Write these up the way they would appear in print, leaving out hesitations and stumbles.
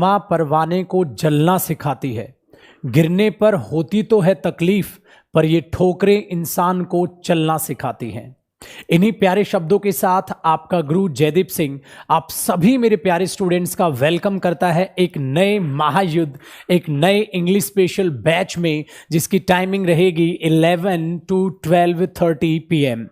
माँ परवाने को जलना सिखाती है। गिरने पर होती तो है तकलीफ, पर ये ठोकरें इंसान को चलना सिखाती हैं। इन्हीं प्यारे शब्दों के साथ आपका गुरु जयदीप सिंह आप सभी मेरे प्यारे स्टूडेंट्स का वेलकम करता है एक नए महायुद्ध, एक नए इंग्लिश स्पेशल बैच में, जिसकी टाइमिंग रहेगी 11 to 12:30 PM।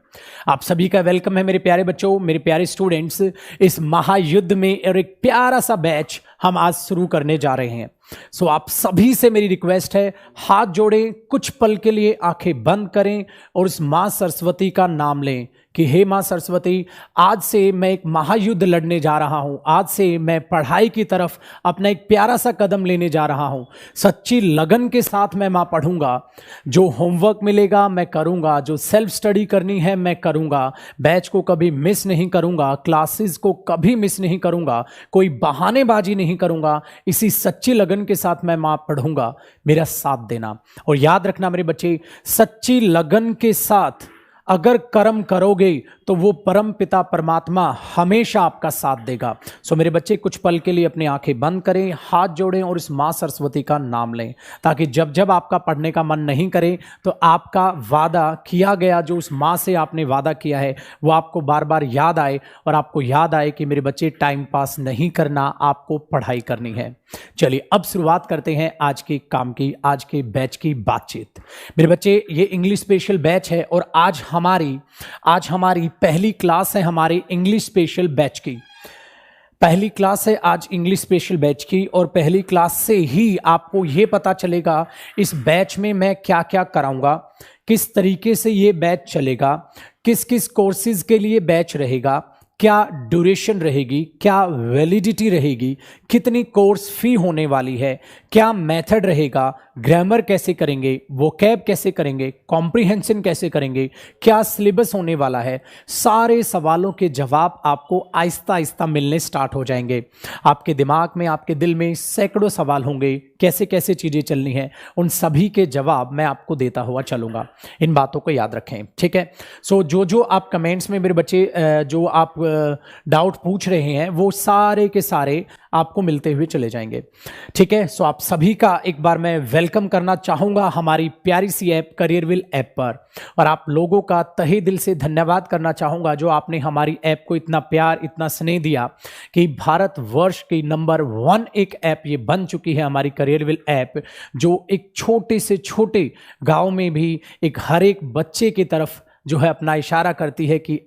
आप सभी का वेलकम है मेरे प्यारे बच्चों, मेरे प्यारे स्टूडेंट्स। इस महायुद्ध में और एक प्यारा सा बैच हम आज शुरू करने जा रहे हैं। सो आप सभी से मेरी रिक्वेस्ट है, हाथ जोड़ें, कुछ पल के लिए आंखें बंद करें और उस मां सरस्वती का नाम लें कि हे मां सरस्वती, आज से मैं एक महायुद्ध लड़ने जा रहा हूं। आज से मैं पढ़ाई की तरफ अपना एक प्यारा सा कदम लेने जा रहा हूं। सच्ची लगन के साथ मैं मां पढ़ूंगा। जो होमवर्क मिलेगा मैं करूंगा, जो सेल्फ स्टडी करनी है मैं करूंगा। बैच को कभी मिस नहीं करूंगा, क्लासेस को कभी मिस नहीं करूंगा, कोई बहानेबाजी नहीं करूंगा। इसी सच्ची लगन के साथ मैं मां पढ़ूंगा। मेरा साथ देना और याद रखना मेरे बच्चे, सच्ची लगन के साथ अगर कर्म करोगे तो वो परम पिता परमात्मा हमेशा आपका साथ देगा। सो मेरे बच्चे, कुछ पल के लिए अपनी आंखें बंद करें, हाथ जोड़ें और इस मां सरस्वती का नाम लें, ताकि जब जब आपका पढ़ने का मन नहीं करे तो आपका वादा किया गया, जो उस मां से आपने वादा किया है, वो आपको बार बार याद आए और आपको याद आए कि मेरे बच्चे टाइम पास नहीं करना, आपको पढ़ाई करनी है। चलिए अब शुरुआत करते हैं आज के काम की, आज के बैच की बातचीत। मेरे बच्चे, ये इंग्लिश स्पेशल बैच है और आज हमारी पहली क्लास है हमारे इंग्लिश स्पेशल बैच की। पहली क्लास है आज इंग्लिश स्पेशल बैच की और पहली क्लास से ही आपको यह पता चलेगा इस बैच में मैं क्या क्या कराऊंगा, किस तरीके से ये बैच चलेगा, किस किस कोर्सेज के लिए बैच रहेगा, क्या ड्यूरेशन रहेगी, क्या वैलिडिटी रहेगी, कितनी कोर्स फी होने वाली है, क्या मेथड रहेगा, ग्रामर कैसे करेंगे, वोकैब कैसे करेंगे, कॉम्प्रिहेंशन कैसे करेंगे, क्या सिलेबस होने वाला है। सारे सवालों के जवाब आपको आहिस्ता आहिस्ता मिलने स्टार्ट हो जाएंगे। आपके दिमाग में, आपके दिल में सैकड़ों सवाल होंगे, कैसे कैसे चीज़ें चलनी हैं, उन सभी के जवाब मैं आपको देता हुआ चलूँगा। इन बातों को याद रखें, ठीक है। सो जो आप कमेंट्स में मेरे बच्चे जो आप डाउट पूछ रहे हैं, वो सारे के सारे आपको मिलते हुए चले जाएंगे, ठीक है। सो आप सभी का एक बार मैं वेलकम करना चाहूंगा हमारी प्यारी सी ऐप करियरविल ऐप पर, और आप लोगों का तहे दिल से धन्यवाद करना चाहूंगा जो आपने हमारी ऐप को इतना प्यार, इतना स्नेह दिया कि भारतवर्ष की नंबर 1 एक ऐप ये बन चुकी है हमारी करियरविल ऐप, जो एक छोटे से छोटे गांव में भी एक हर एक बच्चे की तरफ जो है अपना इशारा करती है कि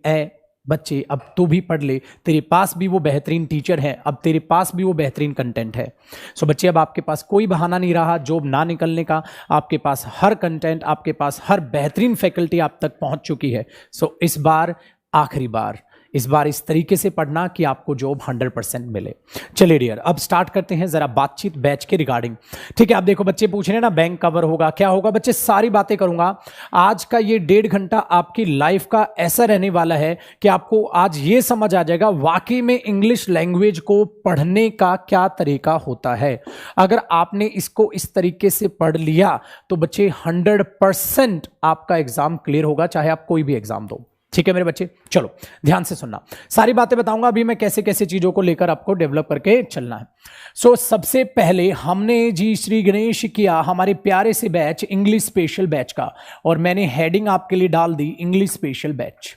बच्चे अब तू भी पढ़ ले, तेरे पास भी वो बेहतरीन टीचर है, अब तेरे पास भी वो बेहतरीन कंटेंट है। सो बच्चे, अब आपके पास कोई बहाना नहीं रहा जॉब ना निकलने का। आपके पास हर कंटेंट, आपके पास हर बेहतरीन फैकल्टी आप तक पहुंच चुकी है। सो इस बार आखिरी बार, इस बार इस तरीके से पढ़ना कि आपको जॉब 100% मिले। चलिए डियर, अब स्टार्ट करते हैं जरा बातचीत बैच के रिगार्डिंग, ठीक है। आप देखो बच्चे पूछ रहे हैं ना, बैंक कवर होगा, क्या होगा बच्चे, सारी बातें करूंगा। आज का ये 1.5 घंटा आपकी लाइफ का ऐसा रहने वाला है कि आपको आज ये समझ आ जाएगा वाकई में इंग्लिश लैंग्वेज को पढ़ने का क्या तरीका होता है। अगर आपने इसको इस तरीके से पढ़ लिया तो बच्चे 100% आपका एग्जाम क्लियर होगा, चाहे आप कोई भी एग्जाम दो, ठीक है मेरे बच्चे। चलो ध्यान से सुनना, सारी बातें बताऊंगा अभी मैं कैसे कैसे चीजों को लेकर आपको डेवलप करके चलना है। सो सबसे पहले हमने जी श्री गणेश किया हमारे प्यारे से बैच इंग्लिश स्पेशल बैच का, और मैंने हेडिंग आपके लिए डाल दी इंग्लिश स्पेशल बैच।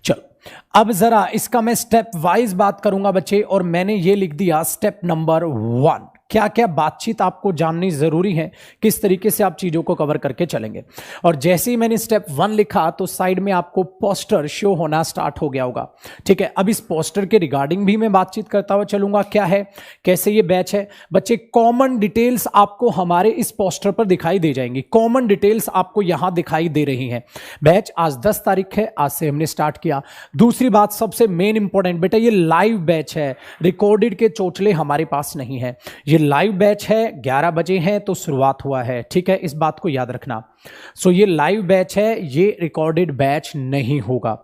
चलो अब जरा इसका मैं स्टेप वाइज बात करूंगा बच्चे, और मैंने ये लिख दिया स्टेप नंबर 1, क्या क्या बातचीत आपको जाननी जरूरी है, किस तरीके से आप चीजों को कवर करके चलेंगे। और जैसे ही मैंने स्टेप 1 लिखा तो साइड में आपको पोस्टर शो होना स्टार्ट हो गया होगा, ठीक है। अब इस पोस्टर के रिगार्डिंग भी मैं बातचीत करता हुआ चलूंगा, क्या है, कैसे ये बैच है। बच्चे, कॉमन डिटेल्स आपको हमारे इस पोस्टर पर दिखाई दे जाएंगी, कॉमन डिटेल्स आपको यहां दिखाई दे रही हैं। बैच आज 10 तारीख है, आज से हमने स्टार्ट किया। दूसरी बात सबसे मेन इंपॉर्टेंट बेटा, ये लाइव बैच है, रिकॉर्डेड के चोचले हमारे पास नहीं है। ये लाइव बैच है, 11 बजे है तो शुरुआत हुआ है, ठीक है, इस बात को याद रखना। सो ये लाइव बैच है, ये रिकॉर्डेड बैच नहीं होगा।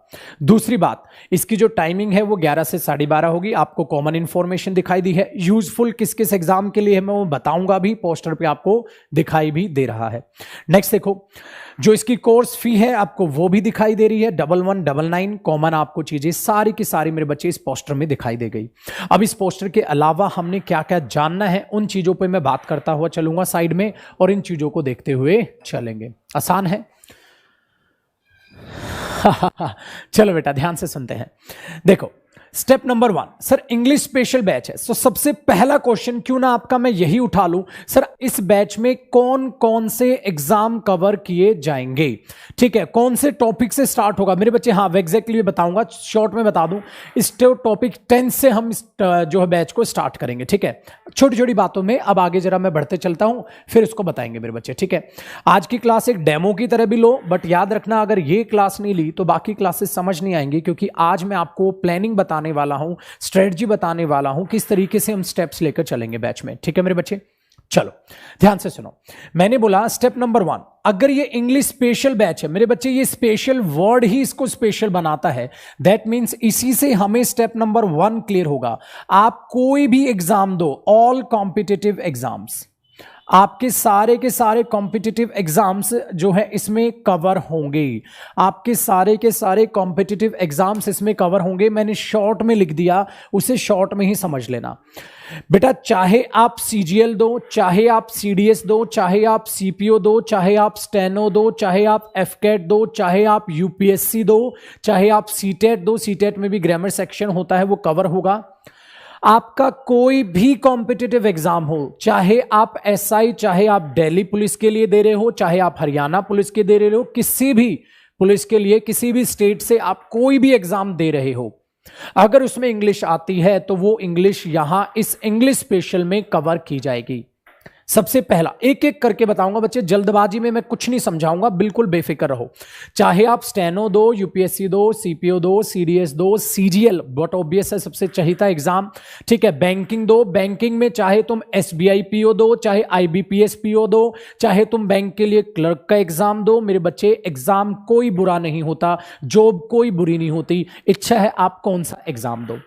दूसरी बात, इसकी जो टाइमिंग है वो 11 से 12:30 होगी। आपको कॉमन इंफॉर्मेशन दिखाई दी है, यूजफुल किस किस एग्जाम के लिए है मैं वो बताऊंगा भी, पोस्टर पे आपको दिखाई भी दे रहा है। नेक्स्ट देखो, जो इसकी कोर्स फी है आपको वो भी दिखाई दे रही है, 1199। कॉमन आपको चीजें सारी की सारी मेरे बच्चे इस पोस्टर में दिखाई दे गई। अब इस पोस्टर के अलावा हमने क्या क्या जानना है उन चीजों पे मैं बात करता हुआ चलूंगा साइड में, और इन चीजों को देखते हुए चलेंगे। आसान है? चलो बेटा ध्यान से सुनते हैं। देखो step number 1, sir English special batch है, तो सबसे पहला क्वेश्चन क्यों ना आपका मैं यही उठा लूं, सर इस बैच में कौन कौन से एग्जाम कवर किए जाएंगे? ठीक है, कौन से टॉपिक से स्टार्ट होगा मेरे बच्चे? हाँ एग्जैक्टली बताऊंगा, शॉर्ट में बता दूं, इस टॉपिक 10 से हम इस जो है बैच को स्टार्ट करेंगे। ठीक है, छोटी छोटी बातों में अब आगे जरा मैं बढ़ते चलता हूं, फिर इसको बताएंगे मेरे बच्चे। ठीक है, आज की क्लास एक डेमो की तरह भी लो, बट याद रखना अगर ये क्लास नहीं ली तो बाकी क्लासेस समझ नहीं आएंगी, क्योंकि आज मैं आपको प्लानिंग बताने वाला हूं, स्ट्रेटजी बताने वाला हूं, किस तरीके से हम स्टेप्स लेकर चलेंगे बैच में। ठीक है मेरे बच्चे, चलो ध्यान से सुनो। मैंने बोला स्टेप नंबर 1, अगर ये इंग्लिश स्पेशल बैच है मेरे बच्चे, ये स्पेशल वर्ड ही इसको स्पेशल बनाता है, दैट मींस इसी से हमें स्टेप नंबर 1 क्लियर होगा। आप कोई भी एग्जाम दो, ऑल कॉम्पिटिटिव एग्जाम्स, आपके सारे के सारे कॉम्पिटिटिव एग्जाम्स जो है इसमें कवर होंगे। आपके सारे के सारे कॉम्पिटिटिव एग्जाम्स इसमें कवर होंगे। मैंने शॉर्ट में लिख दिया, उसे शॉर्ट में ही समझ लेना बेटा। चाहे आप सीजीएल दो, चाहे आप सीडीएस दो, चाहे आप सीपीओ दो, चाहे आप स्टेनो दो, चाहे आप एफकेट दो, चाहे आप यूपीएससी दो, चाहे आप सीटेट दो, सीटेट में भी ग्रामर सेक्शन होता है वो कवर होगा। आपका कोई भी कॉम्पिटिटिव एग्जाम हो, चाहे आप एसआई, चाहे आप दिल्ली पुलिस के लिए दे रहे हो, चाहे आप हरियाणा पुलिस के दे रहे हो, किसी भी पुलिस के लिए किसी भी स्टेट से आप कोई भी एग्जाम दे रहे हो, अगर उसमें इंग्लिश आती है तो वो इंग्लिश यहां इस इंग्लिश स्पेशल में कवर की जाएगी। सबसे पहला एक एक करके बताऊंगा बच्चे, जल्दबाजी में मैं कुछ नहीं समझाऊंगा, बिल्कुल बेफिक्र रहो। चाहे आप स्टेनो दो, यूपीएससी दो, सीपीओ दो, सीडीएस दो, सीजीएल बट ऑब्वियस है सबसे चहीता एग्जाम। ठीक है, बैंकिंग दो, बैंकिंग में चाहे तुम एसबीआई पीओ दो, चाहे आईबीपीएस पीओ दो, चाहे तुम बैंक के लिए क्लर्क का एग्जाम दो। मेरे बच्चे एग्जाम कोई बुरा नहीं होता, जॉब कोई बुरी नहीं होती, इच्छा है आप कौन सा एग्जाम दो।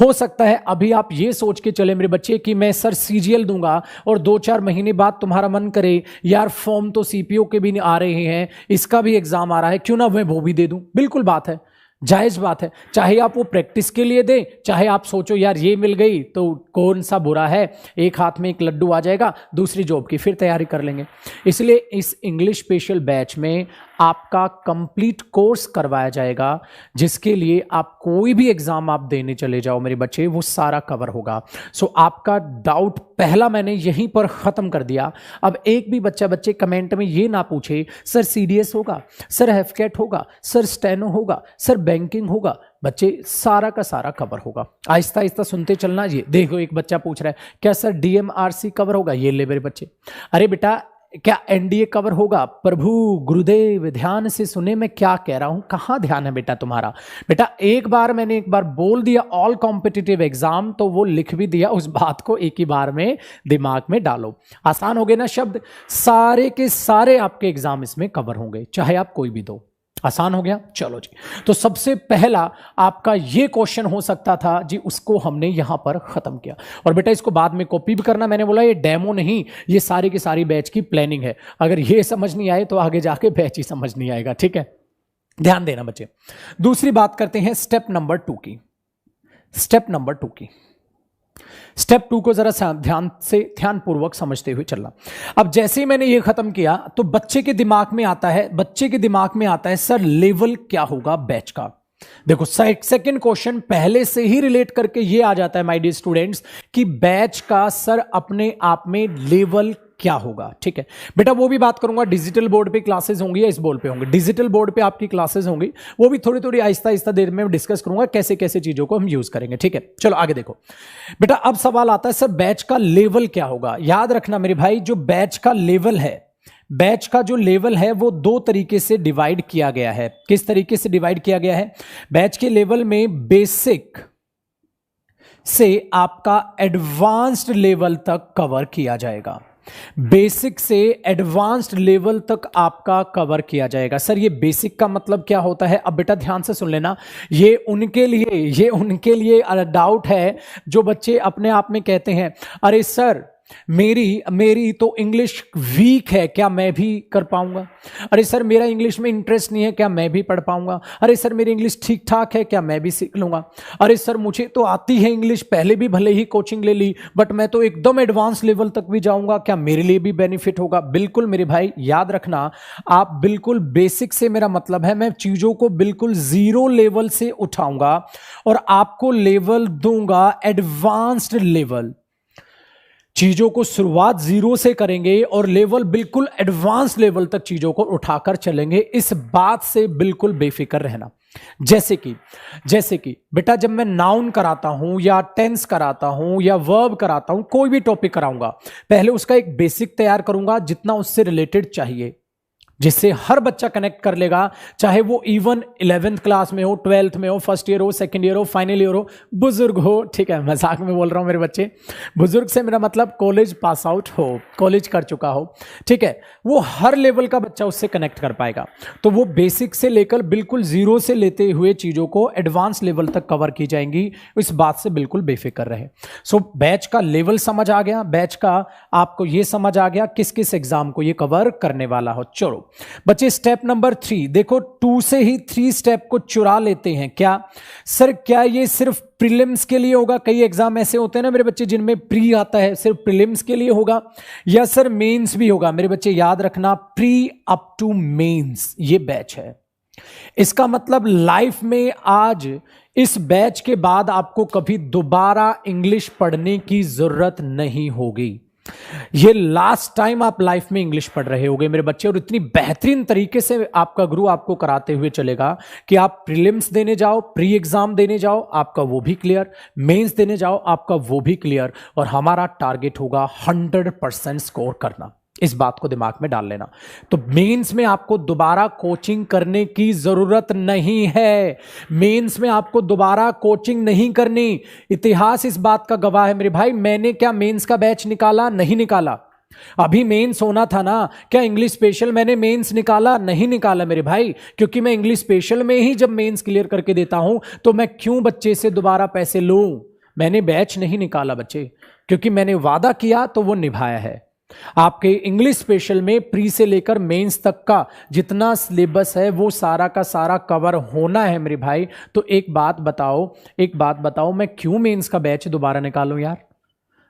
हो सकता है अभी आप ये सोच के चले मेरे बच्चे कि मैं सर सीजीएल दूंगा और 2-4 महीने बाद तुम्हारा मन करे यार फॉर्म तो सीपीओ के भी आ रहे हैं, इसका भी एग्जाम आ रहा है, क्यों ना मैं वो भी दे दूं। बिल्कुल बात है, जायज बात है। चाहे आप वो प्रैक्टिस के लिए दें, चाहे आप सोचो यार ये मिल गई तो कौन सा बुरा है, एक हाथ में एक लड्डू आ जाएगा, दूसरी जॉब की फिर तैयारी कर लेंगे। इसलिए इस इंग्लिश स्पेशल बैच में आपका कंप्लीट कोर्स करवाया जाएगा, जिसके लिए आप कोई भी एग्जाम आप देने चले जाओ मेरे बच्चे, वो सारा कवर होगा। सो आपका डाउट पहला मैंने यहीं पर खत्म कर दिया। अब एक भी बच्चे कमेंट में ये ना पूछे सर सीडीएस होगा, सर एफकेट होगा, सर स्टेनो होगा, सर बैंकिंग होगा। बच्चे सारा का सारा कवर होगा, आहिस्ता आहिस्ता सुनते चलना। ये देखो एक बच्चा पूछ रहा है क्या सर डीएमआरसी कवर होगा, ये ले मेरे बच्चे। अरे बेटा क्या एनडीए कवर होगा? प्रभु गुरुदेव ध्यान से सुने मैं क्या कह रहा हूं, कहां ध्यान है बेटा तुम्हारा। बेटा मैंने एक बार बोल दिया ऑल कॉम्पिटिटिव एग्जाम, तो वो लिख भी दिया, उस बात को एक ही बार में दिमाग में डालो। आसान हो गए ना शब्द, सारे के सारे आपके एग्जाम इसमें कवर होंगे, चाहे आप कोई भी दो। आसान हो गया, चलो जी। तो सबसे पहला आपका ये क्वेश्चन हो सकता था जी, उसको हमने यहां पर खत्म किया। और बेटा इसको बाद में कॉपी भी करना, मैंने बोला ये डेमो नहीं, ये सारी की सारी बैच की प्लानिंग है। अगर ये समझ नहीं आए तो आगे जाके बैच ही समझ नहीं आएगा। ठीक है, ध्यान देना बच्चे। दूसरी बात करते हैं स्टेप नंबर 2 की। स्टेप 2 को जरा ध्यानपूर्वक समझते हुए चलना। अब जैसे ही मैंने ये खत्म किया तो बच्चे के दिमाग में आता है सर लेवल क्या होगा बैच का। देखो सेकंड क्वेश्चन पहले से ही रिलेट करके ये आ जाता है माय डियर स्टूडेंट्स कि बैच का सर अपने आप में लेवल क्या होगा। ठीक है बेटा, वो भी बात करूंगा। डिजिटल बोर्ड पे क्लासेस होंगी या इस बोर्ड पे होंगे? डिजिटल बोर्ड पे आपकी क्लासेस होंगी, वो भी थोड़ी थोड़ी आहिस्ता देर में डिस्कस करूंगा कैसे कैसे चीजों को हम यूज करेंगे। ठीक है, चलो आगे देखो बेटा। अब सवाल आता है सर बैच का लेवल क्या होगा। याद रखना मेरे भाई, जो बैच का लेवल है वो 2 तरीके से डिवाइड किया गया है। किस तरीके से डिवाइड किया गया है? बैच के लेवल में बेसिक से आपका एडवांस्ड लेवल तक कवर किया जाएगा। बेसिक से एडवांस्ड लेवल तक आपका कवर किया जाएगा। सर ये बेसिक का मतलब क्या होता है? अब बेटा ध्यान से सुन लेना, ये उनके लिए डाउट है जो बच्चे अपने आप में कहते हैं अरे सर मेरी तो इंग्लिश वीक है, क्या मैं भी कर पाऊंगा? अरे सर मेरा इंग्लिश में इंटरेस्ट नहीं है, क्या मैं भी पढ़ पाऊंगा? अरे सर मेरी इंग्लिश ठीक ठाक है, क्या मैं भी सीख लूंगा? अरे सर मुझे तो आती है इंग्लिश, पहले भी भले ही कोचिंग ले ली, बट मैं तो एकदम एडवांस लेवल तक भी जाऊंगा, क्या मेरे लिए भी बेनिफिट होगा? बिल्कुल मेरे भाई, याद रखना, आप बिल्कुल बेसिक से, मेरा मतलब है मैं चीजों को बिल्कुल जीरो लेवल से उठाऊंगा और आपको लेवल दूंगा एडवांस्ड लेवल। चीजों को शुरुआत जीरो से करेंगे और लेवल बिल्कुल एडवांस लेवल तक चीजों को उठाकर चलेंगे, इस बात से बिल्कुल बेफिक्र रहना। जैसे कि बेटा जब मैं नाउन कराता हूं या टेंस कराता हूं या वर्ब कराता हूं, कोई भी टॉपिक कराऊंगा, पहले उसका एक बेसिक तैयार करूंगा जितना उससे रिलेटेड चाहिए, जिससे हर बच्चा कनेक्ट कर लेगा, चाहे वो इवन 11th क्लास में हो, 12th में हो, फर्स्ट ईयर हो, सेकंड ईयर हो, फाइनल ईयर हो, बुजुर्ग हो, ठीक है मजाक में बोल रहा हूं मेरे बच्चे, बुजुर्ग से मेरा मतलब कॉलेज पास आउट हो, कॉलेज कर चुका हो, ठीक है, वो हर लेवल का बच्चा उससे कनेक्ट कर पाएगा। तो वो बेसिक से लेकर बिल्कुल जीरो से लेते हुए चीजों को एडवांस लेवल तक कवर की जाएंगी, इस बात से बिल्कुल बेफिक्र रहे। सो बैच का लेवल समझ आ गया, बैच का आपको ये समझ आ गया किस किस एग्जाम को ये कवर करने वाला हो। चलो बच्चे स्टेप नंबर 3 देखो, 2 से ही 3 स्टेप को चुरा लेते हैं क्या? सर क्या ये सिर्फ प्रीलिम्स के लिए होगा? कई एग्जाम ऐसे होते हैं ना मेरे बच्चे जिनमें प्री आता है, सिर्फ प्रीलिम्स के लिए होगा या सर मेंस भी होगा? मेरे बच्चे याद रखना, प्री अप टू मेंस ये बैच है। इसका मतलब लाइफ में आज इस बैच के बाद आपको कभी दोबारा इंग्लिश पढ़ने की जरूरत नहीं होगी। ये लास्ट टाइम आप लाइफ में इंग्लिश पढ़ रहे होगे मेरे बच्चे, और इतनी बेहतरीन तरीके से आपका गुरु आपको कराते हुए चलेगा कि आप प्रीलिम्स देने जाओ, प्री एग्जाम देने जाओ, आपका वो भी क्लियर, मेंस देने जाओ, आपका वो भी क्लियर, और हमारा टारगेट होगा 100% स्कोर करना। इस बात को दिमाग में डाल लेना। तो मेंस में आपको दोबारा कोचिंग करने की जरूरत नहीं है, मेंस में आपको दोबारा कोचिंग नहीं करनी। इतिहास इस बात का गवाह है मेरे भाई, मैंने क्या मेंस का बैच निकाला? नहीं निकाला। अभी मेंस होना था ना, क्या इंग्लिश स्पेशल मैंने मेंस निकाला? नहीं निकाला मेरे भाई, क्योंकि मैं इंग्लिश स्पेशल में ही जब मेंस क्लियर करके देता हूं तो मैं क्यों बच्चे से दोबारा पैसे लूं? मैंने बैच नहीं निकाला बच्चे, क्योंकि मैंने वादा किया तो वो निभाया है। आपके इंग्लिश स्पेशल में प्री से लेकर मेंस तक का जितना सिलेबस है वो सारा का सारा कवर होना है मेरे भाई। तो एक बात बताओ, मैं क्यों मेंस का बैच दोबारा निकालूं यार?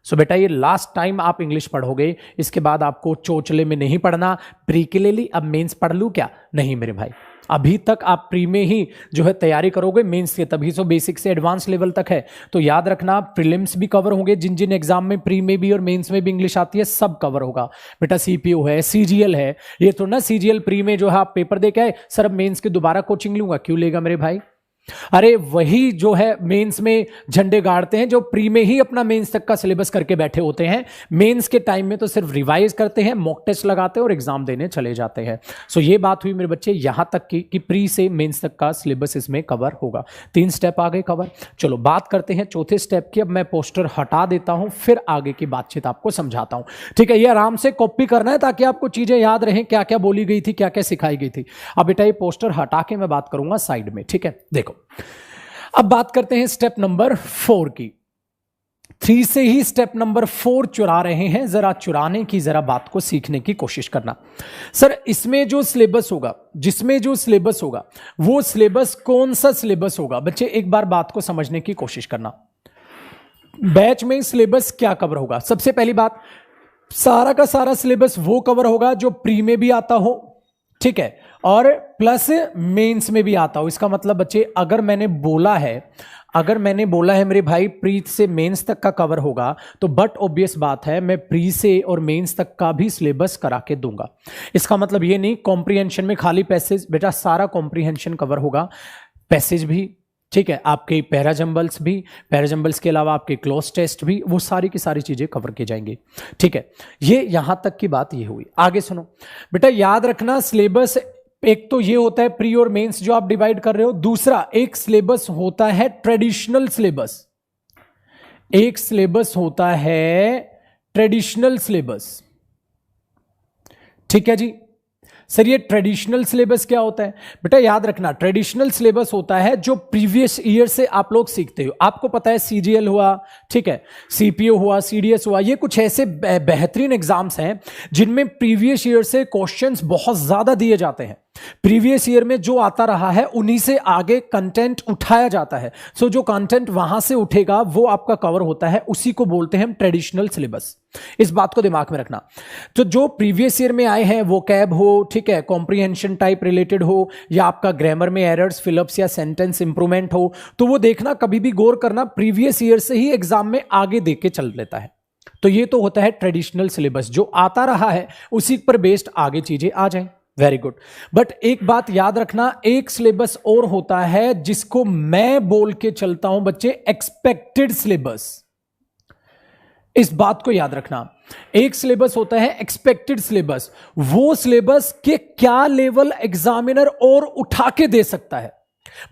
सो बेटा ये लास्ट टाइम आप इंग्लिश पढ़ोगे, इसके बाद आपको चोचले में नहीं पढ़ना। प्री के ले ली, अब मेंस पढ़ लूं क्या? नहीं मेरे भाई, अभी तक आप प्री में ही जो है तैयारी करोगे, मेंस के तभी तो बेसिक से एडवांस लेवल तक है। तो याद रखना प्रीलिम्स भी कवर होंगे, जिन जिन एग्जाम में प्री में भी और मेंस में भी इंग्लिश आती है सब कवर होगा बेटा। सीपीओ है, सीजीएल है, ये तो ना सीजीएल प्री में जो है आप पेपर दे के आए, सर अब मेंस की दोबारा कोचिंग लूंगा, क्यों लेगा मेरे भाई? अरे वही जो है मेंस में झंडे गाड़ते हैं जो प्री में ही अपना मेंस तक का सिलेबस करके बैठे होते हैं, मेंस के टाइम में तो सिर्फ रिवाइज करते हैं, मॉक टेस्ट लगाते हैं और एग्जाम देने चले जाते हैं। सो ये बात हुई मेरे बच्चे यहां तक की कि प्री से मेंस तक का सिलेबस इसमें कवर होगा। 3 स्टेप आ गए कवर। चलो बात करते हैं चौथे स्टेप की। अब मैं पोस्टर हटा देता हूं, फिर आगे की बातचीत आपको समझाता हूं, ठीक है? ये आराम से कॉपी करना है ताकि आपको चीजें याद रहें, क्या क्या बोली गई थी, क्या क्या सिखाई गई थी। अब बेटा ये पोस्टर हटा के मैं बात करूंगा साइड में, ठीक है? देखो अब बात करते हैं स्टेप नंबर 4 की। 3 से ही स्टेप नंबर 4 चुरा रहे हैं, जरा चुराने की जरा बात को सीखने की कोशिश करना। सर इसमें जो सिलेबस होगा, जिसमें जो सिलेबस होगा, वो सिलेबस कौन सा सिलेबस होगा? बच्चे एक बार बात को समझने की कोशिश करना। बैच में सिलेबस क्या कवर होगा? सबसे पहली बात, सारा का सारा सिलेबस वो कवर होगा जो प्री में भी आता हो, ठीक है, और प्लस मेंस में भी आता हो। इसका मतलब बच्चे अगर मैंने बोला है मेरे भाई प्री से मेंस तक का कवर होगा, तो बट ऑब्वियस बात है मैं प्री से और मेंस तक का भी सिलेबस करा के दूंगा। इसका मतलब ये नहीं कॉम्प्रिहेंशन में खाली पैसेज, बेटा सारा कॉम्प्रिहेंशन कवर होगा, पैसेज भी, ठीक है, आपके पैराजंबल्स भी, पैराजंबल्स के अलावा आपके क्लोज टेस्ट भी, वो सारी की सारी चीजें कवर की जाएंगी, ठीक है? ये यहां तक की बात ये हुई। आगे सुनो बेटा, याद रखना सिलेबस एक तो ये होता है प्री और मेंस जो आप डिवाइड कर रहे हो, दूसरा एक सिलेबस होता है ट्रेडिशनल सिलेबस, एक सिलेबस होता है ट्रेडिशनल सिलेबस। ठीक है जी। सर ये ट्रेडिशनल सिलेबस क्या होता है? बेटा याद रखना, ट्रेडिशनल सिलेबस होता है जो प्रीवियस ईयर से आप लोग सीखते हो। आपको पता है सीजीएल हुआ, ठीक है, सीपीओ हुआ, सीडीएस हुआ, ये कुछ ऐसे बेहतरीन एग्जाम्स हैं जिनमें प्रीवियस ईयर से क्वेश्चंस बहुत ज्यादा दिए जाते हैं। प्रीवियस ईयर में जो आता रहा है उन्हीं से आगे कंटेंट उठाया जाता है। सो जो कंटेंट वहां से उठेगा वो आपका कवर होता है, उसी को बोलते हैं हम ट्रेडिशनल सिलेबस। इस बात को दिमाग में रखना। तो जो प्रीवियस ईयर में आए हैं वो कैब हो, ठीक है, कॉम्प्रिहेंशन टाइप रिलेटेड हो, या आपका ग्रामर में एरर्स, फिलअप्स या सेंटेंस इंप्रूवमेंट हो, तो वो देखना, कभी भी गौर करना, प्रीवियस ईयर से ही एग्जाम में आगे देख के चल लेता है। तो ये तो होता है ट्रेडिशनल सिलेबस, जो आता रहा है उसी पर बेस्ड आगे चीजें आ जाएं। Very good. बट एक बात याद रखना, एक सिलेबस और होता है जिसको मैं बोल के चलता हूं बच्चे, एक्सपेक्टेड सिलेबस। इस बात को याद रखना, एक सिलेबस होता है एक्सपेक्टेड सिलेबस। वो सिलेबस के क्या लेवल एग्जामिनर और उठा के दे सकता है।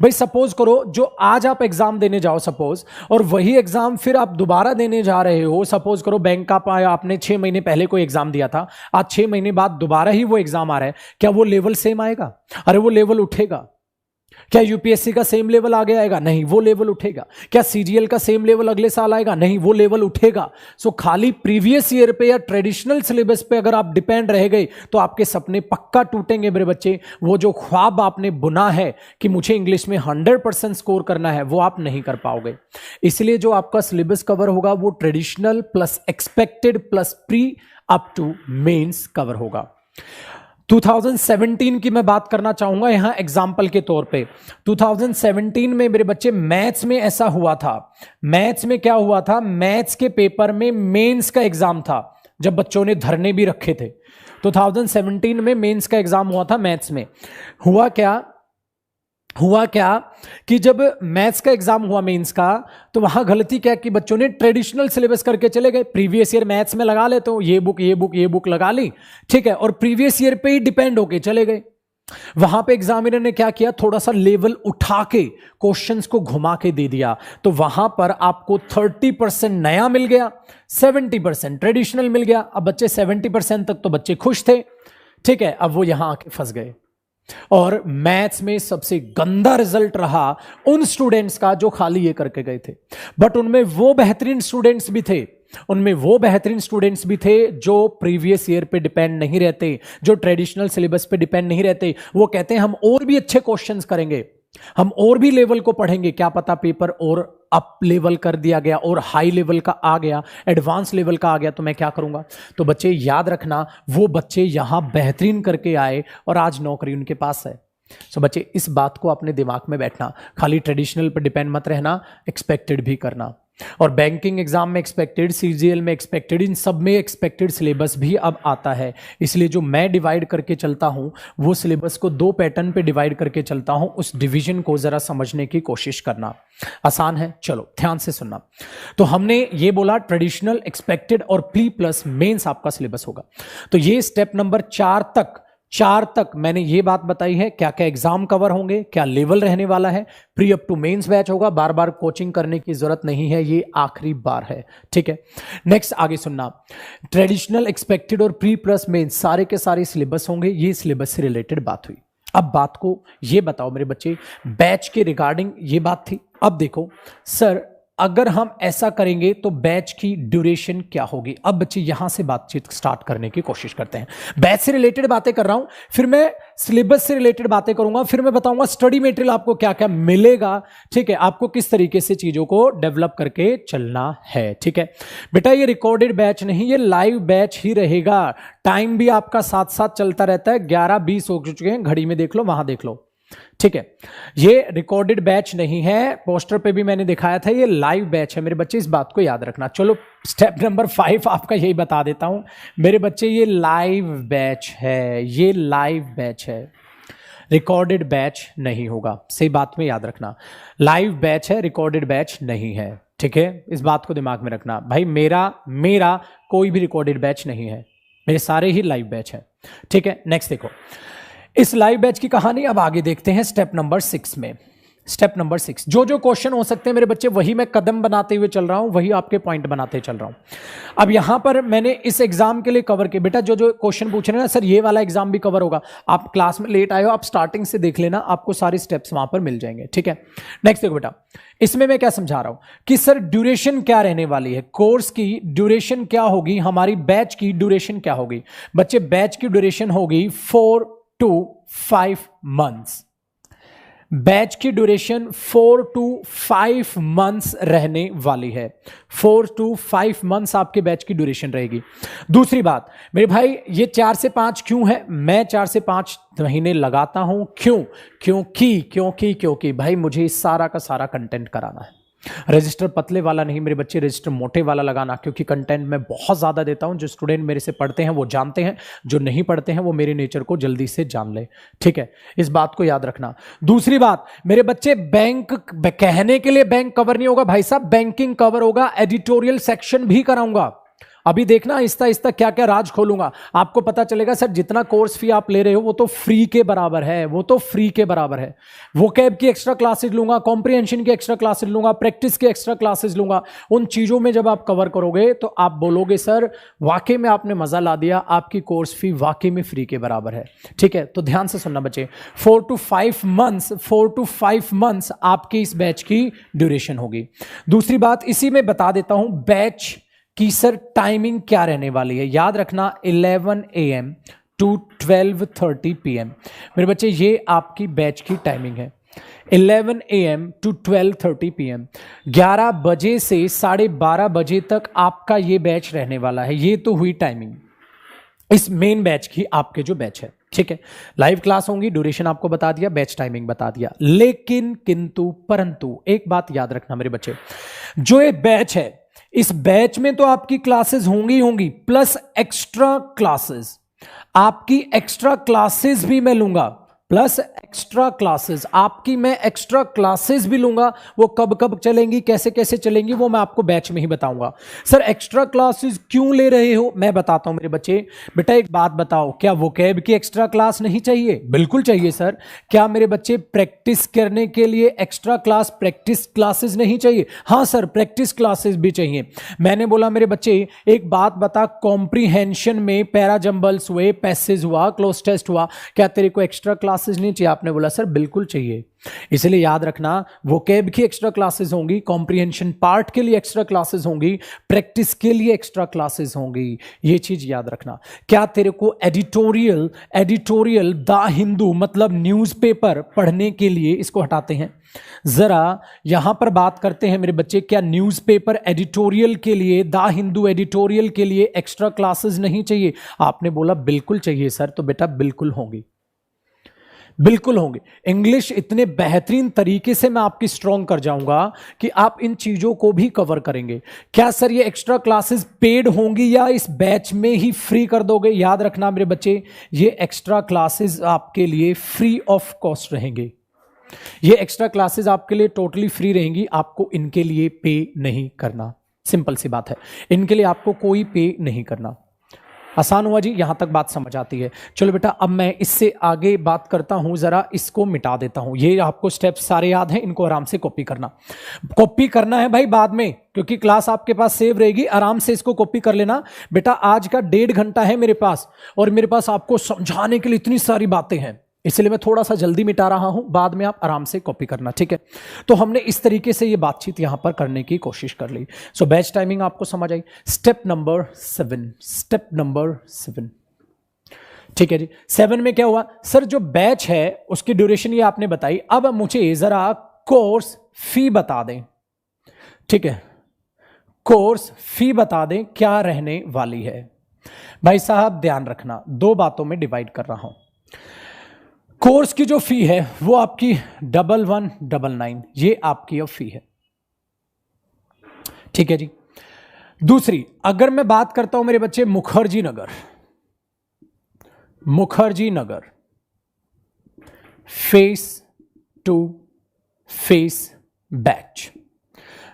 भाई सपोज करो, जो आज आप एग्जाम देने जाओ सपोज, और वही एग्जाम फिर आप दोबारा देने जा रहे हो। सपोज करो बैंक का आपने 6 महीने पहले कोई एग्जाम दिया था, आज 6 महीने बाद दोबारा ही वो एग्जाम आ रहा है, क्या वो लेवल सेम आएगा? अरे वो लेवल उठेगा। क्या यूपीएससी का सेम लेवल आगे आएगा? नहीं, वो लेवल उठेगा। क्या सीजीएल का सेम लेवल अगले साल आएगा? नहीं, वो लेवल उठेगा। सो खाली प्रीवियस ईयर पे या ट्रेडिशनल सिलेबस पे अगर आप डिपेंड रह गए तो आपके सपने पक्का टूटेंगे मेरे बच्चे। वो जो ख्वाब आपने बुना है कि मुझे इंग्लिश में 100% स्कोर करना है, वो आप नहीं कर पाओगे। इसलिए जो आपका सिलेबस कवर होगा वो traditional plus expected plus pre up to mains cover होगा। 2017 की मैं बात करना चाहूंगा यहां एग्जाम्पल के तौर पे। 2017 में मेरे बच्चे मैथ्स में ऐसा हुआ था। मैथ्स में क्या हुआ था? मैथ्स के पेपर में मेंस का एग्जाम था, जब बच्चों ने धरने भी रखे थे। 2017 में मेंस का एग्जाम हुआ था मैथ्स में। हुआ क्या कि जब मैथ्स का एग्जाम हुआ मेंस का, तो वहां गलती क्या कि बच्चों ने ट्रेडिशनल सिलेबस करके चले गए। प्रीवियस ईयर मैथ्स में लगा लेते हो, ये बुक लगा ली, ठीक है, और प्रीवियस ईयर पे ही डिपेंड होके चले गए। वहां पे एग्जामिनर ने क्या किया, थोड़ा सा लेवल उठा के क्वेश्चंस को घुमा के दे दिया। तो वहां पर आपको 30% नया मिल गया, 70% ट्रेडिशनल मिल गया। अब बच्चे 70% तक तो बच्चे खुश थे, ठीक है। अब वो यहां आके फंस गए। और मैथ्स में सबसे गंदा रिजल्ट रहा उन स्टूडेंट्स का जो खाली ये करके गए थे। बट उनमें वो बेहतरीन स्टूडेंट्स भी थे जो प्रीवियस ईयर पे डिपेंड नहीं रहते, जो ट्रेडिशनल सिलेबस पे डिपेंड नहीं रहते। वो कहते हैं हम और भी अच्छे क्वेश्चंस करेंगे, हम और भी लेवल को पढ़ेंगे, क्या पता पेपर और अप लेवल कर दिया गया और हाई लेवल का आ गया, एडवांस लेवल का आ गया, तो मैं क्या करूंगा। तो बच्चे याद रखना, वो बच्चे यहां बेहतरीन करके आए और आज नौकरी उनके पास है। सो बच्चे इस बात को अपने दिमाग में बैठना, खाली ट्रेडिशनल पर डिपेंड मत रहना, एक्सपेक्टेड भी करना। और बैंकिंग एग्जाम में एक्सपेक्टेड, सीजीएल में एक्सपेक्टेड, इन सब में एक्सपेक्टेड सिलेबस भी अब आता है। इसलिए जो मैं डिवाइड करके चलता हूं वो सिलेबस को 2 पैटर्न पे डिवाइड करके चलता हूं। उस डिवीजन को जरा समझने की कोशिश करना। आसान है, चलो ध्यान से सुनना। तो हमने ये बोला ट्रेडिशनल, एक्सपेक्टेड और प्री प्लस मेंस आपका सिलेबस होगा। तो ये स्टेप नंबर 4 तक मैंने ये बात बताई है, क्या क्या एग्जाम कवर होंगे, क्या लेवल रहने वाला है, pre up to mains batch होगा, बार बार कोचिंग करने की जरूरत नहीं है, ये आखिरी बार है, ठीक है। नेक्स्ट आगे सुनना, ट्रेडिशनल, एक्सपेक्टेड और प्री प्लस मेंस सारे के सारे सिलेबस होंगे। ये सिलेबस से रिलेटेड बात हुई। अब बात को ये बताओ मेरे बच्चे, बैच के रिगार्डिंग ये बात थी। अब देखो सर, अगर हम ऐसा करेंगे तो बैच की ड्यूरेशन क्या होगी। अब बच्चे यहां से बातचीत स्टार्ट करने की कोशिश करते हैं। बैच से रिलेटेड बातें कर रहा हूं, फिर मैं सिलेबस से रिलेटेड बातें करूंगा, फिर मैं बताऊंगा स्टडी मटेरियल आपको क्या क्या मिलेगा, ठीक है, आपको किस तरीके से चीजों को डेवलप करके चलना है, ठीक है। बेटा ये रिकॉर्डेड बैच नहीं, ये लाइव बैच ही रहेगा। टाइम भी आपका साथ साथ चलता रहता है। 11:20 हो चुके हैं, घड़ी में देख लो, वहां देख लो, ठीक है। ये रिकॉर्डेड बैच नहीं है, पोस्टर पे भी मैंने दिखाया था, ये लाइव बैच है मेरे बच्चे, इस बात को याद रखना। चलो स्टेप नंबर 5 आपका यही बता देता हूं मेरे बच्चे, ये लाइव बैच है, ये लाइव बैच है, रिकॉर्डेड बैच नहीं होगा। सही बात में याद रखना, लाइव बैच है, रिकॉर्डेड बैच नहीं है, ठीक है। इस बात को दिमाग में रखना भाई, मेरा कोई भी रिकॉर्डेड बैच नहीं है, मेरे सारे ही लाइव बैच है, ठीक है। नेक्स्ट देखो, इस लाइव बैच की कहानी अब आगे देखते हैं स्टेप नंबर 6 में। स्टेप नंबर 6, जो जो क्वेश्चन हो सकते हैं मेरे बच्चे वही मैं कदम बनाते हुए चल रहा हूं, वही आपके पॉइंट बनाते चल रहा हूं। अब यहां पर मैंने इस एग्जाम के लिए कवर किया, बेटा जो जो क्वेश्चन पूछ रहे हैं ना सर ये वाला एग्जाम भी कवर होगा, आप क्लास में लेट आए हो, आप स्टार्टिंग से देख लेना, आपको सारे स्टेप्स वहां पर मिल जाएंगे, ठीक है। नेक्स्ट देखो बेटा, इसमें मैं क्या समझा रहा हूं कि सर ड्यूरेशन क्या रहने वाली है, कोर्स की ड्यूरेशन क्या होगी, हमारी बैच की ड्यूरेशन क्या होगी। बच्चे बैच की ड्यूरेशन होगी 4 to 5 मंथ्स। बैच की ड्यूरेशन 4 to 5 मंथ्स रहने वाली है। 4 to 5 मंथ्स आपके बैच की ड्यूरेशन रहेगी। दूसरी बात मेरे भाई, ये 4 से 5 क्यों है, मैं 4 से 5 महीने लगाता हूं, क्यों, क्योंकि भाई मुझे इस सारा का सारा कंटेंट कराना है। रजिस्टर पतले वाला नहीं मेरे बच्चे, रजिस्टर मोटे वाला लगाना, क्योंकि कंटेंट मैं बहुत ज्यादा देता हूं। जो स्टूडेंट मेरे से पढ़ते हैं वो जानते हैं, जो नहीं पढ़ते हैं वो मेरे नेचर को जल्दी से जान ले, ठीक है, इस बात को याद रखना। दूसरी बात मेरे बच्चे, बैंक कहने के लिए बैंक कवर नहीं होगा भाई साहब, बैंकिंग कवर होगा, एडिटोरियल सेक्शन भी कराऊंगा। अभी देखना आहिस्ता आहिस्ता क्या क्या राज खोलूंगा, आपको पता चलेगा सर जितना कोर्स फी आप ले रहे हो वो तो फ्री के बराबर है, वो तो फ्री के बराबर है। वोकैब की एक्स्ट्रा क्लासेस लूंगा, कॉम्प्रिहेंशन की एक्स्ट्रा क्लासेस लूंगा, प्रैक्टिस की एक्स्ट्रा क्लासेस लूंगा। उन चीजों में जब आप कवर करोगे तो आप बोलोगे सर वाकई में आपने मजा ला दिया, आपकी कोर्स फी वाकई में फ्री के बराबर है, ठीक है। तो ध्यान से सुनना बच्चे, 4 to 5 मंथ्स आपकी इस बैच की ड्यूरेशन होगी। दूसरी बात इसी में बता देता हूं, बैच कि सर टाइमिंग क्या रहने वाली है, याद रखना 11 AM to 12:30 PM। मेरे बच्चे ये आपकी बैच की टाइमिंग है, 11 AM to 12:30 PM। 11 बजे से 12:30 बजे तक आपका ये बैच रहने वाला है। ये तो हुई टाइमिंग इस मेन बैच की, आपके जो बैच है, ठीक है। लाइव क्लास होंगी, ड्यूरेशन आपको बता दिया, बैच टाइमिंग बता दिया, लेकिन किंतु परंतु एक बात याद रखना मेरे बच्चे, जो ये बैच है इस बैच में तो आपकी क्लासेस होंगी प्लस एक्स्ट्रा क्लासेस, आपकी एक्स्ट्रा क्लासेस भी मैं लूंगा, प्लस एक्स्ट्रा क्लासेस आपकी मैं एक्स्ट्रा क्लासेस भी लूंगा। वो कब कब चलेंगी, कैसे कैसे चलेंगी, वो मैं आपको बैच में ही बताऊंगा। सर एक्स्ट्रा क्लासेस क्यों ले रहे हो, मैं बताता हूं मेरे बच्चे। बेटा एक बात बताओ, क्या वोकैब की एक्स्ट्रा क्लास नहीं चाहिए? बिल्कुल चाहिए सर। क्या मेरे बच्चे प्रैक्टिस करने के लिए एक्स्ट्रा क्लास, प्रैक्टिस क्लासेस नहीं चाहिए? हाँ सर, प्रैक्टिस क्लासेस भी चाहिए। मैंने बोला मेरे बच्चे एक बात बता, कॉम्प्रीहेंशन में पैरा जंबल्स हुए, पैसेज हुआ, क्लोज टेस्ट हुआ, क्या तेरे को एक्स्ट्रा क्लासेस नहीं चाहिए? आपने बोला सर बिल्कुल चाहिए। इसलिए याद रखना, वोकैब की एक्स्ट्रा क्लासेस होंगी, कॉम्प्रीहेंशन पार्ट के लिए एक्स्ट्रा क्लासेस होंगी, प्रैक्टिस के लिए एक्स्ट्रा क्लासेस होंगी। ये चीज याद रखना। क्या तेरे को एडिटोरियल द हिंदू मतलब न्यूज़पेपर पढ़ने के लिए, इसको हटाते हैं जरा, यहां पर बात करते हैं मेरे बच्चे, क्या न्यूज़पेपर एडिटोरियल के लिए, द हिंदू एडिटोरियल के लिए एक्स्ट्रा क्लासेस नहीं चाहिए? आपने बोला बिल्कुल चाहिए सर। तो बेटा बिल्कुल होंगी, बिल्कुल होंगे। इंग्लिश इतने बेहतरीन तरीके से मैं आपकी स्ट्रॉन्ग कर जाऊंगा कि आप इन चीजों को भी कवर करेंगे। क्या सर ये एक्स्ट्रा क्लासेस पेड होंगी या इस बैच में ही फ्री कर दोगे? याद रखना मेरे बच्चे, ये एक्स्ट्रा क्लासेस आपके लिए फ्री ऑफ कॉस्ट रहेंगे। ये एक्स्ट्रा क्लासेस आपके लिए टोटली फ्री रहेंगी, आपको इनके लिए पे नहीं करना। सिंपल सी बात है, इनके लिए आपको कोई पे नहीं करना। आसान हुआ जी, यहां तक बात समझ आती है। चलो बेटा अब मैं इससे आगे बात करता हूं, जरा इसको मिटा देता हूं। ये आपको स्टेप्स सारे याद हैं, इनको आराम से कॉपी करना है भाई बाद में, क्योंकि क्लास आपके पास सेव रहेगी। आराम से इसको कॉपी कर लेना बेटा। आज का 1.5 घंटा है मेरे पास, और मेरे पास आपको समझाने के लिए इतनी सारी बातें हैं, इसलिए मैं थोड़ा सा जल्दी मिटा रहा हूं, बाद में आप आराम से कॉपी करना, ठीक है। तो हमने इस तरीके से ये बातचीत यहां पर करने की कोशिश कर ली। सो बैच टाइमिंग आपको समझ आई। स्टेप नंबर 7, ठीक है जी। 7 में क्या हुआ सर, जो बैच है उसकी ड्यूरेशन ये आपने बताई। अब मुझे जरा कोर्स फी बता दें, ठीक है, कोर्स फी बता दें क्या रहने वाली है। भाई साहब ध्यान रखना, 2 बातों में डिवाइड कर रहा हूं। कोर्स की जो फी है वो आपकी 1199, ये आपकी अब फी है, ठीक है जी। दूसरी, अगर मैं बात करता हूं मेरे बच्चे Mukherjee Nagar face to face batch,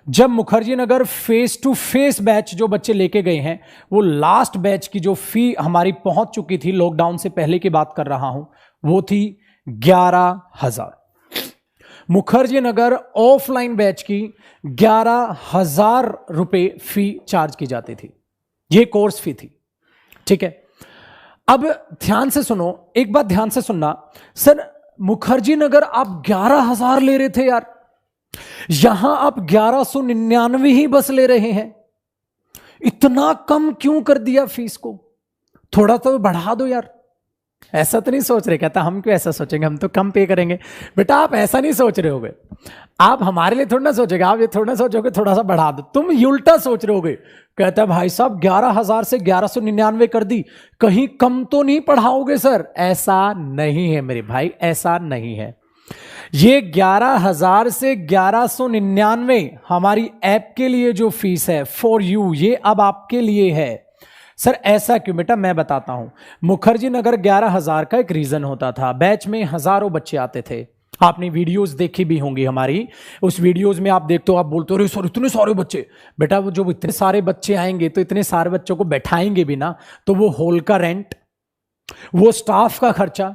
जब Mukherjee Nagar face to face batch जो बच्चे लेके गए हैं, वो लास्ट बैच की जो फी हमारी पहुंच चुकी थी, लॉकडाउन से पहले की बात कर रहा हूं, वो थी 11,000। मुखर्जी नगर ऑफलाइन बैच की 11,000 रुपए फी चार्ज की जाती थी। यह कोर्स फी थी, ठीक है। अब ध्यान से सुनो, एक बात ध्यान से सुनना, सर मुखर्जी नगर आप 11,000 ले रहे थे यार, यहां आप 1199 ही बस ले रहे हैं, इतना कम क्यों कर दिया फीस को, थोड़ा तो बढ़ा दो यार। ऐसा तो नहीं सोच रहे, कहता हम क्यों ऐसा सोचेंगे, हम तो कम पे करेंगे। बेटा आप ऐसा नहीं सोच रहे होगे, आप हमारे लिए थोड़ा ना सोचेंगे, आप ये थोड़ा ना सोचोगे थोड़ा सा बढ़ा दो, तुम ये उल्टा सोच रहे होगे। कहता है भाई साहब 11,000 से 1199 कर दी, कहीं कम तो नहीं पढ़ाओगे सर? ऐसा नहीं है मेरे भाई, ऐसा नहीं है। ये 11,000 से 1199 हमारी ऐप के लिए जो फीस है फॉर यू, ये अब आपके लिए है। सर ऐसा क्यों? बेटा मैं बताता हूं। मुखर्जी नगर 11,000 का एक रीजन होता था, बैच में हजारों बच्चे आते थे। आपने वीडियोस देखी भी होंगी हमारी, उस वीडियोस में आप देखते हो, आप बोलते हो अरे सर इतने सारे बच्चे। बेटा वो जो इतने सारे बच्चे आएंगे तो इतने सारे बच्चों को बैठाएंगे भी ना, तो वो हॉल का रेंट, वो स्टाफ का खर्चा,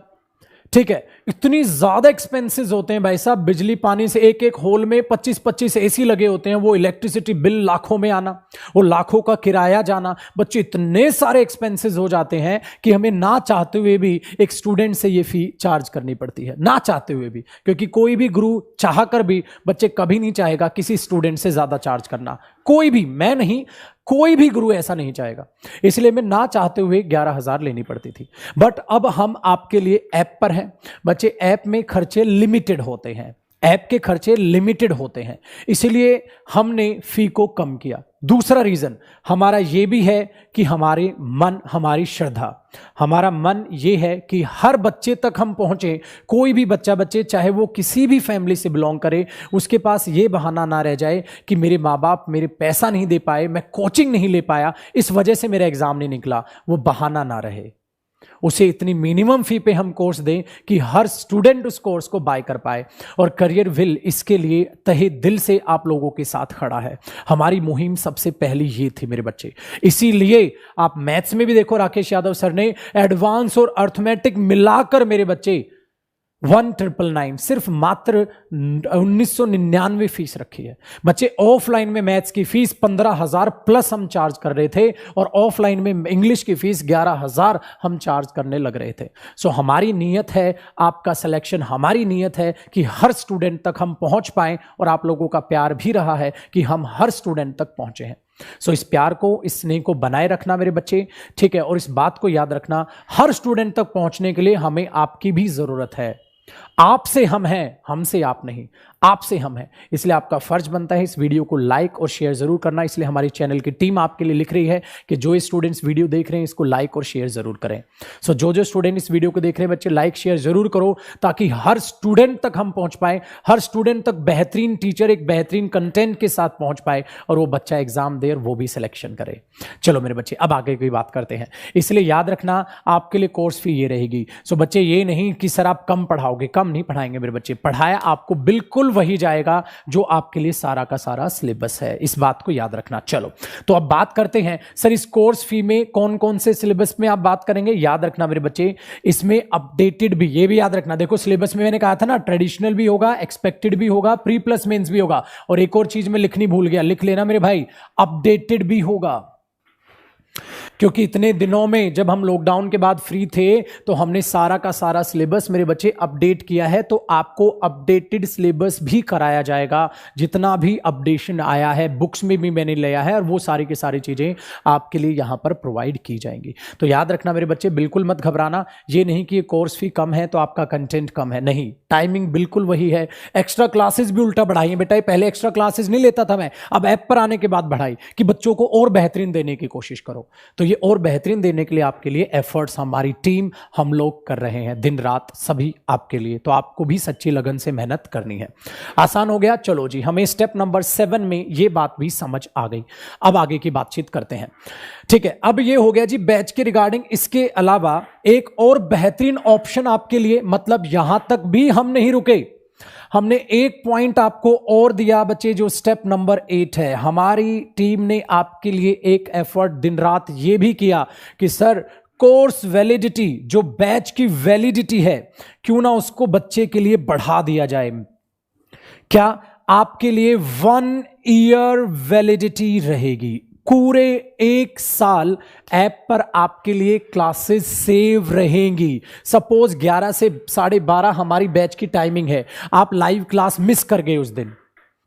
ठीक है, इतनी ज्यादा एक्सपेंसेस होते हैं भाई साहब। बिजली पानी से एक एक हॉल में 25-25 एसी लगे होते हैं, वो इलेक्ट्रिसिटी बिल लाखों में आना, वो लाखों का किराया जाना, बच्चे इतने सारे एक्सपेंसेस हो जाते हैं कि हमें ना चाहते हुए भी एक स्टूडेंट से ये फी चार्ज करनी पड़ती है, ना चाहते हुए भी। क्योंकि कोई भी गुरु चाह कर भी बच्चे कभी नहीं चाहेगा किसी स्टूडेंट से ज्यादा चार्ज करना, कोई भी, मैं नहीं, कोई भी गुरु ऐसा नहीं चाहेगा। इसलिए मैं ना चाहते हुए 11,000 लेनी पड़ती थी। बट अब हम आपके लिए ऐप पर हैं बच्चे, ऐप में खर्चे लिमिटेड होते हैं, ऐप के खर्चे लिमिटेड होते हैं, इसलिए हमने फी को कम किया। दूसरा रीजन हमारा यह भी है कि हमारे मन, हमारी श्रद्धा, हमारा मन यह है कि हर बच्चे तक हम पहुंचे। कोई भी बच्चे चाहे वो किसी भी फैमिली से बिलोंग करे, उसके पास यह बहाना ना रह जाए कि मेरे माँ बाप मेरे पैसा नहीं दे पाए, मैं कोचिंग नहीं ले पाया, इस वजह से मेरा एग्जाम नहीं निकला, वो बहाना ना रहे। उसे इतनी मिनिमम फी पे हम कोर्स दें कि हर स्टूडेंट उस कोर्स को बाय कर पाए। और करियर विल इसके लिए तहे दिल से आप लोगों के साथ खड़ा है। हमारी मुहिम सबसे पहली ये थी मेरे बच्चे, इसीलिए आप मैथ्स में भी देखो राकेश यादव सर ने एडवांस और अर्थमेटिक मिलाकर मेरे बच्चे 1999 सिर्फ मात्र 1999 फीस रखी है। बच्चे ऑफलाइन में मैथ्स की फीस 15,000 प्लस हम चार्ज कर रहे थे, और ऑफलाइन में इंग्लिश की फीस 11,000 हम चार्ज करने लग रहे थे। सो हमारी नीयत है आपका सिलेक्शन, हमारी नीयत है कि हर स्टूडेंट तक हम पहुंच पाएं, और आप लोगों का प्यार भी रहा है कि हम हर स्टूडेंट तक पहुंचे हैं। सो इस प्यार को, इस स्नेह को बनाए रखना मेरे बच्चे, ठीक है। और इस बात को याद रखना, हर स्टूडेंट तक पहुंचने के लिए हमें आपकी भी जरूरत है। आपसे हम हैं, हमसे आप नहीं, आपसे हम हैं। इसलिए आपका फर्ज बनता है इस वीडियो को लाइक और शेयर जरूर करना। इसलिए हमारी चैनल की टीम आपके लिए लिख रही है कि जो स्टूडेंट्स वीडियो देख रहे हैं इसको लाइक और शेयर जरूर करें। सो जो स्टूडेंट इस वीडियो को देख रहे हैं बच्चे, लाइक शेयर जरूर करो, ताकि हर स्टूडेंट तक हम पहुंच पाए, हर स्टूडेंट तक बेहतरीन टीचर एक बेहतरीन कंटेंट के साथ पहुंच पाए, और वो बच्चा एग्जाम दे और वो भी सिलेक्शन करे। चलो मेरे बच्चे अब आगे की बात करते हैं। इसलिए याद रखना आपके लिए कोर्स फी ये रहेगी। सो बच्चे ये नहीं कि सर आप कम पढ़ाओगे, कम नहीं पढ़ाएंगे मेरे बच्चे, पढ़ाया आपको बिल्कुल वही जाएगा जो आपके लिए सारा का सारा सिलेबस है, इस बात को याद रखना। चलो तो अब बात करते हैं सर इस कोर्स फी में कौन कौन से सिलेबस में आप बात करेंगे। याद रखना मेरे बच्चे, इसमें अपडेटेड भी, ये भी याद रखना। देखो सिलेबस में मैंने कहा था ना, ट्रेडिशनल भी होगा, एक्सपेक्टेड भी होगा, प्री प्लस मेंस भी होगा, और एक और चीज मैं लिखनी भूल गया, लिख लेना मेरे भाई, अपडेटेड भी होगा। क्योंकि इतने दिनों में जब हम लॉकडाउन के बाद फ्री थे तो हमने सारा का सारा सिलेबस मेरे बच्चे अपडेट किया है, तो आपको अपडेटेड सिलेबस भी कराया जाएगा। जितना भी अपडेशन आया है बुक्स में भी मैंने लिया है, और वो सारी की सारी चीजें आपके लिए यहां पर प्रोवाइड की जाएंगी। तो याद रखना मेरे बच्चे, बिल्कुल मत घबराना। ये नहीं कि कोर्स फी कम है तो आपका कंटेंट कम है, नहीं, टाइमिंग बिल्कुल वही है। एक्स्ट्रा क्लासेस भी उल्टा बढ़ाई है बेटा, पहले एक्स्ट्रा क्लासेस नहीं लेता था मैं, अब ऐप पर आने के बाद बढ़ाई कि बच्चों को और बेहतरीन देने की कोशिश करो। तो ये और बेहतरीन देने के लिए आपके लिए एफर्ट्स हमारी टीम, हम लोग कर रहे हैं दिन रात सभी आपके लिए। तो आपको भी सच्ची लगन से मेहनत करनी है। आसान हो गया? चलो जी, हमें स्टेप नंबर 7 में ये बात भी समझ आ गई। अब आगे की बातचीत करते हैं, ठीक है। अब ये हो गया जी बैच के रिगार्डिंग। इसके अलावा एक और बेहतरीन ऑप्शन आपके लिए, मतलब यहां तक भी हम नहीं रुके, हमने एक पॉइंट आपको और दिया बच्चे, जो स्टेप नंबर 8 है। हमारी टीम ने आपके लिए एक एफर्ट दिन रात ये भी किया कि सर कोर्स वैलिडिटी, जो बैच की वैलिडिटी है, क्यों ना उसको बच्चे के लिए बढ़ा दिया जाए। क्या आपके लिए 1 ईयर वैलिडिटी रहेगी। पूरे 1 साल ऐप पर आपके लिए क्लासेस सेव रहेंगी। सपोज 11 से 12:30 हमारी बैच की टाइमिंग है, आप लाइव क्लास मिस कर गए उस दिन,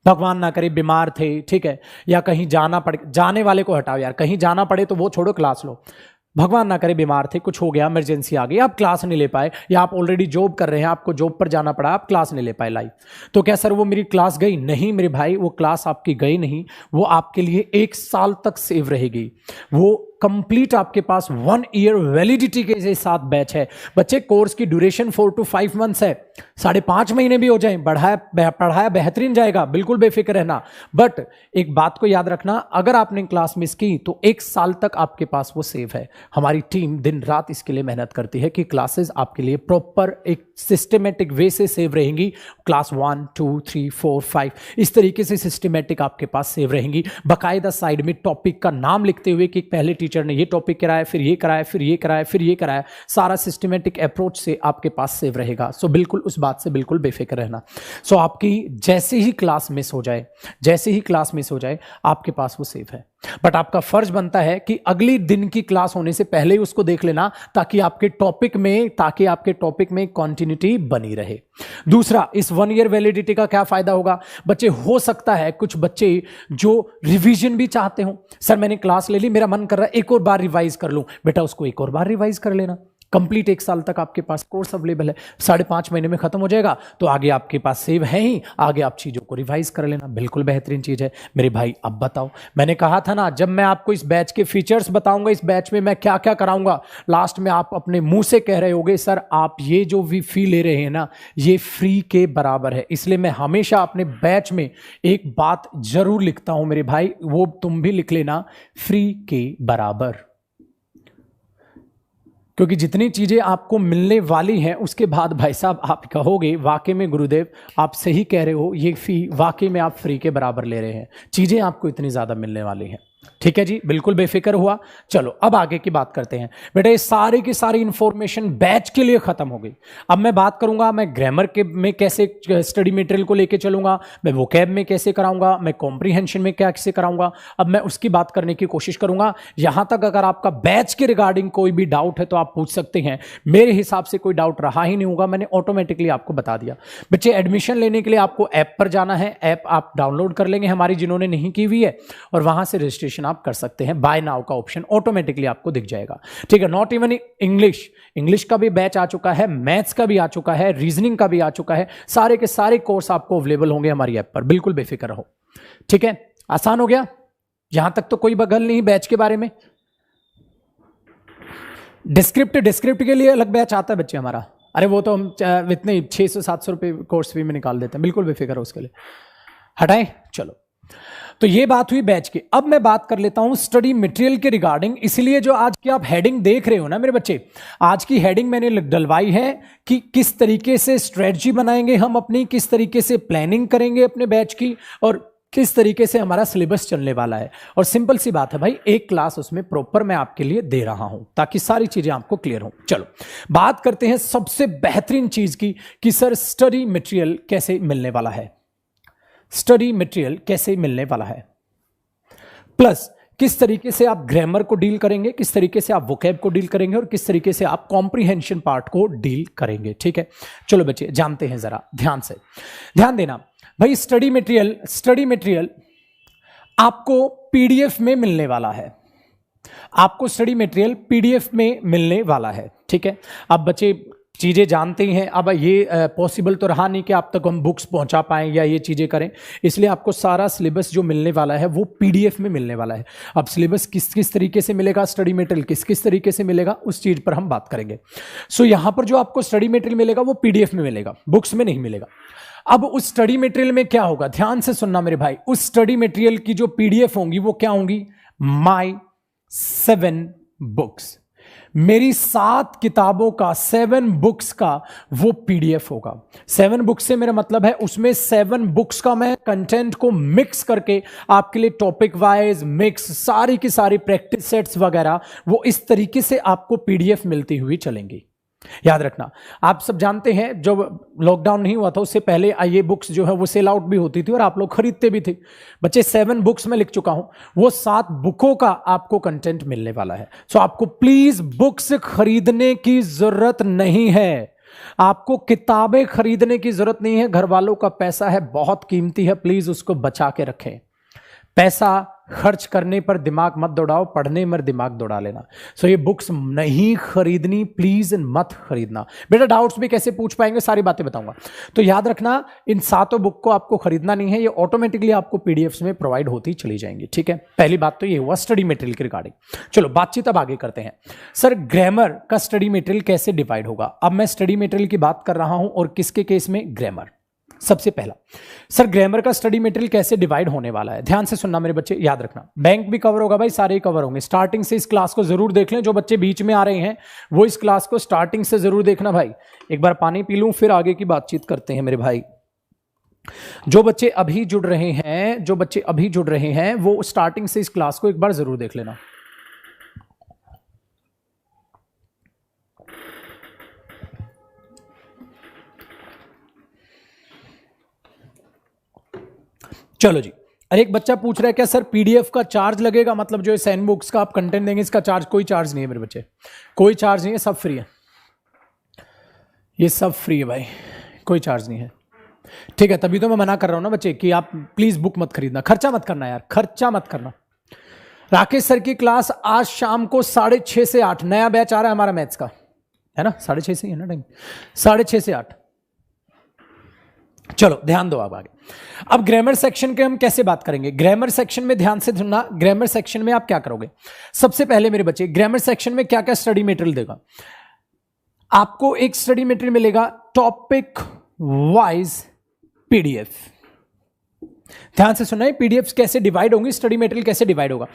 भगवान ना करे बीमार थे, ठीक है, या कहीं जाना पड़े, जाने वाले को हटाओ यार, कहीं जाना पड़े तो वो छोड़ो, क्लास लो, भगवान ना करे बीमार थे, कुछ हो गया, इमरजेंसी आ गई, आप क्लास नहीं ले पाए, या आप ऑलरेडी जॉब कर रहे हैं, आपको जॉब पर जाना पड़ा, आप क्लास नहीं ले पाए लाइव, तो क्या सर वो मेरी क्लास गई? नहीं मेरे भाई, वो क्लास आपकी गई नहीं, वो आपके लिए 1 साल तक सेव रहेगी। वो कंप्लीट आपके पास 1 ईयर वैलिडिटी के साथ बैच है। बच्चे कोर्स की ड्यूरेशन 4 to 5 मंथ्स है, 5.5 महीने भी हो जाए, पढ़ाया बेहतरीन जाएगा, बिल्कुल बेफिक्र रहना। बट एक बात को याद रखना, अगर आपने क्लास मिस की तो 1 साल तक आपके पास वो सेव है। हमारी टीम दिन रात इसके लिए मेहनत करती है कि क्लासेस आपके लिए प्रॉपर एक सिस्टमेटिक वे से सेव रहेंगी। क्लास 1, 2, 3, 4, 5 इस तरीके से सिस्टमेटिक आपके पास सेव रहेंगी। बाकायदा साइड में टॉपिक का नाम लिखते हुए कि पहले टीचर ने ये टॉपिक कराया, फिर ये कराया, फिर ये कराया, फिर ये कराया, सारा सिस्टमेटिक अप्रोच से आपके पास सेव रहेगा। सो बिल्कुल उस बात से बिल्कुल बेफिक्र रहना। सो आपकी जैसे ही क्लास मिस हो जाए, आपके पास वो सेव है। बट आपका फर्ज बनता है कि अगली दिन की क्लास होने से पहले ही उसको देख लेना, ताकि आपके टॉपिक में कंटिन्यूटी बनी रहे। दूसरा, इस 1 ईयर वैलिडिटी का क्या फायदा होगा? बच्चे, हो सकता है कुछ बच्चे जो रिवीजन भी चाहते हो, सर मैंने क्लास ले ली, मेरा मन कर रहा है एक और बार रिवाइज कर लूं, बेटा उसको एक और बार रिवाइज कर लेना। कंप्लीट 1 साल तक आपके पास कोर्स अवेलेबल है, 5.5 महीने में खत्म हो जाएगा, तो आगे आपके पास सेव है ही, आगे आप चीजों को रिवाइज कर लेना, बिल्कुल बेहतरीन चीज है। मेरे भाई अब बताओ, मैंने कहा था ना, जब मैं आपको इस बैच के फीचर्स बताऊंगा, इस बैच में मैं क्या क्या कराऊंगा, लास्ट में आप अपने मुंह से कह रहे होगे सर आप ये जो भी फी ले रहे हैं ना, ये फ्री के बराबर है। इसलिए मैं हमेशा अपने बैच में एक बात जरूर लिखता हूं मेरे भाई, वो तुम भी लिख लेना, फ्री के बराबर। क्योंकि जितनी चीजें आपको मिलने वाली हैं उसके बाद भाई साहब आप कहोगे वाकई में गुरुदेव आप सही कह रहे हो, ये फी वाकई में आप फ्री के बराबर ले रहे हैं, चीजें आपको इतनी ज्यादा मिलने वाली हैं। ठीक है जी, बिल्कुल बेफिक्र हुआ। चलो अब आगे की बात करते हैं। बेटा ये सारी की सारी इंफॉर्मेशन बैच के लिए खत्म हो गई। अब मैं बात करूंगा मैं ग्रामर के में कैसे स्टडी मटेरियल को लेके चलूंगा, मैं वोकैब में कैसे कराऊंगा, मैं कॉम्प्रीहेंशन में कैसे कराऊंगा, अब मैं उसकी बात करने की कोशिश करूंगा। यहां तक अगर आपका बैच के रिगार्डिंग कोई भी डाउट है तो आप पूछ सकते हैं। मेरे हिसाब से कोई डाउट रहा ही नहीं होगा, मैंने ऑटोमेटिकली आपको बता दिया। बच्चे एडमिशन लेने के लिए आपको ऐप पर जाना है, ऐप आप डाउनलोड कर लेंगे हमारी जिन्होंने नहीं की हुई है, और वहां से रजिस्ट्रेशन आप कर सकते हैं। बाय नाउ का ऑप्शन ऑटोमेटिकली आपको दिख जाएगा। ठीक है, नॉट इवन इंग्लिश का भी बैच आ चुका है, मैथ्स का भी आ चुका है, रीजनिंग का भी आ चुका है, सारे के सारे कोर्स आपको अवेलेबल होंगे हमारी ऐप पर, बिल्कुल बेफिक्र रहो। ठीक है, आसान हो गया, यहां तक तो कोई बगल नहीं बैच के बारे में। डिस्क्रिप्ट के लिए अलग बैच आता है बच्चे हमारा, अरे वो तो हम इतने 600-700 रुपए कोर्स फी में निकाल देते हैं, बिल्कुल बेफिक्र हो उसके लिए, हटाएं। चलो, तो ये बात हुई बैच की। अब मैं बात कर लेता हूं स्टडी मटेरियल के रिगार्डिंग। इसलिए जो आज की आप हेडिंग देख रहे हो ना मेरे बच्चे, आज की हेडिंग मैंने डलवाई है कि किस तरीके से स्ट्रेटजी बनाएंगे हम अपनी, किस तरीके से प्लानिंग करेंगे अपने बैच की, और किस तरीके से हमारा सिलेबस चलने वाला है। और सिंपल सी बात है भाई, एक क्लास उसमें प्रॉपर मैं आपके लिए दे रहा हूं ताकि सारी चीजें आपको क्लियर हो। चलो बात करते हैं सबसे बेहतरीन चीज की कि सर स्टडी मटेरियल कैसे मिलने वाला है, स्टडी मटेरियल कैसे मिलने वाला है, प्लस किस तरीके से आप ग्रामर को डील करेंगे, किस तरीके से आप वोकैब को डील करेंगे, और किस तरीके से आप कॉम्प्रीहेंशन पार्ट को डील करेंगे। ठीक है, चलो बच्चे जानते हैं, जरा ध्यान से ध्यान देना भाई। स्टडी मटेरियल आपको पीडीएफ में मिलने वाला है, आपको स्टडी मटेरियल पीडीएफ में मिलने वाला है। ठीक है, अब बच्चे चीज़ें जानते ही हैं, अब ये पॉसिबल तो रहा नहीं कि आप तक हम बुक्स पहुंचा पाएं या ये चीज़ें करें, इसलिए आपको सारा सिलेबस जो मिलने वाला है वो पीडीएफ में मिलने वाला है। अब सिलेबस किस किस तरीके से मिलेगा, स्टडी मटेरियल किस किस तरीके से मिलेगा, उस चीज़ पर हम बात करेंगे। सो यहाँ पर जो आपको स्टडी मटेरियल मिलेगा वो पीडीएफ में मिलेगा, बुक्स में नहीं मिलेगा। अब उस स्टडी मटेरियल में क्या होगा, ध्यान से सुनना मेरे भाई, उस स्टडी मटेरियल की जो पीडीएफ होंगी वो क्या होंगी, माई 7 बुक्स, मेरी 7 किताबों का, 7 बुक्स का वो पीडीएफ होगा। 7 बुक्स से मेरा मतलब है उसमें 7 बुक्स का मैं कंटेंट को मिक्स करके आपके लिए टॉपिक वाइज मिक्स सारी की सारी प्रैक्टिस सेट्स वगैरह वो इस तरीके से आपको पीडीएफ मिलती हुई चलेंगी। याद रखना, आप सब जानते हैं जब लॉकडाउन नहीं हुआ था उससे पहले ये बुक्स जो है वो सेल आउट भी होती थी और आप लोग खरीदते भी थे। बच्चे 7 बुक्स में लिख चुका हूं, वो 7 बुकों का आपको कंटेंट मिलने वाला है। सो आपको प्लीज बुक्स खरीदने की जरूरत नहीं है, आपको किताबें खरीदने की जरूरत नहीं है। घर वालों का पैसा है, बहुत कीमती है, प्लीज उसको बचा के रखें। पैसा खर्च करने पर दिमाग मत दौड़ाओ, पढ़ने में दिमाग दौड़ा लेना। सो ये बुक्स नहीं खरीदनी, प्लीज मत खरीदना। बेटा डाउट्स भी कैसे पूछ पाएंगे, सारी बातें बताऊंगा। तो याद रखना, इन 7 बुक को आपको खरीदना नहीं है, ये ऑटोमेटिकली आपको पीडीएफ्स में प्रोवाइड होती चली जाएंगी। ठीक है, पहली बात तो ये हुआ स्टडी मटेरियल के रिगार्डिंग। चलो बातचीत अब आगे करते हैं। सर ग्रामर का स्टडी मटेरियल कैसे डिवाइड होगा? अब मैं स्टडी मटेरियल की बात कर रहा हूं और किसके केस में? ग्रामर। सबसे पहला, सर ग्रामर का स्टडी मटेरियल कैसे डिवाइड होने वाला है? ध्यान से सुनना मेरे बच्चे, याद रखना। बैंक भी कवर होगा भाई, सारे ही कवर होंगे। स्टार्टिंग से इस क्लास को जरूर देख लें, जो बच्चे बीच में आ रहे हैं वो इस क्लास को स्टार्टिंग से जरूर देखना भाई। एक बार पानी पी लूं फिर आगे की बातचीत करते हैं मेरे भाई। जो बच्चे अभी जुड़ रहे हैं वो स्टार्टिंग से इस क्लास को एक बार जरूर देख लेना। चलो जी, अरे एक बच्चा पूछ रहा है क्या सर पीडीएफ का चार्ज लगेगा? मतलब जो सैन बुक्स का आप कंटेंट देंगे इसका चार्ज? कोई चार्ज नहीं है मेरे बच्चे, कोई चार्ज नहीं है, सब फ्री है, ये सब फ्री है भाई, कोई चार्ज नहीं है। ठीक है, तभी तो मैं मना कर रहा हूं ना बच्चे कि आप प्लीज बुक मत खरीदना, खर्चा मत करना यार, खर्चा मत करना। राकेश सर की क्लास आज शाम को 6:30 से 8, नया बैच आ रहा है हमारा मैथ्स का, है ना? 6:30 से ही है ना टाइम, 6:30 से 8। चलो ध्यान दो आप आगे। अब ग्रामर सेक्शन के हम कैसे बात करेंगे? ग्रामर सेक्शन में ध्यान से सुनना, ग्रामर सेक्शन में आप क्या करोगे? सबसे पहले मेरे बच्चे, ग्रामर सेक्शन में क्या क्या स्टडी मटेरियल देगा? आपको एक स्टडी मटेरियल मिलेगा टॉपिक वाइज पीडीएफ। ध्यान से सुनना है, पीडीएफ कैसे डिवाइड होंगी, स्टडी मटेरियल कैसे डिवाइड होगा।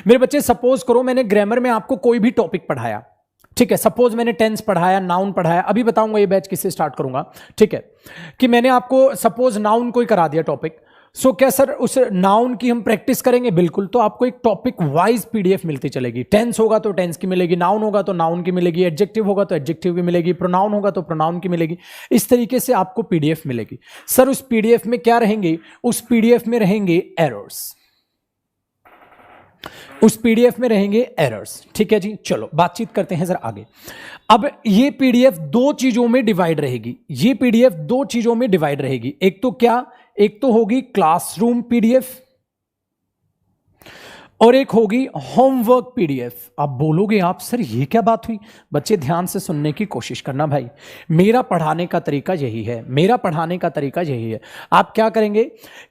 मेरे बच्चे सपोज करो मैंने ग्रामर में आपको कोई भी टॉपिक पढ़ाया, ठीक है, सपोज मैंने टेंस पढ़ाया, नाउन पढ़ाया, अभी बताऊंगा ये बैच किससे स्टार्ट करूंगा, ठीक है, कि मैंने आपको सपोज नाउन को ही करा दिया टॉपिक। सो क्या सर उस नाउन की हम प्रैक्टिस करेंगे? बिल्कुल। तो आपको एक टॉपिक वाइज पीडीएफ मिलती चलेगी। टेंस होगा तो टेंस की मिलेगी, नाउन होगा तो नाउन की मिलेगी, एडजेक्टिव होगा तो एडजेक्टिव की मिलेगी, प्रोनाउन होगा तो प्रोनाउन की मिलेगी। इस तरीके से आपको पीडीएफ मिलेगी। सर उस पीडीएफ में क्या रहेंगे? उस पीडीएफ में रहेंगे एरर्स, उस पीडीएफ में रहेंगे एरर्स। ठीक है जी, चलो बातचीत करते हैं जरा आगे। अब ये पीडीएफ 2 चीजों में डिवाइड रहेगी, ये पीडीएफ 2 चीजों में डिवाइड रहेगी। एक तो क्या? एक तो होगी क्लासरूम पीडीएफ और एक होगी होमवर्क पीडीएफ। अब बोलोगे आप सर ये क्या बात हुई? बच्चे ध्यान से सुनने की कोशिश करना भाई, मेरा पढ़ाने का तरीका यही है, मेरा पढ़ाने का तरीका यही है। आप क्या करेंगे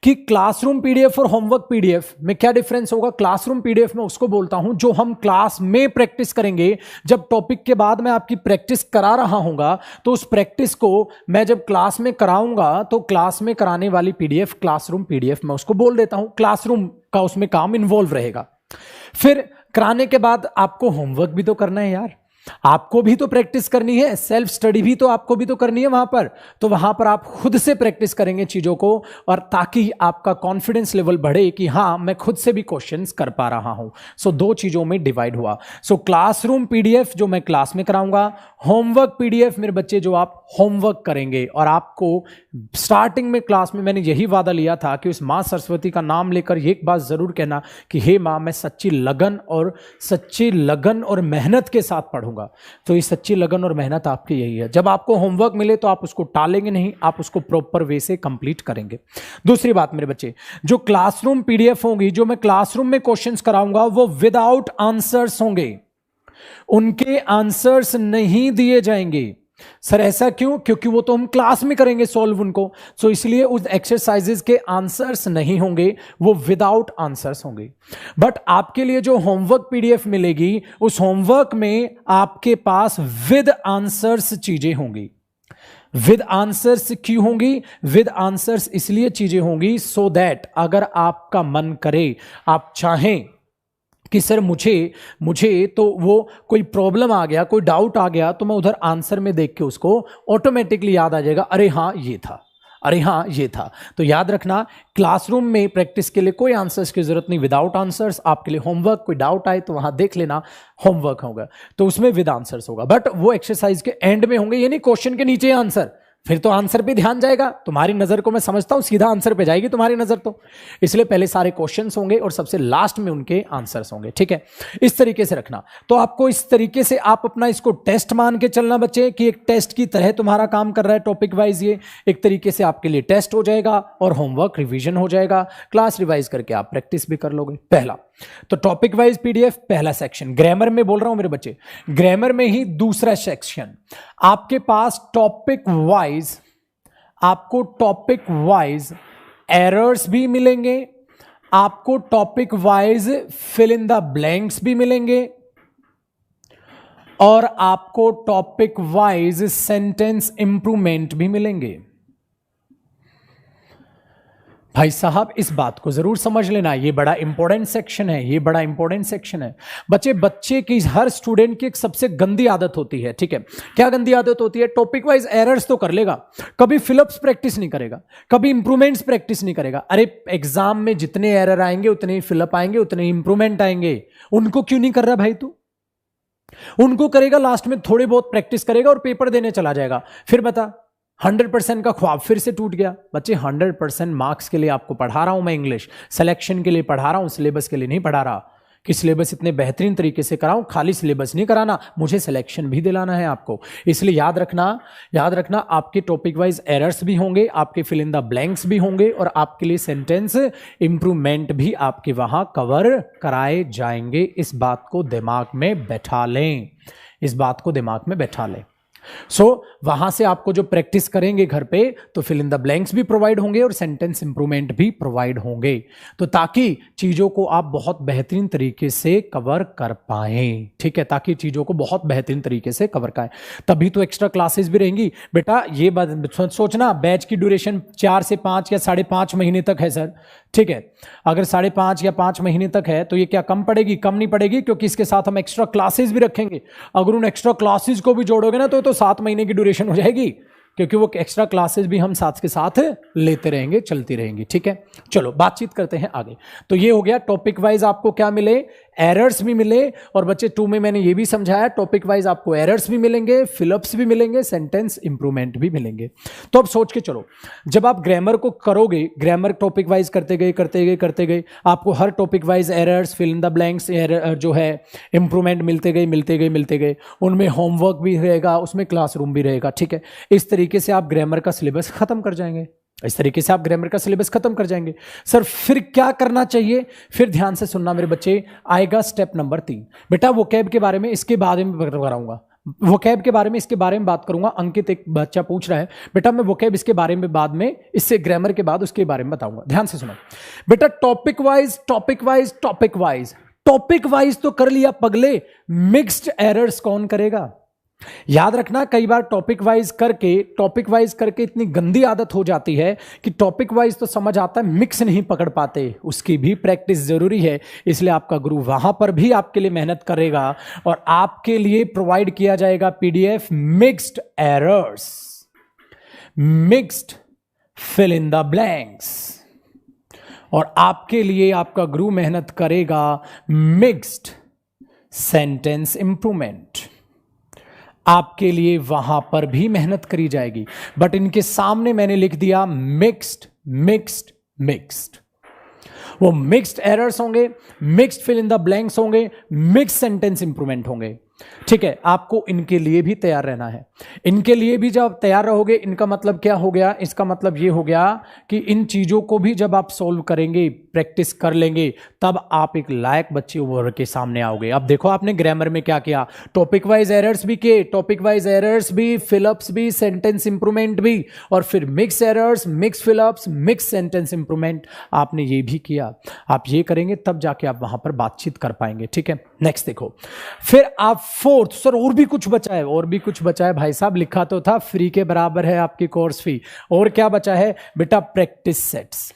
कि क्लासरूम पीडीएफ और होमवर्क पीडीएफ में क्या डिफरेंस होगा? क्लासरूम पीडीएफ में उसको बोलता हूं जो हम क्लास में प्रैक्टिस करेंगे। जब टॉपिक के बाद मैं आपकी प्रैक्टिस करा रहा हूंगा तो उस प्रैक्टिस को मैं जब क्लास में कराऊंगा तो क्लास में कराने वाली पीडीएफ क्लासरूम पीडीएफ मैं उसको बोल देता हूं। क्लासरूम का उसमें काम इन्वॉल्व रहेगा। फिर कराने के बाद आपको होमवर्क भी तो करना है यार, आपको भी तो प्रैक्टिस करनी है, सेल्फ स्टडी भी तो आपको भी तो करनी है वहां पर। तो वहां पर आप खुद से प्रैक्टिस करेंगे चीजों को, और ताकि आपका कॉन्फिडेंस लेवल बढ़े कि हां मैं खुद से भी क्वेश्चंस कर पा रहा हूं। सो 2 चीजों में डिवाइड हुआ। सो क्लासरूम पीडीएफ जो मैं क्लास में कराऊंगा, होमवर्क पीडीएफ मेरे बच्चे जो आप होमवर्क करेंगे। और आपको स्टार्टिंग में क्लास में मैंने यही वादा लिया था कि उस मां सरस्वती का नाम लेकर एक बात जरूर कहना कि हे मां मैं सच्ची लगन और मेहनत के साथ पढ़ूंगा। तो ये सच्ची लगन और मेहनत आपकी यही है। जब आपको होमवर्क मिले तो आप उसको टालेंगे नहीं, आप उसको प्रॉपर वे से कंप्लीट करेंगे। दूसरी बात मेरे बच्चे, जो क्लासरूम पीडीएफ होंगी, जो मैं क्लासरूम में क्वेश्चंस कराऊंगा वो विदाउट आंसर्स होंगे, उनके आंसर्स नहीं दिए जाएंगे। सर ऐसा क्यों? क्योंकि वो तो हम क्लास में करेंगे सॉल्व उनको। सो इसलिए उस एक्सरसाइजेस के आंसर्स नहीं होंगे, वो विदाउट आंसर्स होंगे। बट आपके लिए जो होमवर्क पीडीएफ मिलेगी, उस होमवर्क में आपके पास विद आंसर्स चीजें होंगी। विद आंसर्स क्यों होंगी? विद आंसर्स इसलिए चीजें होंगी सो दैट अगर आपका मन करे, आप चाहें कि सर मुझे तो वो कोई प्रॉब्लम आ गया, कोई डाउट आ गया, तो मैं उधर आंसर में देख के उसको ऑटोमेटिकली याद आ जाएगा, अरे हाँ ये था। अरे हाँ ये था। तो याद रखना, क्लासरूम में प्रैक्टिस के लिए कोई आंसर्स की जरूरत नहीं, विदाउट आंसर्स। आपके लिए होमवर्क, कोई डाउट आए तो वहां देख लेना, होमवर्क होगा तो उसमें विद आंसर्स होगा, बट वो एक्सरसाइज के एंड में होंगे, ये नहीं क्वेश्चन के नीचे आंसर, फिर तो आंसर पे ध्यान जाएगा। तुम्हारी नजर को मैं समझता हूं सीधा आंसर पे जाएगी तुम्हारी नजर, तो इसलिए पहले सारे क्वेश्चंस होंगे और सबसे लास्ट में उनके आंसर्स होंगे, ठीक है। इस तरीके से रखना। तो आपको इस तरीके से आप अपना इसको टेस्ट मान के चलना बच्चे, कि एक टेस्ट की तरह तुम्हारा काम कर रहा है टॉपिक वाइज, ये एक तरीके से आपके लिए टेस्ट हो जाएगा और होमवर्क रिवीजन हो जाएगा, क्लास रिवाइज करके आप प्रैक्टिस भी कर लोगे। पहला तो टॉपिक वाइज पीडीएफ पहला सेक्शन, ग्रामर में बोल रहा हूं मेरे बच्चे, ग्रामर में ही दूसरा सेक्शन आपके पास टॉपिक वाइज, आपको टॉपिक वाइज एरर्स भी मिलेंगे, आपको topic wise fill in the blanks भी मिलेंगे, और आपको टॉपिक वाइज सेंटेंस इंप्रूवमेंट भी मिलेंगे। भाई साहब इस बात को जरूर समझ लेना, ये बड़ा इंपॉर्टेंट सेक्शन है, ये बड़ा इंपॉर्टेंट सेक्शन है। बच्चे की, हर स्टूडेंट की एक सबसे गंदी आदत होती है, ठीक है। क्या गंदी आदत होती है? टॉपिक वाइज एरर्स तो कर लेगा, कभी फिलअप्स प्रैक्टिस नहीं करेगा, कभी इंप्रूवमेंट्स प्रैक्टिस नहीं करेगा। अरे एग्जाम में जितने एरर आएंगे उतने ही फिलअप आएंगे, उतने ही इंप्रूवमेंट आएंगे, उनको क्यों नहीं कर रहा भाई तू? उनको करेगा, लास्ट में थोड़ी बहुत प्रैक्टिस करेगा और पेपर देने चला जाएगा, फिर बता 100% का ख्वाब फिर से टूट गया। बच्चे 100% मार्क्स के लिए आपको पढ़ा रहा हूं मैं, इंग्लिश सिलेक्शन के लिए पढ़ा रहा हूं, सिलेबस के लिए नहीं पढ़ा रहा कि सिलेबस इतने बेहतरीन तरीके से कराऊं। खाली सिलेबस नहीं कराना, मुझे सिलेक्शन भी दिलाना है आपको। इसलिए याद रखना आपके टॉपिक वाइज एरर्स भी होंगे, आपके फिल इन द ब्लैंक्स भी होंगे, और आपके लिए सेंटेंस इंप्रूवमेंट भी आपके वहां कवर कराए जाएंगे। इस बात को दिमाग में बैठा लें, इस बात को दिमाग में बैठा लें। वहां से आपको जो प्रैक्टिस करेंगे घर पे, तो फिल इन द ब्लैंक्स भी प्रोवाइड होंगे और सेंटेंस इंप्रूवमेंट भी प्रोवाइड होंगे, तो ताकि चीजों को आप बहुत बेहतरीन तरीके से कवर कर पाएं, ठीक है, ताकि चीजों को बहुत बेहतरीन तरीके से कवर करें। तभी तो एक्स्ट्रा क्लासेस भी रहेंगी बेटा। ये बात सोचना, बैच की ड्यूरेशन 4 से 5 या 5.5 महीने तक है सर, ठीक है। अगर 5.5 या 5 महीने तक है तो ये क्या कम पड़ेगी? कम नहीं पड़ेगी, क्योंकि इसके साथ हम एक्स्ट्रा क्लासेस भी रखेंगे। अगर उन एक्स्ट्रा क्लासेस को भी जोड़ोगे ना तो 7 महीने की ड्यूरेशन हो जाएगी, क्योंकि वो एक्स्ट्रा क्लासेस भी हम साथ के साथ लेते रहेंगे, चलती रहेंगी, ठीक है। चलो बातचीत करते हैं आगे। तो ये हो गया टॉपिक वाइज आपको क्या मिले, एरर्स भी मिले, और बच्चे 2 में मैंने ये भी समझाया टॉपिक वाइज आपको एरर्स भी मिलेंगे, फिलअप्स भी मिलेंगे, सेंटेंस इंप्रूवमेंट भी मिलेंगे। तो अब सोच के चलो, जब आप ग्रामर को करोगे, ग्रामर टॉपिक वाइज करते गए, आपको हर topic wise errors, fill in the blanks, जो है इंप्रूवमेंट मिलते गए, उनमें होमवर्क भी रहेगा, उसमें क्लासरूम भी रहेगा, ठीक है। इस तरीके से आप ग्रामर का सिलेबस खत्म कर जाएंगे, सर फिर क्या करना चाहिए? फिर ध्यान से सुनना मेरे बच्चे, आएगा स्टेप नंबर 3। बेटा वोकैब के बारे में इसके बारे में कराऊंगा, वोकैब के बारे में इसके बारे में बात करूंगा। अंकित एक बच्चा पूछ रहा है, बेटा मैं वोकैब इसके बारे में बाद में, इससे ग्रामर के बाद उसके बारे में बताऊंगा। ध्यान से सुनो बेटा, टॉपिक वाइज तो कर लिया पगले, मिक्स्ड एरर्स कौन करेगा? याद रखना, कई बार टॉपिक वाइज करके इतनी गंदी आदत हो जाती है कि टॉपिक वाइज तो समझ आता है, मिक्स नहीं पकड़ पाते, उसकी भी प्रैक्टिस जरूरी है। इसलिए आपका गुरु वहां पर भी आपके लिए मेहनत करेगा और आपके लिए प्रोवाइड किया जाएगा PDF mixed errors, mixed fill in the blanks, और आपके लिए आपका गुरु मेहनत करेगा मिक्स्ड सेंटेंस इंप्रूवमेंट। आपके लिए वहां पर भी मेहनत करी जाएगी, बट इनके सामने मैंने लिख दिया मिक्स्ड। वो मिक्स्ड एरर्स होंगे, mixed fill in the blanks होंगे, मिक्स्ड सेंटेंस इंप्रूवमेंट होंगे, ठीक है। आपको इनके लिए भी तैयार रहना है। इनके लिए भी जब तैयार रहोगे, इनका मतलब क्या हो गया? इसका मतलब ये हो गया कि इन चीजों को भी जब आप सोल्व करेंगे, प्रैक्टिस कर लेंगे, तब आप एक लायक बच्चे उभर के सामने आओगे। अब देखो आपने ग्रामर में क्या किया, टॉपिक वाइज एरर्स भी किए, फिलअप्स भी, सेंटेंस इंप्रूवमेंट भी, और फिर mix errors, mix fill-ups, mix sentence improvement, आपने ये भी किया। आप ये करेंगे तब जाके आप वहां पर बातचीत कर पाएंगे, ठीक है। नेक्स्ट देखो, फिर आप 4th, सर और भी कुछ बचा है भाई साहब, लिखा तो था फ्री के बराबर है आपकी कोर्स फी, और क्या बचा है बेटा? Practice sets.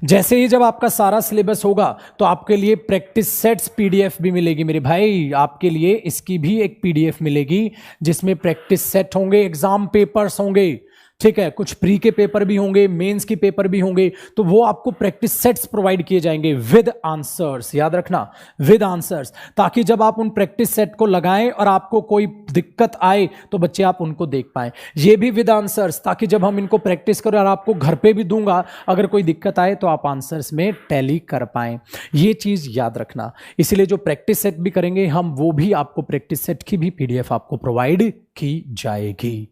जैसे ही जब आपका सारा सिलेबस होगा तो आपके लिए प्रैक्टिस सेट्स पीडीएफ भी मिलेगी मेरे भाई। आपके लिए इसकी भी एक पीडीएफ मिलेगी जिसमें प्रैक्टिस सेट होंगे, एग्जाम पेपर्स होंगे, ठीक है, कुछ प्री के पेपर भी होंगे, मेंस के पेपर भी होंगे। तो वो आपको प्रैक्टिस सेट्स प्रोवाइड किए जाएंगे विद आंसर्स, याद रखना विद आंसर्स, ताकि जब आप उन प्रैक्टिस सेट को लगाएं और आपको कोई दिक्कत आए तो बच्चे आप उनको देख पाएं। ये भी विद आंसर्स, ताकि जब हम इनको प्रैक्टिस करें और आपको घर पे भी दूंगा, अगर कोई दिक्कत आए तो आप आंसर्स में टैली कर पाएं। ये चीज याद रखना। इसलिए जो प्रैक्टिस सेट भी करेंगे हम, वो भी आपको प्रैक्टिस सेट की भी पीडीएफ आपको प्रोवाइड की जाएगी।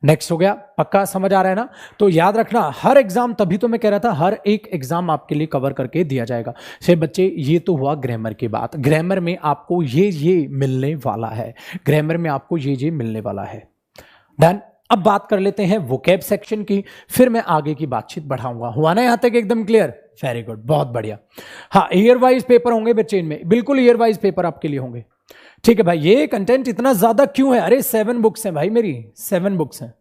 नेक्स्ट हो गया, पक्का समझ आ रहा है ना? तो याद रखना, हर एग्जाम, तभी तो मैं कह रहा था हर एक एग्जाम आपके लिए कवर करके दिया जाएगा। से बच्चे, ये तो हुआ ग्रामर की बात। ग्रामर में आपको ये मिलने वाला है, ग्रामर में आपको ये मिलने वाला है। डन। अब बात कर लेते हैं वोकैब सेक्शन की, फिर मैं आगे की बातचीत बढ़ाऊंगा। हुआ ना यहां तक एकदम क्लियर? वेरी गुड, बहुत बढ़िया। हाँ, ईयर वाइज पेपर होंगे बच्चे इनमें, बिल्कुल ईयर वाइज पेपर आपके लिए होंगे। ठीक है भाई, ये कंटेंट इतना ज्यादा क्यों है? अरे 7 बुक्स हैं भाई मेरी, 7 बुक्स हैं,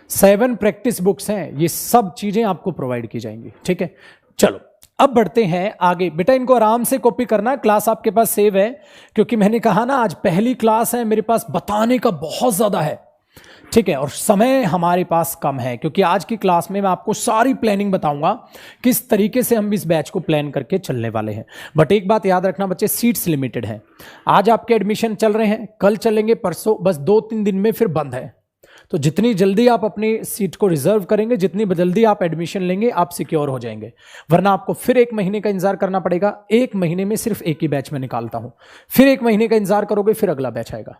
7 प्रैक्टिस बुक्स हैं, ये सब चीजें आपको प्रोवाइड की जाएंगी। ठीक है, चलो अब बढ़ते हैं आगे। बेटा इनको आराम से कॉपी करना, क्लास आपके पास सेव है, क्योंकि मैंने कहा ना आज पहली क्लास है, मेरे पास बताने का बहुत ज्यादा है। ठीक है, और समय हमारे पास कम है, क्योंकि आज की क्लास में मैं आपको सारी प्लानिंग बताऊंगा किस तरीके से हम इस बैच को प्लान करके चलने वाले हैं। बट एक बात याद रखना बच्चे, सीट्स लिमिटेड हैं। आज आपके एडमिशन चल रहे हैं, कल चलेंगे, परसों, बस 2-3 दिन में फिर बंद है। तो जितनी जल्दी आप अपनी सीट को रिजर्व करेंगे, जितनी जल्दी आप एडमिशन लेंगे, आप सिक्योर हो जाएंगे। वरना आपको फिर 1 महीने का इंतजार करना पड़ेगा। 1 महीने में सिर्फ एक ही बैच में निकालता हूं, फिर 1 महीने का इंतजार करोगे, फिर अगला बैच आएगा,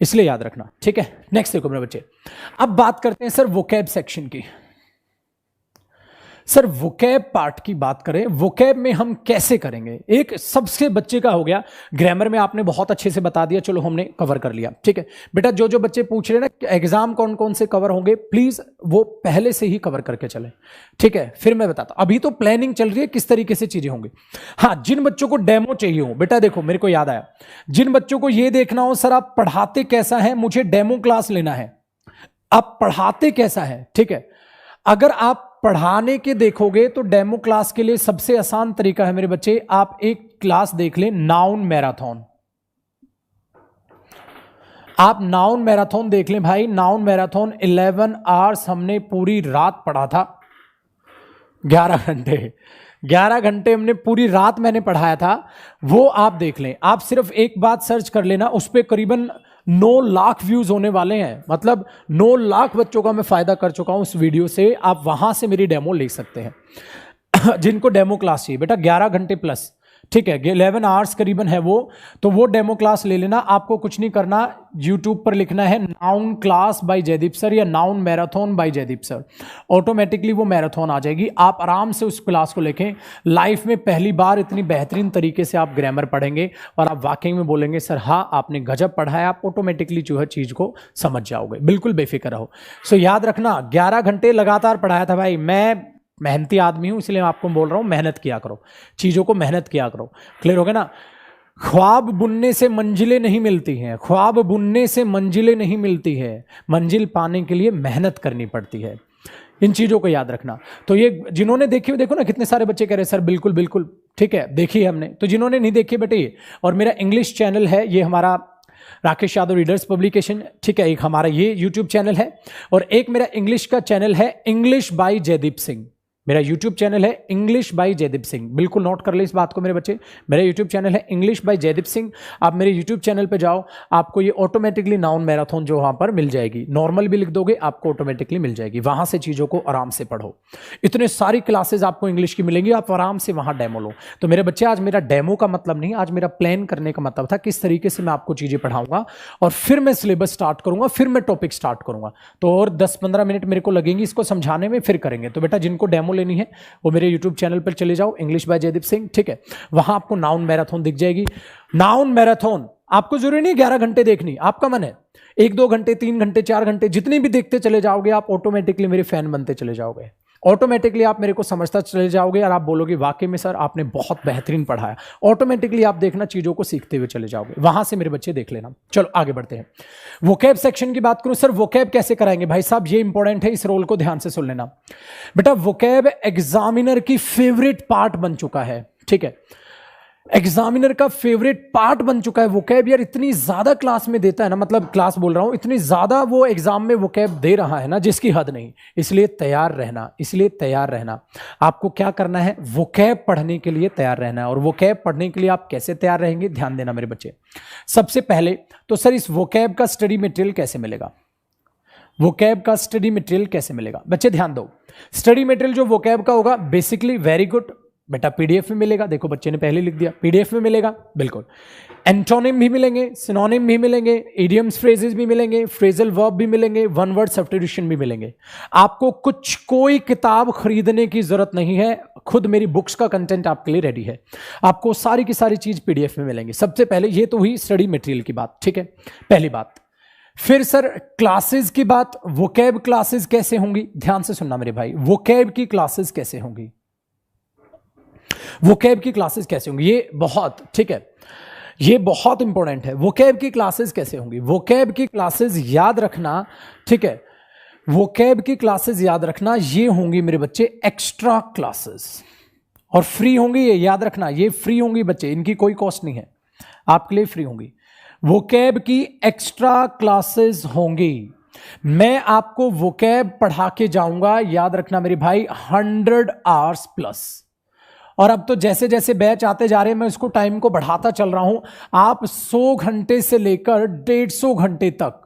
इसलिए याद रखना। ठीक है, नेक्स्ट देखो मेरे बच्चे, अब बात करते हैं सर वोकैब सेक्शन की। सर वोकैब पार्ट की बात करें, वोकैब में हम कैसे करेंगे? एक सबसे बच्चे का हो गया, ग्रामर में आपने बहुत अच्छे से बता दिया, चलो हमने कवर कर लिया। ठीक है बेटा, जो जो बच्चे पूछ रहे हैं ना एग्जाम कौन कौन से कवर होंगे, प्लीज वो पहले से ही कवर करके चले। ठीक है, फिर मैं बताता, अभी तो प्लानिंग चल रही है किस तरीके से चीजें होंगी। हाँ, जिन बच्चों को डेमो चाहिए हो, बेटा देखो मेरे को याद आया, जिन बच्चों को ये देखना हो सर आप पढ़ाते कैसा है, मुझे डेमो क्लास लेना है, आप पढ़ाते कैसा है। ठीक है, अगर आप पढ़ाने के देखोगे तो डेमो क्लास के लिए सबसे आसान तरीका है मेरे बच्चे, आप एक क्लास देख लें, नाउन मैराथन। आप नाउन मैराथन देख लें भाई, नाउन मैराथन 11 आवर्स हमने पूरी रात पढ़ा था, 11 घंटे, 11 घंटे हमने पूरी रात मैंने पढ़ाया था, वो आप देख लें। आप सिर्फ एक बात सर्च कर लेना, उस पर करीबन 9 लाख व्यूज होने वाले हैं, मतलब 9 लाख बच्चों का मैं फायदा कर चुका हूं उस वीडियो से। आप वहां से मेरी डेमो ले सकते हैं जिनको डेमो क्लास चाहिए बेटा, 11 घंटे प्लस। ठीक है, 11 आवर्स करीबन है वो, तो वो डेमो क्लास ले लेना। आपको कुछ नहीं करना, यूट्यूब पर लिखना है noun class by Jaideep sir या noun marathon by Jaideep sir, automatically वो मैराथन आ जाएगी। आप आराम से उस क्लास को लेके लाइफ में पहली बार इतनी बेहतरीन तरीके से आप ग्रामर पढ़ेंगे और आप वाकई में बोलेंगे सर हाँ आपने गजब पढ़ाया, आप ऑटोमेटिकली जो है चीज को समझ जाओगे। बिल्कुल बेफिक्र रहो। सो याद रखना, 11 घंटे लगातार पढ़ाया था भाई। मैं मेहनती आदमी हूं, इसलिए मैं आपको बोल रहा हूं मेहनत किया करो, चीजों को मेहनत किया करो। क्लियर हो गया ना? ख्वाब बुनने से मंजिलें नहीं मिलती हैं, ख्वाब बुनने से मंजिलें नहीं मिलती है, मंजिल पाने के लिए मेहनत करनी पड़ती है। इन चीजों को याद रखना। तो ये जिन्होंने देखी हुई, देखो ना कितने सारे बच्चे कह रहे सर बिल्कुल बिल्कुल ठीक है देखी है हमने। तो जिन्होंने नहीं देखी बेटे, ये और मेरा इंग्लिश चैनल है, ये हमारा राकेश यादव रीडर्स पब्लिकेशन। ठीक है, एक हमारा ये यूट्यूब चैनल है और एक मेरा इंग्लिश का चैनल है इंग्लिश बाय जयदीप सिंह। मेरा यूट्यूब चैनल है इंग्लिश बाय जयदीप सिंह, बिल्कुल नोट कर ले इस बात को मेरे बच्चे। मेरा यूट्यूब चैनल है इंग्लिश बाय जयदीप सिंह। आप मेरे यूट्यूब चैनल पे जाओ, आपको ये ऑटोमेटिकली नाउन मैराथन जो वहां पर मिल जाएगी, नॉर्मल भी लिख दोगे आपको ऑटोमेटिकली मिल जाएगी। वहां से चीजों को आराम से पढ़ो, इतने सारी क्लासेस आपको इंग्लिश की मिलेंगी, आप आराम से वहां डेमो लो। तो मेरे बच्चे आज मेरा डेमो का मतलब नहीं, आज मेरा प्लान करने का मतलब था किस तरीके से मैं आपको चीजें पढ़ाऊंगा और फिर मैं सिलेबस स्टार्ट करूंगा, फिर मैं टॉपिक स्टार्ट करूंगा। तो और 10-15 मिनट मेरे को लगेंगे इसको समझाने में, फिर करेंगे। तो बेटा जिनको डेमो लेनी है वो मेरे YouTube चैनल पर चले जाओ, इंग्लिश बाय जयदीप सिंह। ठीक है, वहां आपको नाउन मैराथन दिख जाएगी। नाउन मैराथन आपको जरूरी नहीं 11 घंटे देखनी, आपका मन है 1-2 घंटे, 3 घंटे, 4 घंटे, जितनी भी देखते चले जाओगे आप ऑटोमेटिकली मेरे फैन बनते चले जाओगे, ऑटोमेटिकली आप मेरे को समझता चले जाओगे और आप बोलोगे वाकई में सर आपने बहुत बेहतरीन पढ़ाया। ऑटोमेटिकली आप देखना चीजों को सीखते हुए चले जाओगे। वहां से मेरे बच्चे देख लेना। चलो आगे बढ़ते हैं। वोकैब सेक्शन की बात करूं, सर वोकैब कैसे कराएंगे? भाई साहब ये इंपॉर्टेंट है, इस रोल को ध्यान से सुन लेना। बेटा वोकैब एग्जामिनर की फेवरेट पार्ट बन चुका है, ठीक है, एग्जामिनर का फेवरेट पार्ट बन चुका है वोकैब। यार इतनी ज्यादा क्लास में देता है ना, मतलब क्लास बोल रहा हूं, इतनी ज्यादा वो एग्जाम में वोकैब दे रहा है ना जिसकी हद नहीं। इसलिए तैयार रहना, इसलिए तैयार रहना। आपको क्या करना है? वोकैब पढ़ने के लिए तैयार रहना है। और वोकैब पढ़ने के लिए आप कैसे तैयार रहेंगे, ध्यान देना मेरे बच्चे। सबसे पहले तो सर इस वोकैब का स्टडी मटेरियल कैसे मिलेगा? वोकैब का स्टडी मटेरियल कैसे मिलेगा? बच्चे ध्यान दो, स्टडी मटेरियल जो वोकैब का होगा बेसिकली वेरी गुड बेटा पीडीएफ में मिलेगा। देखो बच्चे ने पहले लिख दिया, पीडीएफ में मिलेगा, बिल्कुल। एंटोनिम भी मिलेंगे, सिनोनिम भी मिलेंगे, इडियम्स फ्रेजेस भी मिलेंगे, फ्रेजल वर्ब भी मिलेंगे, वन वर्ड सब्स्टिट्यूशन भी मिलेंगे। आपको कोई किताब खरीदने की जरूरत नहीं है, खुद मेरी बुक्स का कंटेंट आपके लिए रेडी है। आपको सारी की सारी चीज पीडीएफ में मिलेंगी। सबसे पहले ये तो हुई स्टडी मटेरियल की बात, ठीक है, पहली बात। फिर सर क्लासेस की बात, वोकैब क्लासेस कैसे होंगी? ध्यान से सुनना मेरे भाई, वोकैब की क्लासेस कैसे होंगी? वोकैब की क्लासेस कैसे होंगी? ये बहुत, ठीक है, ये बहुत इंपॉर्टेंट है। वोकैब की क्लासेस कैसे होंगी? वोकैब की क्लासेस याद रखना, ठीक है, वोकैब की क्लासेस याद रखना, ये होंगी मेरे बच्चे एक्स्ट्रा क्लासेस और फ्री होंगी। ये याद रखना, ये फ्री होंगी बच्चे, इनकी कोई कॉस्ट नहीं है, आपके लिए फ्री होंगी। वोकैब की एक्स्ट्रा क्लासेस होंगी। मैं आपको वोकैब पढ़ा के जाऊंगा, याद रखना मेरे भाई, 100 आवर्स प्लस। और अब तो जैसे जैसे बैच आते जा रहे हैं मैं इसको टाइम को बढ़ाता चल रहा हूं। आप 100 घंटे से लेकर 150 घंटे तक,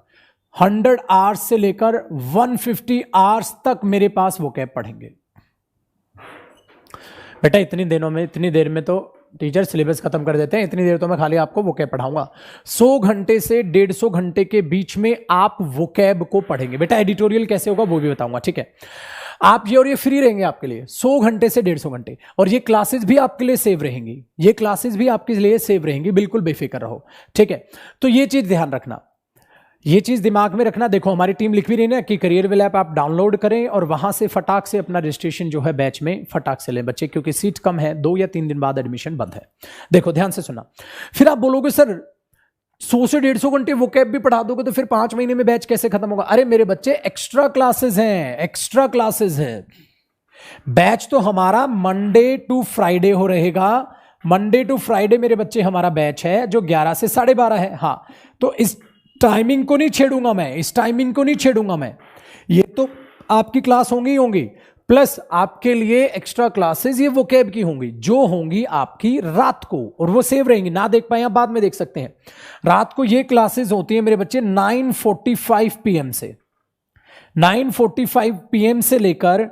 100 आवर्स से लेकर 150 आवर्स तक मेरे पास वोकैब पढ़ेंगे। बेटा इतनी देर में तो टीचर सिलेबस खत्म कर देते हैं, इतनी देर तो मैं खाली आपको वोकैब पढ़ाऊंगा। 100 घंटे से 150 घंटे के बीच में आप वोकैब को पढ़ेंगे। बेटा एडिटोरियल कैसे होगा वो भी बताऊंगा, ठीक है। आप ये फ्री रहेंगे आपके लिए 100 घंटे से 150 घंटे। और ये क्लासेस भी आपके लिए सेव रहेंगी, ये क्लासेस भी आपके लिए सेव रहेंगी, बिल्कुल बेफिक्र रहो, ठीक है। तो ये चीज ध्यान रखना, ये चीज दिमाग में रखना। देखो हमारी टीम लिख भी रही है कि करियर विल ऐप आप डाउनलोड करें और वहां से फटाक से अपना रजिस्ट्रेशन जो है बैच में फटाक से लें बच्चे, क्योंकि सीट कम है, 2 या 3 दिन बाद एडमिशन बंद है। देखो ध्यान से सुनना। फिर आप बोलोगे सर 100 से 150 घंटे वोकैब भी पढ़ा दोगे तो फिर 5 महीने में बैच कैसे खत्म होगा? अरे मेरे बच्चे एक्स्ट्रा क्लासेस हैं, एक्स्ट्रा क्लासेस हैं। बैच तो हमारा मंडे टू फ्राइडे हो रहेगा, मंडे टू फ्राइडे मेरे बच्चे हमारा बैच है जो 11 से 12:30 है। हाँ, तो इस टाइमिंग को नहीं छेड़ूंगा मैं, इस टाइमिंग को नहीं छेड़ूंगा मैं। ये तो आपकी क्लास होंगी ही होंगी, प्लस आपके लिए एक्स्ट्रा क्लासेस ये वोकैब की होंगी जो होंगी आपकी रात को, और वो सेव रहेंगी। ना देख पाए आप बाद में देख सकते हैं। रात को ये क्लासेस होती है मेरे बच्चे 9:45 PM से, 9:45 PM से लेकर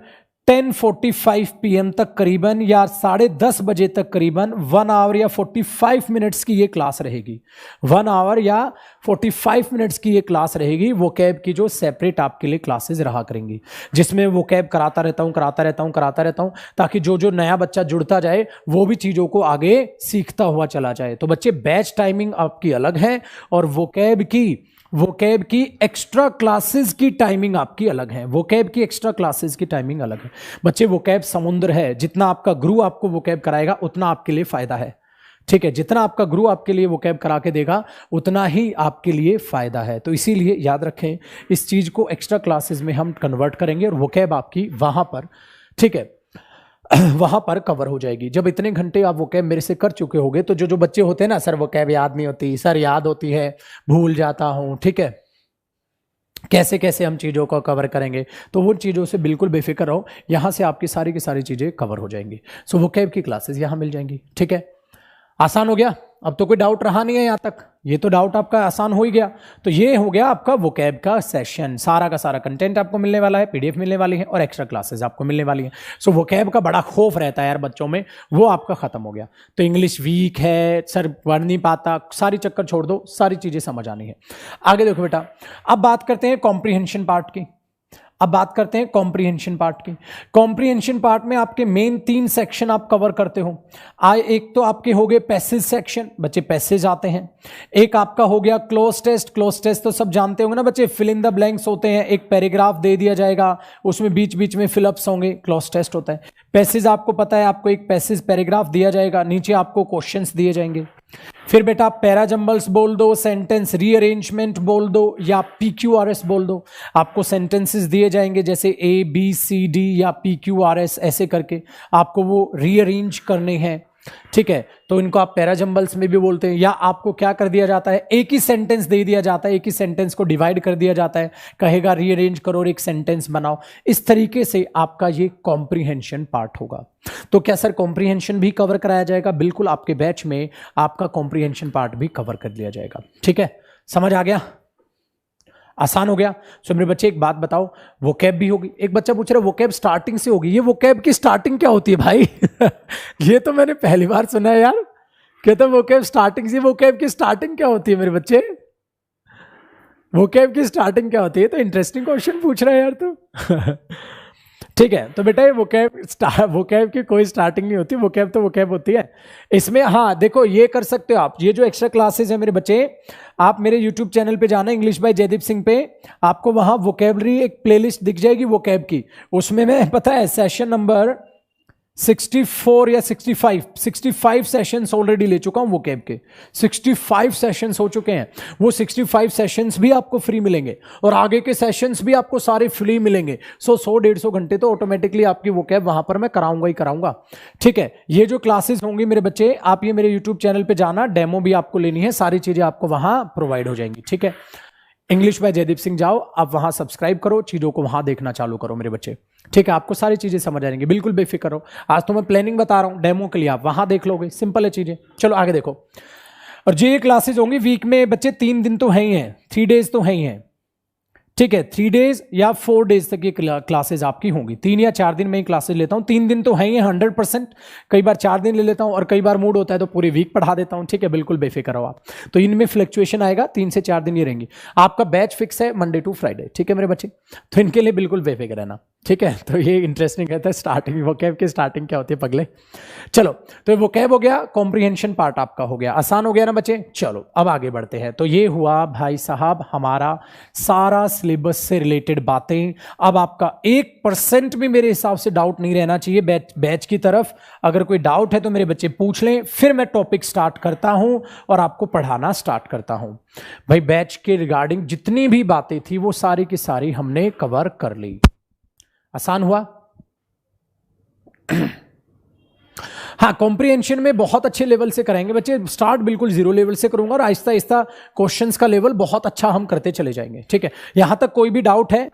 10:45 PM तक करीबन, या 10:30 बजे तक करीबन 1 आवर या 45 मिनट्स की ये क्लास रहेगी। 1 आवर या 45 मिनट्स की ये क्लास रहेगी वोकैब की, जो सेपरेट आपके लिए क्लासेस रहा करेंगी, जिसमें वोकैब कराता रहता हूं ताकि जो जो नया बच्चा जुड़ता जाए वो भी चीज़ों को आगे सीखता हुआ चला जाए। तो बच्चे बैच टाइमिंग आपकी अलग है और वोकैब की एक्स्ट्रा क्लासेस की टाइमिंग आपकी अलग है। वोकैब की एक्स्ट्रा क्लासेस की टाइमिंग अलग है बच्चे। वोकैब समुद्र है, जितना आपका गुरु आपको वोकैब कराएगा उतना आपके लिए फायदा है, ठीक है। जितना आपका गुरु आपके लिए वोकैब करा के देगा उतना ही आपके लिए फायदा है। तो इसीलिए याद रखें, इस चीज को एक्स्ट्रा क्लासेस में हम कन्वर्ट करेंगे और वोकैब आपकी वहां पर, ठीक है, वहां पर कवर हो जाएगी। जब इतने घंटे आप वोकैब मेरे से कर चुके होगे तो जो बच्चे होते हैं ना, सर वोकैब याद नहीं होती, सर याद होती है, भूल जाता हूं, ठीक है, कैसे कैसे हम चीज़ों को कवर करेंगे, तो वो चीज़ों से बिल्कुल बेफिक्र रहो। यहां से आपकी सारी की सारी चीज़ें कवर हो जाएंगी। सो वोकैब की क्लासेस यहां मिल जाएंगी, ठीक है। आसान हो गया, अब तो कोई डाउट रहा नहीं है यहां तक, ये तो डाउट आपका आसान हो ही गया। तो ये हो गया आपका वोकैब का सेशन, सारा का सारा कंटेंट आपको मिलने वाला है, पीडीएफ मिलने वाली है और एक्स्ट्रा क्लासेस आपको मिलने वाली है। सो वोकैब का बड़ा खौफ रहता है यार बच्चों में, वो आपका खत्म हो गया। तो इंग्लिश वीक है, सर पढ़ नहीं पाता, सारी चक्कर छोड़ दो, सारी चीजें समझ आनी है। आगे देखो बेटा, अब बात करते हैं कॉम्प्रिहेंशन पार्ट की। अब बात करते हैं कॉम्प्रिहेंशन पार्ट की। कॉम्प्रिहेंशन पार्ट में आपके मेन 3 सेक्शन आप कवर करते हो। एक तो आपके हो गए पैसेज सेक्शन, बच्चे पैसेज आते हैं। एक आपका हो गया क्लोज टेस्ट। क्लोज टेस्ट तो सब जानते होंगे ना बच्चे, फिल इन द ब्लैंक्स होते हैं, एक पैराग्राफ दे दिया जाएगा, उसमें बीच बीच में फिलअप्स होंगे, क्लोज टेस्ट होता है। पैसेज आपको पता है, आपको एक पैसेज पैराग्राफ दिया जाएगा, नीचे आपको क्वेश्चंस दिए जाएंगे। फिर बेटा आप पैराजंबल्स बोल दो, सेंटेंस रीअरेंजमेंट बोल दो या PQRS बोल दो। आपको सेंटेंसेस दिए जाएंगे जैसे ABCD या PQRS ऐसे करके आपको वो रीअरेंज करने हैं, ठीक है। तो इनको आप पैराजंबल्स में भी बोलते हैं। या आपको क्या कर दिया जाता है, एक ही सेंटेंस दे दिया जाता है, एक ही सेंटेंस को डिवाइड कर दिया जाता है, कहेगा रीअरेंज करो और एक सेंटेंस बनाओ। इस तरीके से आपका ये कॉम्प्रिहेंशन पार्ट होगा। तो क्या सर कॉम्प्रिहेंशन भी कवर कराया जाएगा? बिल्कुल, आपके बैच में आपका कॉम्प्रिहेंशन पार्ट भी कवर कर लिया जाएगा, ठीक है। समझ आ गया? आसान हो गया। सो मेरे बच्चे एक बात बताओ, वोकैब भी होगी। एक बच्चा पूछ रहा है वोकैब स्टार्टिंग से होगी। ये वोकैब की स्टार्टिंग क्या होती है भाई? ये तो मैंने पहली बार सुना है यार। कहते हैं वोकैब स्टार्टिंग से। वोकैब की स्टार्टिंग क्या होती है मेरे बच्चे? वोकैब की स्टार्टिंग क्या होती है? तो इंटरेस्टिंग क्वेश्चन पूछ रहा है यार तू। ठीक है, तो बेटा ये वोकैब की कोई स्टार्टिंग नहीं होती। वोकैब तो वोकैब होती है। इसमें हाँ देखो, ये कर सकते हो आप, ये जो एक्स्ट्रा क्लासेस है मेरे बच्चे, आप मेरे YouTube चैनल पे जाना, इंग्लिश बाय जयदीप सिंह पे, आपको वहां वोकैबलरी एक प्लेलिस्ट दिख जाएगी वोकैब की। उसमें मैं पता है सेशन नंबर 64 या 65 सेशंस ऑलरेडी ले चुका हूं वोकैब के। 65 सेशंस हो चुके हैं। वो 65 सेशंस भी आपको फ्री मिलेंगे और आगे के सेशंस भी आपको सारे फ्री मिलेंगे। 100-150 घंटे तो ऑटोमेटिकली आपकी वोकैब वहां पर मैं कराऊंगा ही कराऊंगा, ठीक है। ये जो क्लासेस होंगी मेरे बच्चे, आप ये मेरे यूट्यूब चैनल पे जाना, डेमो भी आपको लेनी है, सारी चीजें आपको वहां प्रोवाइड हो जाएंगी, ठीक है। इंग्लिश बाय जयदीप सिंह जाओ, आप वहां सब्सक्राइब करो, चीजों को वहां देखना चालू करो मेरे बच्चे, ठीक है। आपको सारी चीजें समझ आ जाएंगी, बिल्कुल बेफिक्र हो। आज तो मैं प्लानिंग बता रहा हूं, डेमो के लिए आप वहां देख लोगे, सिंपल है चीजें। चलो आगे देखो। और ये क्लासेस होंगी वीक में बच्चे, 3 दिन तो है ही हैं, 3 डेज तो है ही हैं, ठीक है। 3 डेज या 4 डेज तक ये क्लासेस आपकी होंगी। 3 या 4 दिन में ही क्लासेस लेता हूं। 3 दिन तो है ही 100%, कई बार 4 दिन ले लेता हूं और कई बार मूड होता है तो पूरी वीक पढ़ा देता हूं, ठीक है। बिल्कुल बेफिक्र हो आप। तो इनमें फ्लक्चुएशन आएगा, 3 से 4 दिन ये रहेंगी। आपका बैच फिक्स है मंडे टू फ्राइडे, ठीक है मेरे बच्चे। तो इनके लिए बिल्कुल बेफिक्र रहना, ठीक है। तो ये इंटरेस्टिंग रहता है स्टार्टिंग, वोकैब की स्टार्टिंग क्या होती है पगले। चलो, तो वोकैब हो गया, कॉम्प्रिहेंशन पार्ट आपका हो गया, आसान हो गया ना बच्चे। चलो अब आगे बढ़ते हैं। तो ये हुआ भाई साहब हमारा सारा सिलेबस से रिलेटेड बातें। अब आपका 1% भी मेरे हिसाब से डाउट नहीं रहना चाहिए बैच की तरफ। अगर कोई डाउट है तो मेरे बच्चे पूछ लें, फिर मैं टॉपिक स्टार्ट करता हूं और आपको पढ़ाना स्टार्ट करता हूं। भाई बैच के रिगार्डिंग जितनी भी बातें थी वो सारी की सारी हमने कवर कर ली। आसान हुआ? हाँ, कॉम्प्रिहेंशन में बहुत अच्छे लेवल से कराएंगे बच्चे। स्टार्ट बिल्कुल 0 लेवल से करूंगा और आहिस्ता आहिस्ता क्वेश्चंस का लेवल बहुत अच्छा हम करते चले जाएंगे, ठीक है। यहां तक कोई भी डाउट है,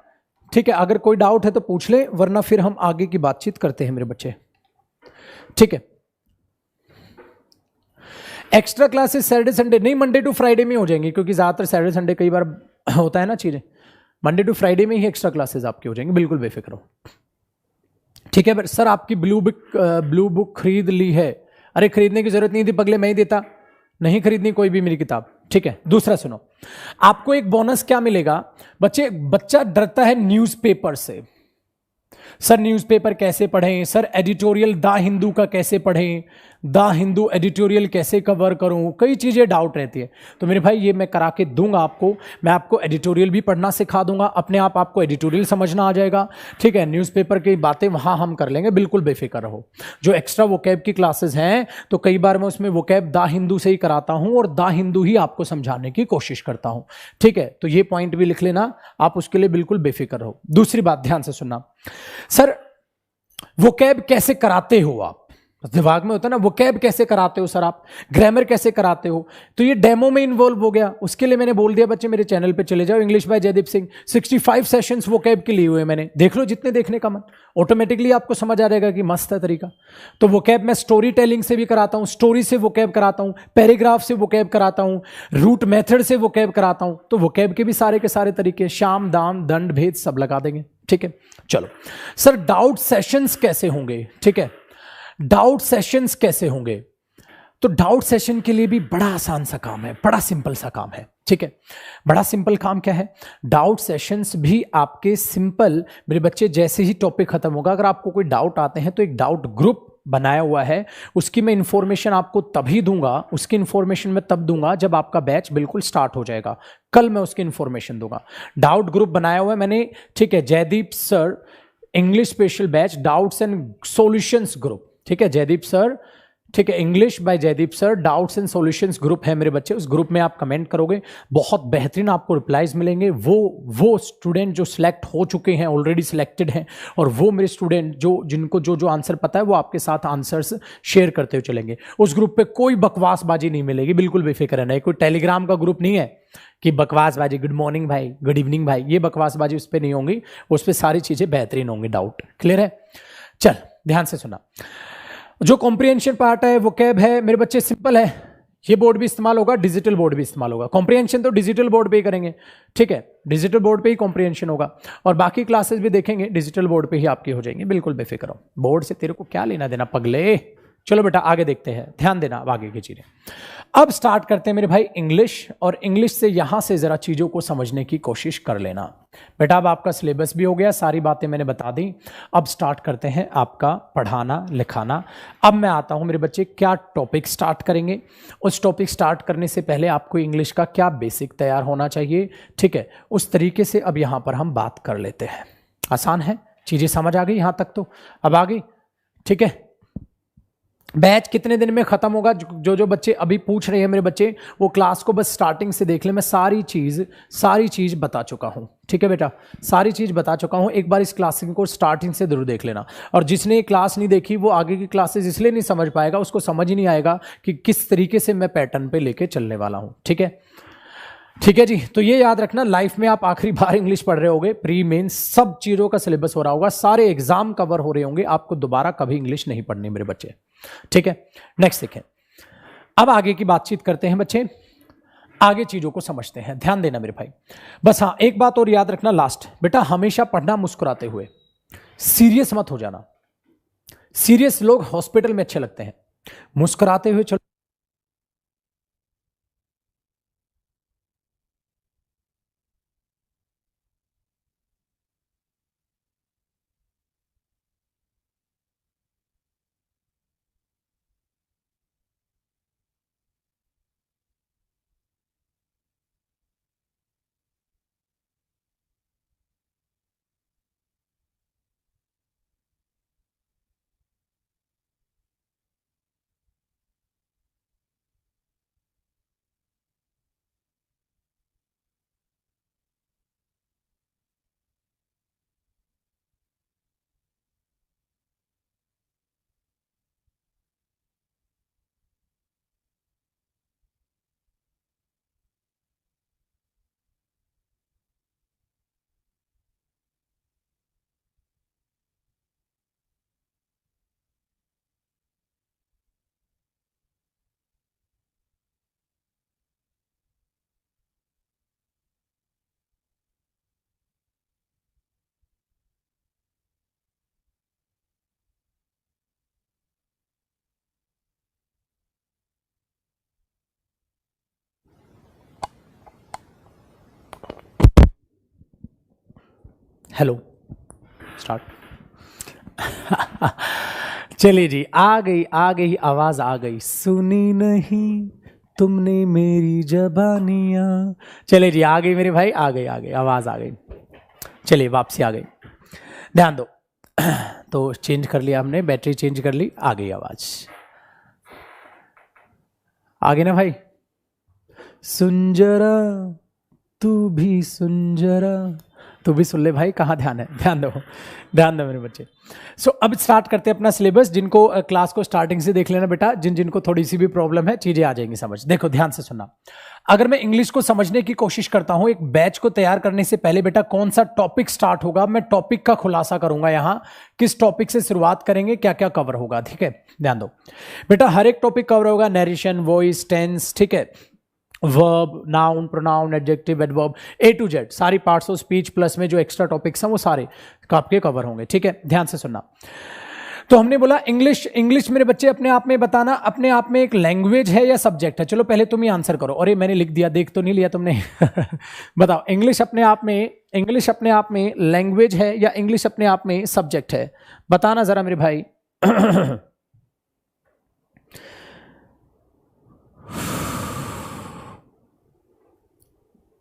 ठीक है, अगर कोई डाउट है तो पूछ ले, वरना फिर हम आगे की बातचीत करते हैं मेरे बच्चे, ठीक है। एक्स्ट्रा क्लासेस सैटरडे संडे नहीं, मंडे टू फ्राइडे में हो जाएंगे, क्योंकि ज्यादातर सैटरडे संडे कई बार होता है ना चीजें। मंडे टू फ्राइडे में ही एक्स्ट्रा क्लासेस आपकी हो जाएंगे, बिल्कुल बेफिक्र हो, ठीक है। सर आपकी ब्लू बुक खरीद ली है। अरे खरीदने की जरूरत नहीं थी पगले, मैं ही देता। नहीं खरीदनी कोई भी मेरी किताब, ठीक है। दूसरा सुनो, आपको एक बोनस क्या मिलेगा बच्चे। बच्चा डरता है न्यूज़पेपर से। सर न्यूज़पेपर कैसे पढ़ें, सर एडिटोरियल द हिंदू का कैसे पढ़ें, द हिंदू एडिटोरियल कैसे कवर करूं, कई चीजें डाउट रहती है। तो मेरे भाई ये मैं करा के दूंगा आपको। मैं आपको एडिटोरियल भी पढ़ना सिखा दूंगा, अपने आप आपको एडिटोरियल समझना आ जाएगा, ठीक है। न्यूज़पेपर की बातें वहां हम कर लेंगे, बिल्कुल बेफिक्र रहो। जो एक्स्ट्रा वोकैब की क्लासेस हैं तो कई बार मैं उसमें वोकैब द हिंदू से ही कराता हूं और द हिंदू ही आपको समझाने की कोशिश करता हूं, ठीक है। तो ये पॉइंट भी लिख लेना, आप उसके लिए बिल्कुल बेफिक्र रहो। दूसरी बात ध्यान से सुनना, सर वोकैब कैसे कराते हो आप? दिमाग में होता है ना, वोकैब कैसे कराते हो सर आप, ग्रामर कैसे कराते हो? तो ये डेमो में इन्वॉल्व हो गया। उसके लिए मैंने बोल दिया बच्चे मेरे चैनल पे चले जाओ, English by Jaideep Singh. 65 sessions vocab के लिए हुए मैंने, देख लो जितने देखने का मन, ऑटोमेटिकली आपको समझ आ जाएगा कि मस्त है तरीका। तो वोकैब मैं स्टोरी टेलिंग से भी कराता हूं, स्टोरी से वोकैब कराता हूं, पैराग्राफ से वोकैब कराता हूं, रूट मेथड से वोकैब कराता हूं। तो वोकैब के भी सारे के सारे तरीके, शाम दाम दंड भेद सब लगा देंगे, ठीक है। चलो सर डाउट सेशंस कैसे होंगे, ठीक है। डाउट सेशंस कैसे होंगे? तो डाउट सेशन के लिए भी बड़ा आसान सा काम है, बड़ा सिंपल सा काम है, ठीक है। बड़ा सिंपल काम क्या है, डाउट सेशंस भी आपके सिंपल मेरे बच्चे, जैसे ही टॉपिक खत्म होगा अगर आपको कोई डाउट आते हैं तो एक डाउट ग्रुप बनाया हुआ है, उसकी मैं इंफॉर्मेशन आपको तभी दूंगा, उसकी इंफॉर्मेशन मैं तब दूंगा जब आपका बैच बिल्कुल स्टार्ट हो जाएगा, कल मैं उसकी इंफॉर्मेशन दूंगा। डाउट ग्रुप बनाया हुआ है मैंने, ठीक है, Jaideep sir English special batch doubts and solutions group, ठीक है, जयदीप सर, ठीक है, English by Jaideep sir doubts and solutions group है मेरे बच्चे। उस ग्रुप में आप कमेंट करोगे, बहुत बेहतरीन आपको रिप्लाईज मिलेंगे। वो स्टूडेंट जो सिलेक्ट हो चुके हैं, ऑलरेडी सिलेक्टेड हैं, और वो मेरे स्टूडेंट जिनको जो आंसर पता है वो आपके साथ आंसर्स शेयर करते हुए चलेंगे। उस ग्रुप पे कोई बकवासबाजी नहीं मिलेगी, बिल्कुल बेफिक्र रहना। कोई टेलीग्राम का ग्रुप नहीं है कि बकवासबाजी, गुड मॉर्निंग भाई, गुड इवनिंग भाई, ये बकवासबाजी उस पर नहीं होंगी, उस पर सारी चीजें बेहतरीन होंगी। डाउट क्लियर है? चल ध्यान से सुना। जो कॉम्प्रिहेंशन पार्ट है वो कैब है मेरे बच्चे, सिंपल है, ये बोर्ड भी इस्तेमाल होगा, डिजिटल बोर्ड भी इस्तेमाल होगा। कॉम्प्रिहेंशन तो डिजिटल बोर्ड पे ही करेंगे, ठीक है, डिजिटल बोर्ड पे ही कॉम्प्रिहेंशन होगा, और बाकी क्लासेस भी देखेंगे डिजिटल बोर्ड पे ही आपकी हो जाएंगी, बिल्कुल बेफिक्र हो। बोर्ड से तेरे को क्या लेना देना पगले। चलो बेटा आगे देखते हैं, ध्यान देना अब आगे की चीजें। अब स्टार्ट करते हैं मेरे भाई इंग्लिश, और इंग्लिश से यहां से जरा चीजों को समझने की कोशिश कर लेना बेटा। अब आपका सिलेबस भी हो गया, सारी बातें मैंने बता दी। अब स्टार्ट करते हैं आपका पढ़ाना लिखाना। अब मैं आता हूं मेरे बच्चे, क्या टॉपिक स्टार्ट करेंगे। उस टॉपिक स्टार्ट करने से पहले आपको इंग्लिश का क्या बेसिक तैयार होना चाहिए, ठीक है, उस तरीके से अब यहां पर हम बात कर लेते हैं। आसान है, चीजें समझ आ गई यहां तक तो? अब आ गई, ठीक है। बैच कितने दिन में खत्म होगा? जो बच्चे अभी पूछ रहे हैं मेरे बच्चे, वो क्लास को बस स्टार्टिंग से देख ले, मैं सारी चीज बता चुका हूं, ठीक है बेटा, सारी चीज बता चुका हूं। एक बार इस क्लास को स्टार्टिंग से जरूर देख लेना, और जिसने ये क्लास नहीं देखी वो आगे की क्लासेस इसलिए नहीं समझ पाएगा, उसको समझ ही नहीं आएगा कि किस तरीके से मैं पैटर्न पे लेके चलने वाला हूं, ठीक है। ठीक है जी, तो ये याद रखना, लाइफ में आप आखिरी बार इंग्लिश पढ़ रहे होगे, प्री मेन सब चीजों का सिलेबस हो रहा होगा, सारे एग्जाम कवर हो रहे होंगे, आपको दोबारा कभी इंग्लिश नहीं पढ़नी मेरे बच्चे, ठीक है। नेक्स्ट देखें, अब आगे की बातचीत करते हैं बच्चे, आगे चीजों को समझते हैं, ध्यान देना मेरे भाई। बस हाँ, एक बात और याद रखना लास्ट, बेटा हमेशा पढ़ना मुस्कुराते हुए, सीरियस मत हो जाना। सीरियस लोग हॉस्पिटल में अच्छे लगते हैं, मुस्कुराते हुए चलो। Hello, start. चलिए जी, आ गई आवाज आ गई, सुनी नहीं तुमने मेरी जबानियां। चलिए जी, आ गई मेरे भाई, आ गई आवाज आ गई। चलिए वापसी आ गई, ध्यान दो। तो चेंज कर लिया हमने, बैटरी चेंज कर ली, आ गई आवाज, आ गई ना भाई। सुन जरा, तू भी सुन जरा, तू भी सुन ले भाई, कहाँ ध्यान है, ध्यान दो मेरे बच्चे। सो अब स्टार्ट करते हैं अपना सिलेबस। जिनको क्लास को स्टार्टिंग से देख लेना बेटा, जिनको थोड़ी सी भी प्रॉब्लम है, चीजें आ जाएंगी समझ। देखो ध्यान से सुनना, अगर मैं इंग्लिश को समझने की कोशिश करता हूं एक बैच को तैयार करने से पहले बेटा, कौन सा टॉपिक स्टार्ट होगा, मैं टॉपिक का खुलासा करूंगा यहां, किस टॉपिक से शुरुआत करेंगे, क्या क्या कवर होगा, ठीक है। ध्यान दो बेटा, हर एक टॉपिक कवर होगा, नरेशन, वॉइस, टेंस, ठीक है, verb, noun, pronoun, adjective, adverb, A to Z सारी पार्ट्स ऑफ स्पीच, प्लस में जो एक्स्ट्रा टॉपिक्स हैं वो सारे आपके कवर होंगे, ठीक है। ध्यान से सुनना। तो हमने बोला इंग्लिश। इंग्लिश मेरे बच्चे अपने आप में बताना, अपने आप में एक लैंग्वेज है या सब्जेक्ट है? चलो पहले तुम ही आंसर करो। अरे मैंने लिख दिया, देख तो नहीं लिया तुमने। बताओ, इंग्लिश अपने आप में लैंग्वेज है या इंग्लिश अपने आप में सब्जेक्ट है? बताना जरा मेरे भाई।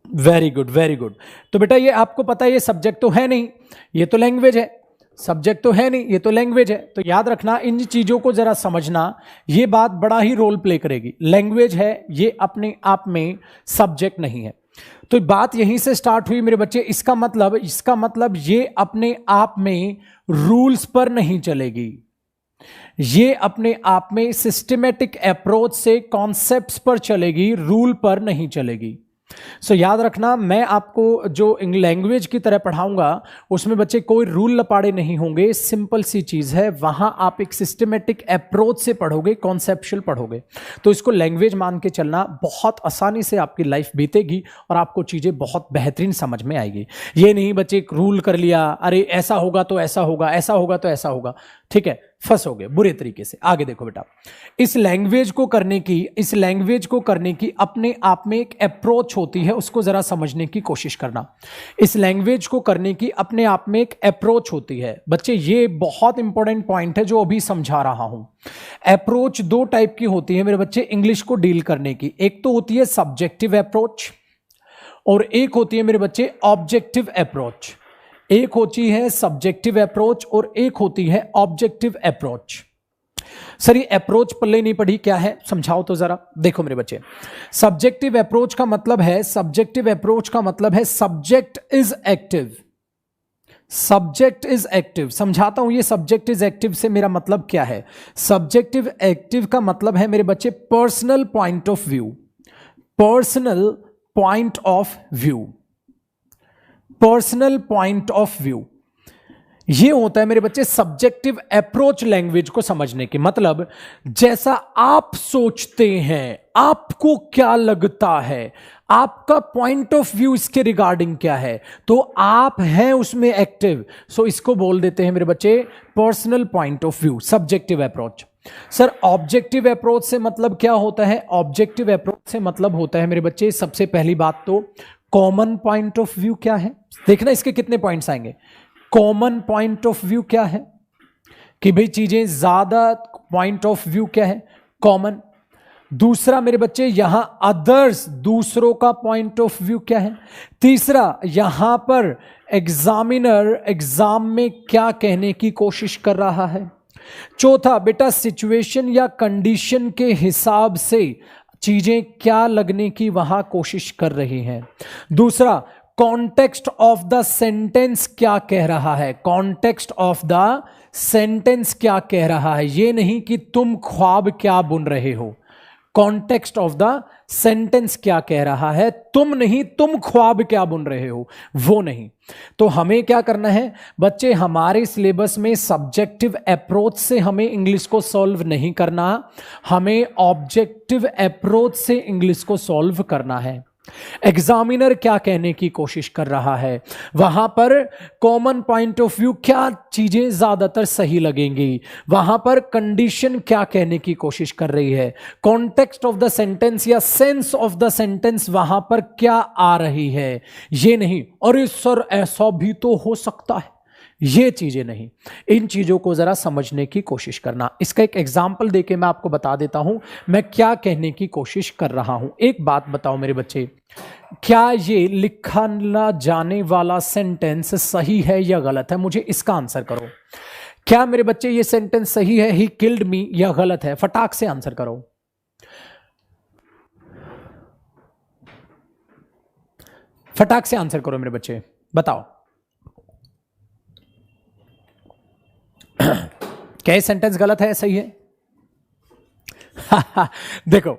Very good, very good. तो बेटा ये आपको पता है, ये सब्जेक्ट तो है नहीं, ये तो लैंग्वेज है। सब्जेक्ट तो है नहीं, ये तो लैंग्वेज है। तो याद रखना, इन चीजों को जरा समझना, ये बात बड़ा ही रोल प्ले करेगी। लैंग्वेज है, ये अपने आप में सब्जेक्ट नहीं है। तो बात यहीं से स्टार्ट हुई मेरे बच्चे। इसका मतलब ये अपने आप में रूल्स पर नहीं चलेगी, ये अपने आप में सिस्टमेटिक अप्रोच से कॉन्सेप्ट्स पर चलेगी, रूल पर नहीं चलेगी। सो याद रखना, मैं आपको जो लैंग्वेज की तरह पढ़ाऊंगा उसमें बच्चे कोई रूल लपाड़े नहीं होंगे, सिंपल सी चीज है। वहां आप एक सिस्टमेटिक अप्रोच से पढ़ोगे, कॉन्सेप्चुअल पढ़ोगे। तो इसको लैंग्वेज मान के चलना, बहुत आसानी से आपकी लाइफ बीतेगी और आपको चीजें बहुत बेहतरीन समझ में आएगी। ये नहीं बच्चे एक रूल कर लिया, अरे ऐसा होगा तो ऐसा होगा, ऐसा होगा तो ऐसा होगा, ठीक है, फंस हो गए बुरे तरीके से। आगे देखो बेटा, इस लैंग्वेज को करने की अपने आप में एक अप्रोच होती है, उसको जरा समझने की कोशिश करना। इस लैंग्वेज को करने की अपने आप में एक अप्रोच होती है बच्चे। ये बहुत इंपॉर्टेंट पॉइंट है जो अभी समझा रहा हूं। अप्रोच दो टाइप की होती है मेरे बच्चे इंग्लिश को डील करने की। एक तो होती है सब्जेक्टिव अप्रोच और एक होती है मेरे बच्चे ऑब्जेक्टिव अप्रोच। एक होती है सब्जेक्टिव अप्रोच और एक होती है ऑब्जेक्टिव अप्रोच। सर ये अप्रोच पल्ले नहीं पढ़ी, क्या है समझाओ तो जरा। देखो मेरे बच्चे, सब्जेक्टिव अप्रोच का मतलब है subject is active. Subject is active, समझाता हूं ये सब्जेक्ट इज एक्टिव से मेरा मतलब क्या है। सब्जेक्टिव एक्टिव का मतलब है मेरे बच्चे personal point of view. Personal point of view ये होता है मेरे बच्चे सब्जेक्टिव अप्रोच लैंग्वेज को समझने की। मतलब जैसा आप सोचते हैं, आपको क्या लगता है, आपका पॉइंट ऑफ व्यू इसके रिगार्डिंग क्या है, तो आप हैं उसमें एक्टिव। सो इसको बोल देते हैं मेरे बच्चे personal point of view, subjective approach. Sir objective approach से मतलब क्या होता है? ऑब्जेक्टिव अप्रोच से मतलब होता है मेरे बच्चे, सबसे पहली बात तो कॉमन पॉइंट ऑफ व्यू क्या है। देखना इसके कितने पॉइंट्स आएंगे। कॉमन पॉइंट ऑफ व्यू क्या है कि भाई चीजें ज्यादा, पॉइंट ऑफ व्यू क्या है? कॉमन। दूसरा मेरे बच्चे यहां अदर्स, दूसरों का पॉइंट ऑफ व्यू क्या है? तीसरा यहां पर एग्जामिनर एग्जाम में क्या कहने की कोशिश कर रहा है? चौथा बेटा सिचुएशन या कंडीशन के हिसाब से चीजें क्या लगने की वहां कोशिश कर रही हैं। दूसरा कॉन्टेक्स्ट ऑफ द सेंटेंस क्या कह रहा है। कॉन्टेक्स्ट ऑफ द सेंटेंस क्या कह रहा है, ये नहीं कि तुम ख्वाब क्या बुन रहे हो। कॉन्टेक्स्ट ऑफ द सेंटेंस क्या कह रहा है, तुम नहीं, तुम ख्वाब क्या बुन रहे हो, वो नहीं। तो हमें क्या करना है बच्चे, हमारे सिलेबस में सब्जेक्टिव अप्रोच से हमें इंग्लिश को सॉल्व नहीं करना, हमें ऑब्जेक्टिव अप्रोच से इंग्लिश को सॉल्व करना है। एग्जामिनर क्या कहने की कोशिश कर रहा है, वहां पर कॉमन पॉइंट ऑफ व्यू क्या चीजें ज्यादातर सही लगेंगी, वहां पर कंडीशन क्या कहने की कोशिश कर रही है, कॉन्टेक्स्ट ऑफ द सेंटेंस या सेंस ऑफ द सेंटेंस वहां पर क्या आ रही है। ये नहीं अरे सर ऐसा भी तो हो सकता है, ये चीजें नहीं। इन चीजों को जरा समझने की कोशिश करना। इसका एक एग्जाम्पल देके मैं आपको बता देता हूं मैं क्या कहने की कोशिश कर रहा हूं। एक बात बताओ मेरे बच्चे, क्या ये लिखा ना जाने वाला सेंटेंस सही है या गलत है? मुझे इसका आंसर करो। क्या मेरे बच्चे ये सेंटेंस सही है, ही किल्ड मी, या गलत है? फटाक से आंसर करो, फटाक से आंसर करो मेरे बच्चे, बताओ क्या ये सेंटेंस गलत है, सही है? देखो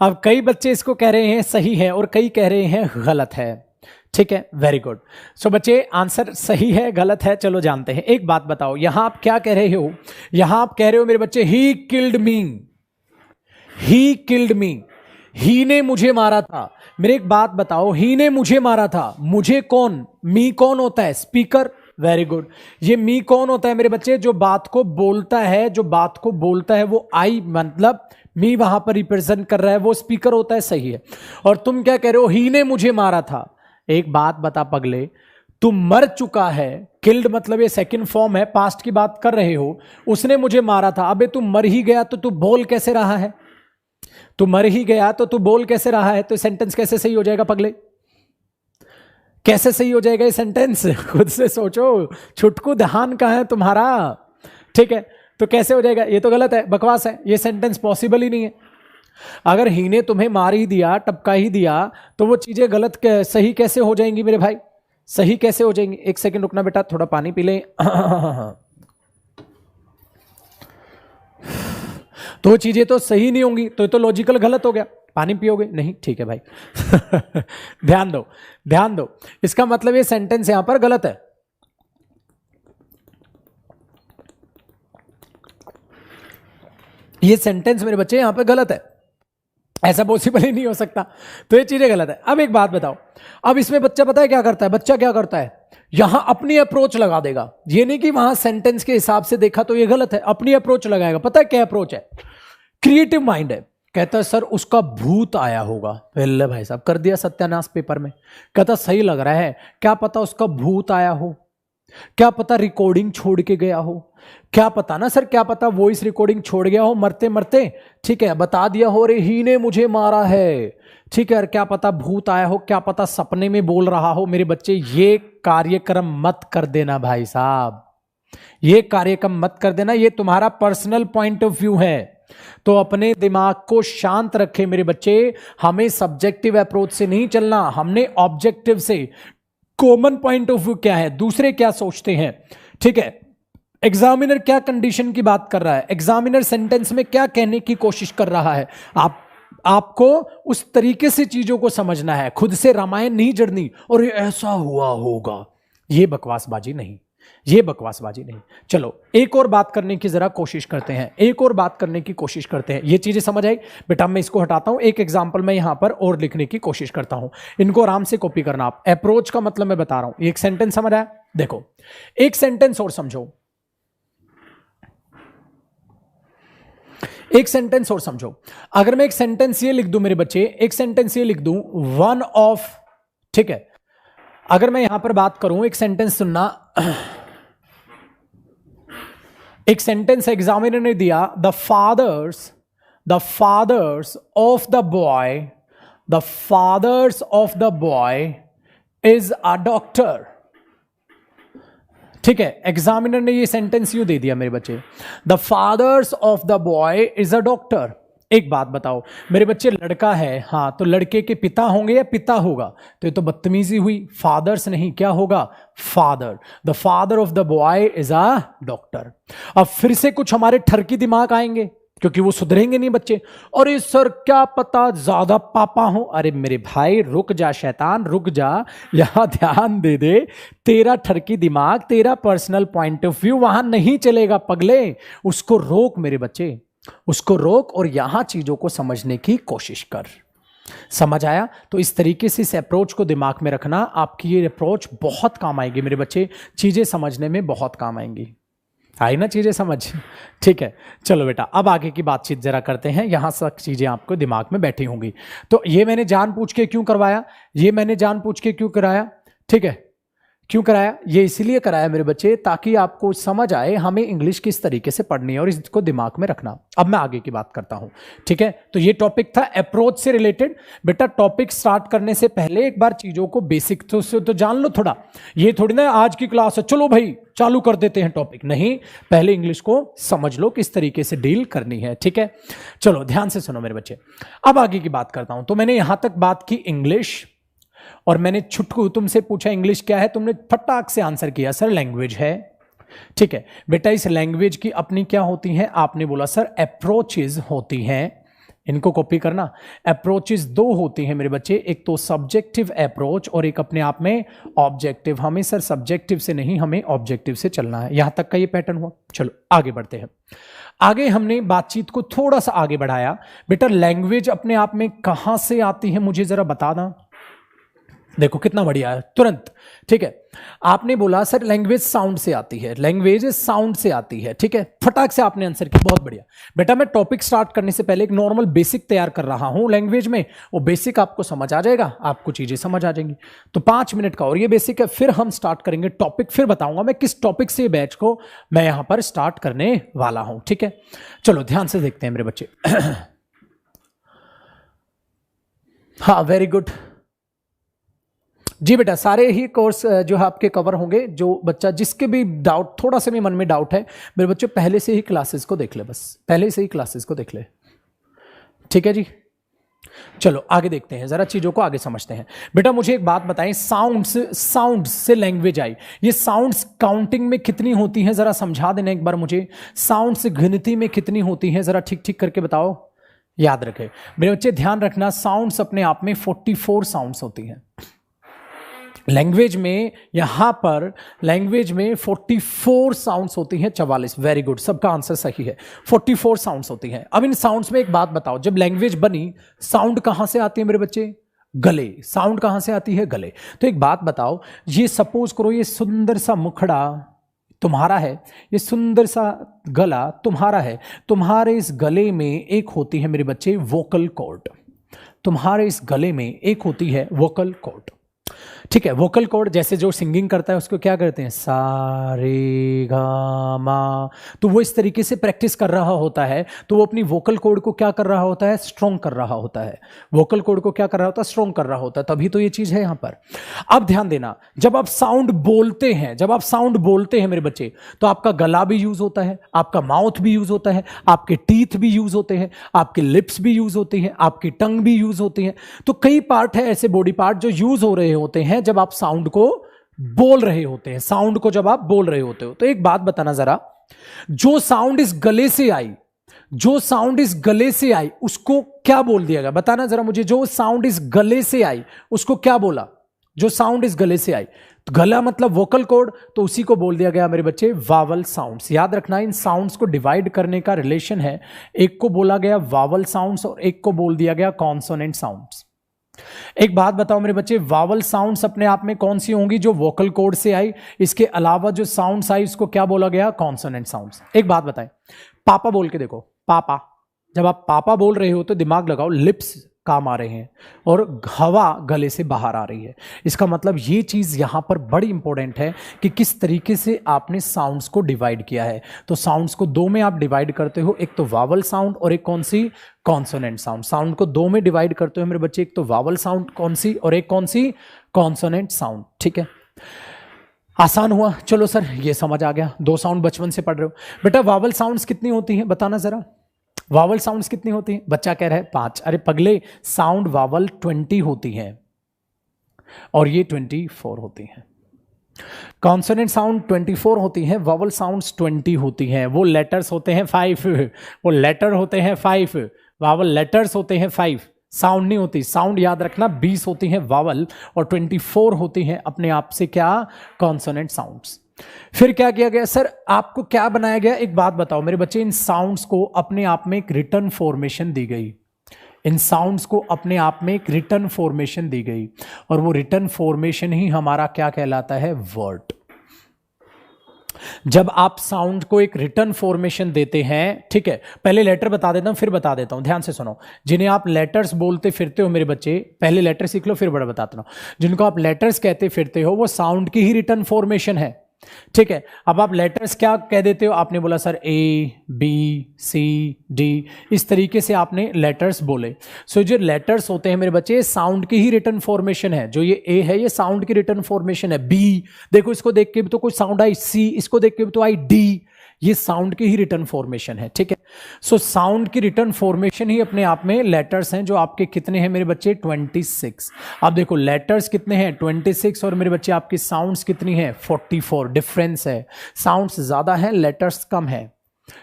अब कई बच्चे इसको कह रहे हैं सही है और कई कह रहे हैं गलत है। ठीक है, वेरी गुड। सो बच्चे आंसर सही है गलत है चलो जानते हैं। एक बात बताओ, यहां आप क्या कह रहे हो? यहां आप कह रहे हो मेरे बच्चे he killed me, he killed me, ही ने मुझे मारा था। मेरे एक बात बताओ, ही ने मुझे मारा था, मुझे कौन, मी कौन होता है? स्पीकर। Very good. ये मी कौन होता है मेरे बच्चे? जो बात को बोलता है, जो बात को बोलता है वो आई, मतलब मी वहां पर रिप्रेजेंट कर रहा है, वो स्पीकर होता है, सही है। और तुम क्या कह रहे हो? ही ने मुझे मारा था। एक बात बता पगले, तू मर चुका है। किल्ड मतलब ये सेकंड फॉर्म है, पास्ट की बात कर रहे हो। उसने मुझे मारा था। अबे तू मर ही गया तो तू बोल कैसे रहा है? तू मर ही गया तो तू बोल कैसे रहा है? तो सेंटेंस कैसे सही हो जाएगा पगले? कैसे सही हो जाएगा ये सेंटेंस? खुद से सोचो, छुटकू ध्यान कहां है तुम्हारा? ठीक है, तो कैसे हो जाएगा? ये तो गलत है, बकवास है, ये सेंटेंस पॉसिबल ही नहीं है। अगर ही ने तुम्हें मार ही दिया, टपका ही दिया, तो वो चीजें गलत सही कैसे हो जाएंगी मेरे भाई? सही कैसे हो जाएंगी? एक सेकंड रुकना बेटा, थोड़ा पानी पी ले। तो वो चीजें तो सही नहीं होंगी, तो ये तो लॉजिकल गलत हो गया। पानी पियोगे? नहीं, ठीक है भाई। ध्यान दो, ध्यान दो, इसका मतलब ये सेंटेंस यहां पर गलत है। ये सेंटेंस मेरे बच्चे यहां पर गलत है, ऐसा पॉसिबल ही नहीं हो सकता। तो ये चीजें गलत है। अब एक बात बताओ, अब इसमें बच्चा पता है क्या करता है? बच्चा क्या करता है, यहां अपनी अप्रोच लगा देगा। ये नहीं कि वहां सेंटेंस के हिसाब से देखा तो ये गलत है, अपनी अप्रोच लगाएगा। पता है क्या अप्रोच है? क्रिएटिव माइंड है। कहता है सर उसका भूत आया होगा। पहले भाई साहब कर दिया सत्यानाश पेपर में। कहता सही लग रहा है, क्या पता उसका भूत आया हो, क्या पता रिकॉर्डिंग छोड़ के गया हो, क्या पता ना सर, क्या पता वॉइस रिकॉर्डिंग छोड़ गया हो मरते मरते। ठीक है, बता दिया हो रे ही ने मुझे मारा है। ठीक है, क्या पता भूत आया हो, क्या पता सपने में बोल रहा हो। मेरे बच्चे ये कार्यक्रम मत कर देना भाई साहब, ये कार्यक्रम मत कर देना। ये तुम्हारा पर्सनल पॉइंट ऑफ व्यू है, तो अपने दिमाग को शांत रखे मेरे बच्चे। हमें सब्जेक्टिव अप्रोच से नहीं चलना, हमने ऑब्जेक्टिव से। कॉमन पॉइंट ऑफ व्यू क्या है, दूसरे क्या सोचते हैं। ठीक है, एग्जामिनर क्या कंडीशन की बात कर रहा है, एग्जामिनर सेंटेंस में क्या कहने की कोशिश कर रहा है, आपको उस तरीके से चीजों को समझना है। खुद से रामायण नहीं जड़नी और ये ऐसा हुआ होगा, ये बकवासबाजी नहीं, ये बकवासबाजी नहीं। चलो एक और बात करने की जरा कोशिश करते हैं, एक और बात करने की कोशिश करते हैं। ये चीजें समझ आई बेटा? मैं इसको हटाता हूं, एक एग्जांपल मैं यहां पर और लिखने की कोशिश करता हूं। इनको आराम से कॉपी करना आप। अप्रोच का मतलब मैं बता रहा हूं। एक सेंटेंस समझ आया? देखो एक सेंटेंस और समझो, एक सेंटेंस और समझो। अगर मैं एक सेंटेंस ये लिख दूं मेरे बच्चे, एक सेंटेंस ये लिख दूं, वन ऑफ, ठीक है, अगर मैं यहां पर बात करूं, एक सेंटेंस सुनना, एक सेंटेंस एग्जामिनर ने दिया, the fathers of the boy, the fathers of the boy is a doctor. ठीक है, एग्जामिनर ने ये सेंटेंस यूं दे दिया मेरे बच्चे, the fathers of the boy is a doctor. एक बात बताओ मेरे बच्चे, लड़का है, हाँ, तो लड़के के पिता होंगे या पिता होगा? तो ये तो बदतमीजी हुई, फादर्स नहीं, क्या होगा? Father. The father of the boy is a doctor. अब फिर से कुछ हमारे ठरकी दिमाग आएंगे, क्योंकि वो सुधरेंगे नहीं बच्चे। अरे सर क्या पता ज्यादा पापा हो। अरे मेरे भाई रुक जा शैतान, रुक जा, यहां ध्यान दे दे। तेरा ठरकी दिमाग, तेरा पर्सनल पॉइंट ऑफ व्यू वहां नहीं चलेगा पगले। उसको रोक मेरे बच्चे, उसको रोक और यहां चीजों को समझने की कोशिश कर। समझ आया? तो इस तरीके से इस अप्रोच को दिमाग में रखना, आपकी ये अप्रोच बहुत काम आएगी मेरे बच्चे, चीजें समझने में बहुत काम आएंगी। आई ना चीजें समझ? ठीक है, चलो बेटा अब आगे की बातचीत जरा करते हैं। यहां तक चीजें आपको दिमाग में बैठी होंगी। तो ये मैंने जानबूझ के क्यों करवाया, ये मैंने जानबूझ के क्यों कराया? ठीक है, क्यों कराया? ये इसलिए कराया मेरे बच्चे ताकि आपको समझ आए हमें इंग्लिश किस तरीके से पढ़नी है और इसको दिमाग में रखना। अब मैं आगे की बात करता हूं। ठीक है, तो ये टॉपिक था अप्रोच से रिलेटेड। बेटा टॉपिक स्टार्ट करने से पहले एक बार चीजों को बेसिक तो जान लो थोड़ा। ये थोड़ी ना आज की क्लास है चलो भाई चालू कर देते हैं टॉपिक, नहीं, पहले इंग्लिश को समझ लो किस तरीके से डील करनी है। ठीक है, चलो ध्यान से सुनो मेरे बच्चे। अब आगे की बात करता हूं। तो मैंने यहां तक बात की इंग्लिश, और मैंने छुटकू तुमसे पूछा इंग्लिश क्या है, तुमने फटाक से आंसर किया सर लैंग्वेज है। ठीक है बेटा, इस लैंग्वेज की अपनी क्या होती है? आपने बोला सर अप्रोचेज होती हैं। इनको कॉपी करना। अप्रोचेज दो होती हैं मेरे बच्चे, एक तो सब्जेक्टिव अप्रोच और एक अपने आप में ऑब्जेक्टिव। हमें सर सब्जेक्टिव से नहीं, हमें ऑब्जेक्टिव से चलना है। यहां तक का ये पैटर्न हुआ। चलो आगे बढ़ते हैं। आगे हमने बातचीत को थोड़ा सा आगे बढ़ाया। बेटा लैंग्वेज अपने आप में कहां से आती है मुझे जरा बता दें। देखो कितना बढ़िया है, तुरंत। ठीक है, आपने बोला सर लैंग्वेज साउंड से आती है, लैंग्वेज साउंड से आती है। ठीक है, फटाक से आपने आंसर किया, बहुत बढ़िया। बेटा मैं टॉपिक स्टार्ट करने से पहले एक नॉर्मल बेसिक तैयार कर रहा हूं लैंग्वेज में, वो बेसिक आपको समझ आ जाएगा, आपको चीजें समझ आ जाएंगी। तो 5 मिनट का और ये बेसिक है, फिर हम स्टार्ट करेंगे टॉपिक, फिर बताऊंगा मैं किस टॉपिक से बैच को मैं यहां पर स्टार्ट करने वाला हूं। ठीक है, चलो ध्यान से देखते हैं मेरे बच्चे। हाँ वेरी गुड जी बेटा, सारे ही कोर्स जो है आपके कवर होंगे। जो बच्चा जिसके भी डाउट, थोड़ा सा भी मन में डाउट है मेरे बच्चे, पहले से ही क्लासेस को देख ले, बस पहले से ही क्लासेस को देख ले। ठीक है जी, चलो आगे देखते हैं, जरा चीजों को आगे समझते हैं। बेटा मुझे एक बात बताएं, साउंड से लैंग्वेज आई, ये साउंड्स काउंटिंग में कितनी होती हैं, जरा समझा देना एक बार मुझे। साउंड्स गिनती में कितनी होती हैं, जरा ठीक ठीक करके बताओ, याद रखें मेरे बच्चे, ध्यान रखना। साउंड्स अपने आप में 44 साउंड्स होती हैं लैंग्वेज में, यहां पर लैंग्वेज में 44 साउंड्स होती हैं, 44। वेरी गुड, सबका आंसर सही है, 44 साउंड्स होती हैं। अब इन साउंड्स में एक बात बताओ, जब लैंग्वेज बनी, साउंड कहां से आती है मेरे बच्चे? गले। साउंड कहां से आती है? गले। तो एक बात बताओ, ये सपोज करो ये सुंदर सा मुखड़ा तुम्हारा है, ये सुंदर सा गला तुम्हारा है, तुम्हारे इस गले में एक होती है मेरे बच्चे वोकल कॉर्ड, तुम्हारे इस गले में एक होती है वोकल कॉर्ड। ठीक है, वोकल कॉर्ड जैसे जो सिंगिंग करता है उसको क्या करते हैं? सा रे गा मा। तो वो इस तरीके से प्रैक्टिस कर रहा होता है, तो वो अपनी वोकल कॉर्ड को क्या कर रहा होता है? स्ट्रॉन्ग कर रहा होता है। वोकल कॉर्ड को क्या कर रहा होता है? स्ट्रॉन्ग कर रहा होता है, तभी तो ये चीज है यहां पर। अब ध्यान देना, जब आप साउंड बोलते हैं, जब आप साउंड बोलते हैं मेरे बच्चे, तो आपका गला भी यूज होता है, आपका माउथ भी यूज होता है, आपके टीथ भी यूज होते हैं, आपके लिप्स भी यूज होती हैं, आपकी टंग भी यूज होती है। तो कई पार्ट है ऐसे बॉडी पार्ट जो यूज हो रहे होते हैं जब आप साउंड को बोल रहे होते हैं, साउंड को जब आप बोल रहे होते हो। तो एक बात बताना जरा, जो साउंड इस गले से आई, जो साउंड इस गले से आई उसको क्या बोल दिया गया? बताना जरा मुझे, जो साउंड इस गले से आई उसको क्या बोला? जो साउंड इस गले से आई, तो गला मतलब वोकल कॉर्ड, तो उसी को बोल दिया गया मेरे बच्चे वावल साउंड्स। याद रखना, इन साउंड्स को डिवाइड करने का रिलेशन है, एक को बोला गया वावल साउंड्स और एक को बोल दिया गया कॉन्सोनेंट साउंड्स। एक बात बताओ मेरे बच्चे, वावल साउंड्स अपने आप में कौन सी होंगी? जो वोकल कॉर्ड से आई। इसके अलावा जो साउंड्स आई उसको क्या बोला गया? Consonant sounds. एक बात बताएं, पापा बोल के देखो, पापा। जब आप पापा बोल रहे हो तो दिमाग लगाओ, लिप्स काम आ रहे हैं और हवा गले से बाहर आ रही है। इसका मतलब ये चीज यहां पर बड़ी इंपॉर्टेंट है कि किस तरीके से आपने साउंड्स को डिवाइड किया है। तो साउंड्स को दो में आप डिवाइड करते हो, एक तो वावल साउंड और एक कौन सी? Consonant sound. साउंड को दो में डिवाइड करते हो मेरे बच्चे, एक तो वावल साउंड कौन सी और एक कौन सी? Consonant sound. ठीक है, आसान हुआ। चलो सर ये समझ आ गया, 2 साउंड बचपन से पढ़ रहे हो। बेटा वावल साउंड्स कितनी होती हैं बताना जरा, वावल साउंड्स कितनी होती हैं? बच्चा कह रहा है 5। अरे पगले, साउंड वावल 20 होती हैं और ये 24 होती हैं। कॉन्सोनेंट साउंड 24 होती हैं, वावल साउंड्स 20 होती हैं। वो लेटर्स होते हैं 5, वो लेटर होते हैं 5, वावल लेटर्स होते हैं 5, साउंड नहीं होती। साउंड याद रखना 20 होती हैं वावल और 24 होती हैं अपने आप से क्या? Consonant sounds. फिर क्या किया गया सर? आपको क्या बनाया गया? एक बात बताओ मेरे बच्चे, इन साउंड्स को अपने आप में एक रिटर्न फॉर्मेशन दी गई, इन साउंड्स को अपने आप में एक रिटर्न फॉर्मेशन दी गई और वो रिटर्न फॉर्मेशन ही हमारा क्या कहलाता है? वर्ड। जब आप साउंड को एक रिटर्न फॉर्मेशन देते हैं, ठीक है, पहले लेटर बता देता हूं फिर बता देता हूं, ध्यान से सुनो। जिन्हें आप लेटर्स बोलते फिरते हो मेरे बच्चे, पहले लेटर सीख लो फिर बड़ा बताता हूं। जिनको आप लेटर्स कहते फिरते हो वो साउंड की ही रिटर्न फॉर्मेशन है। ठीक है, अब आप लेटर्स क्या कह देते हो? आपने बोला sir A B C D, इस तरीके से आपने लेटर्स बोले। सो जो लेटर्स होते हैं मेरे बच्चे, साउंड की ही रिटर्न फॉर्मेशन है। जो ये ए है ये साउंड की रिटर्न फॉर्मेशन है। बी देखो, इसको देख के भी तो कुछ साउंड आई। सी इसको देख के भी तो आई। डी ये साउंड की ही रिटर्न फॉर्मेशन है। ठीक है, सो साउंड की रिटर्न फॉर्मेशन ही अपने आप में लेटर्स हैं, जो आपके कितने हैं मेरे बच्चे? 26। अब देखो लेटर्स कितने हैं? 26 और मेरे बच्चे आपकी साउंड्स कितनी हैं? 44। डिफरेंस है, साउंड्स ज्यादा है लेटर्स कम है,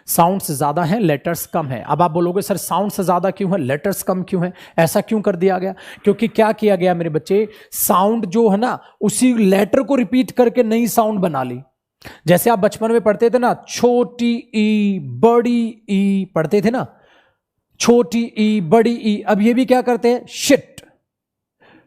साउंड्स ज्यादा है लेटर्स कम है। अब आप बोलोगे सर साउंड्स ज्यादा क्यों है लेटर्स कम क्यों है? ऐसा क्यों कर दिया गया? क्योंकि क्या किया गया मेरे बच्चे, साउंड जो है ना उसी लेटर को रिपीट करके नई साउंड बना ली। जैसे आप बचपन में पढ़ते थे ना, छोटी ई बड़ी ई पढ़ते थे ना, छोटी ई बड़ी ई। अब ये भी क्या करते हैं? Shit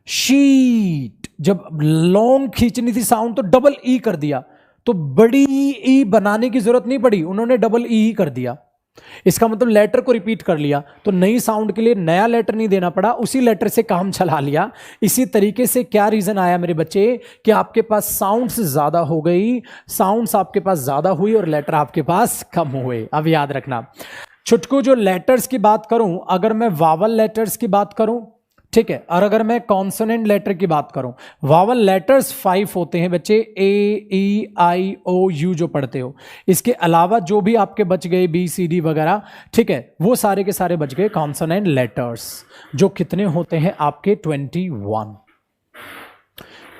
sheet. जब लॉन्ग खींचनी थी साउंड तो डबल ई कर दिया, तो बड़ी ई बनाने की जरूरत नहीं पड़ी, उन्होंने डबल ई ही कर दिया। इसका मतलब लेटर को रिपीट कर लिया, तो नई साउंड के लिए नया लेटर नहीं देना पड़ा, उसी लेटर से काम चला लिया। इसी तरीके से क्या रीजन आया मेरे बच्चे कि आपके पास साउंड्स ज्यादा हो गई, साउंड्स आपके पास ज्यादा हुई और लेटर आपके पास कम हुए। अब याद रखना छुटकू, जो लेटर्स की बात करूं, अगर मैं वावल लेटर्स की बात करूं, ठीक है, और अगर मैं कॉन्सोनेंट लेटर की बात करूं, वावल लेटर्स 5 होते हैं बच्चे, ए ई आई ओ यू जो पढ़ते हो। इसके अलावा जो भी आपके बच गए बी सी डी वगैरह, ठीक है, वो सारे के सारे बच गए कॉन्सोनेंट लेटर्स, जो कितने होते हैं आपके 21।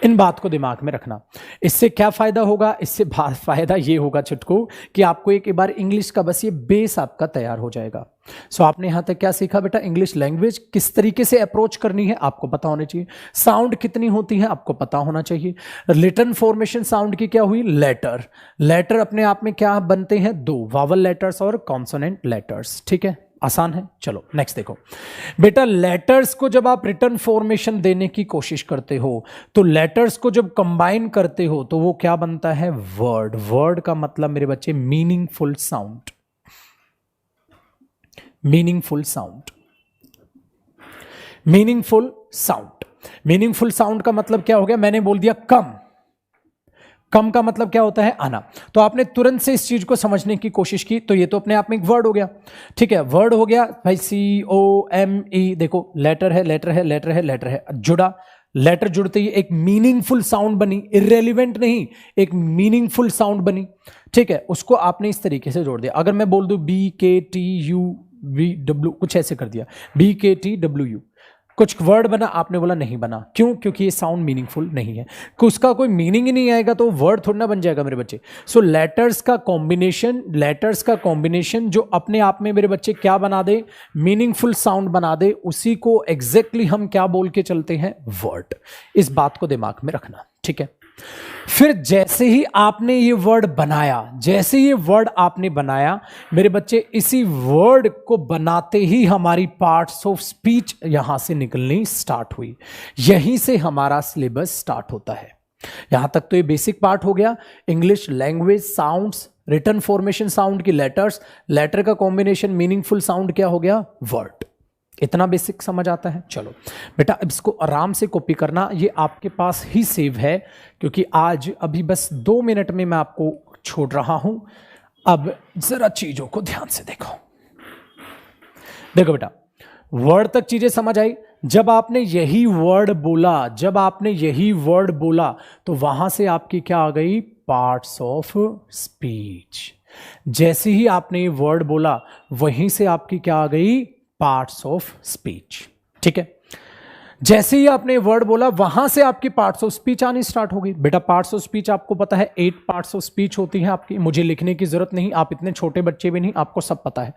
इन बात को दिमाग में रखना। इससे क्या फायदा होगा? इससे फायदा ये होगा छुटकू कि आपको एक बार इंग्लिश का बस ये बेस आपका तैयार हो जाएगा। सो आपने यहां तक क्या सीखा बेटा? इंग्लिश लैंग्वेज किस तरीके से अप्रोच करनी है आपको पता होना चाहिए, साउंड कितनी होती है आपको पता होना चाहिए, रिटन फॉर्मेशन साउंड की क्या हुई? लेटर। लेटर अपने आप में क्या बनते हैं? 2, वावल लेटर्स और कॉन्सोनेंट लेटर्स। ठीक है, आसान है। चलो नेक्स्ट देखो बेटा, लेटर्स को जब आप रिटन फॉर्मेशन देने की कोशिश करते हो, तो लेटर्स को जब कंबाइन करते हो तो वो क्या बनता है? वर्ड। वर्ड का मतलब मेरे बच्चे meaningful sound. Meaningful sound. Meaningful sound. Meaningful sound का मतलब क्या हो गया? मैंने बोल दिया कम। कम का मतलब क्या होता है? आना। तो आपने तुरंत से इस चीज को समझने की कोशिश की, तो ये तो अपने आप में एक वर्ड हो गया। ठीक है, वर्ड हो गया भाई, COME। देखो लेटर है, लेटर है, लेटर है, लेटर है, जुड़ा। लेटर जुड़ते ही एक मीनिंगफुल साउंड बनी, इररेलेवेंट नहीं, एक मीनिंगफुल साउंड बनी। ठीक है, उसको आपने इस तरीके से जोड़ दिया। अगर मैं बोल दूं BKTUVW, कुछ ऐसे कर दिया, BKTWU, कुछ वर्ड बना, आपने बोला नहीं बना। क्यों? क्योंकि ये साउंड मीनिंगफुल नहीं है, कि उसका कोई मीनिंग ही नहीं आएगा तो वर्ड थोड़ा ना बन जाएगा मेरे बच्चे। सो लेटर्स का कॉम्बिनेशन, लेटर्स का कॉम्बिनेशन जो अपने आप में मेरे बच्चे क्या बना दे? मीनिंगफुल साउंड बना दे, उसी को एग्जैक्टली हम क्या बोल के चलते हैं? वर्ड। इस बात को दिमाग में रखना। ठीक है, फिर जैसे ही आपने ये वर्ड बनाया, जैसे ये वर्ड आपने बनाया मेरे बच्चे, इसी वर्ड को बनाते ही हमारी पार्ट्स ऑफ स्पीच यहां से निकलनी स्टार्ट हुई। यहीं से हमारा सिलेबस स्टार्ट होता है। यहां तक तो ये बेसिक पार्ट हो गया, English language, sounds, written formation sound की लेटर्स, लेटर का कॉम्बिनेशन, मीनिंगफुल साउंड क्या हो गया? वर्ड। इतना बेसिक समझ आता है। चलो बेटा, इसको आराम से कॉपी करना, ये आपके पास ही सेव है, क्योंकि आज अभी बस 2 मिनट में मैं आपको छोड़ रहा हूं। अब जरा चीजों को ध्यान से देखो। देखो बेटा, वर्ड तक चीजें समझ आई। जब आपने यही वर्ड बोला, जब आपने यही वर्ड बोला, तो वहां से आपकी क्या आ गई? Parts of speech. जैसे ही आपने ये वर्ड बोला, वहीं से आपकी क्या आ गई? Parts of speech. ठीक है, जैसे ही आपने वर्ड बोला, वहां से आपकी पार्ट्स ऑफ स्पीच आनी स्टार्ट हो गई। बेटा पार्ट्स ऑफ स्पीच आपको पता है 8 पार्ट्स ऑफ स्पीच होती हैं आपकी, मुझे लिखने की जरूरत नहीं, आप इतने छोटे बच्चे भी नहीं, आपको सब पता है।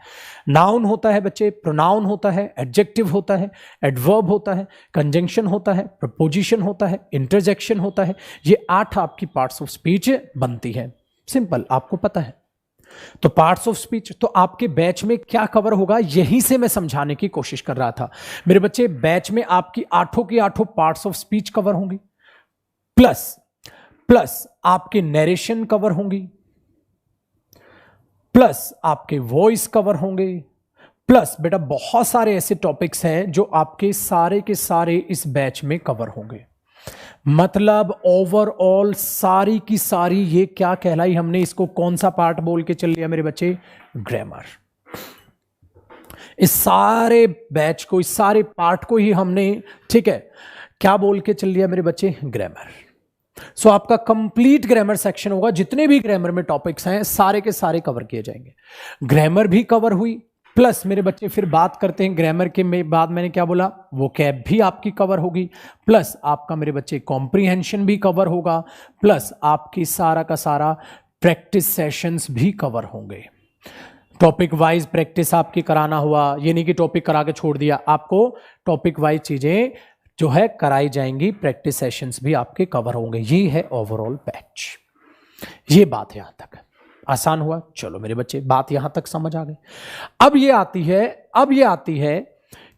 नाउन होता है बच्चे, प्रोनाउन होता है, एडजेक्टिव होता है, एडवर्ब होता है, कंजंक्शन होता है, प्रपोजिशन होता है, इंटरजेक्शन होता है। ये 8 आपकी पार्ट्स ऑफ स्पीच बनती है। सिंपल, आपको पता है। तो पार्ट्स ऑफ स्पीच, तो आपके बैच में क्या कवर होगा? यहीं से मैं समझाने की कोशिश कर रहा था मेरे बच्चे। बैच में आपकी 8 की 8 पार्ट्स ऑफ स्पीच कवर होंगी, प्लस आपके नरेशन कवर होंगी, प्लस आपके वॉइस कवर होंगे, प्लस बेटा बहुत सारे ऐसे टॉपिक्स हैं जो आपके सारे के सारे इस बैच में कवर होंगे। मतलब ओवरऑल सारी की सारी ये क्या कहलाई? हमने इसको कौन सा पार्ट बोल के चल लिया मेरे बच्चे? ग्रामर। इस सारे बैच को, इस सारे पार्ट को ही हमने, ठीक है, क्या बोल के चल लिया मेरे बच्चे? ग्रामर। सो आपका कंप्लीट ग्रामर सेक्शन होगा, जितने भी ग्रामर में टॉपिक्स हैं सारे के सारे कवर किए जाएंगे। ग्रामर भी कवर हुई, प्लस मेरे बच्चे फिर बात करते हैं ग्रामर के बाद मैंने क्या बोला? वोकैब भी आपकी कवर होगी, प्लस आपका मेरे बच्चे कॉम्प्रीहेंशन भी कवर होगा, प्लस आपकी सारा का सारा प्रैक्टिस सेशंस भी कवर होंगे। टॉपिक वाइज प्रैक्टिस आपकी कराना हुआ, ये नहीं कि टॉपिक करा के छोड़ दिया, आपको टॉपिक वाइज चीजें जो है कराई जाएंगी, प्रैक्टिस सेशंस भी आपके कवर होंगे। ये है ओवरऑल बैच। ये बात है, यहां तक आसान हुआ। चलो मेरे बच्चे, बात यहां तक समझ आ गई। अब ये आती है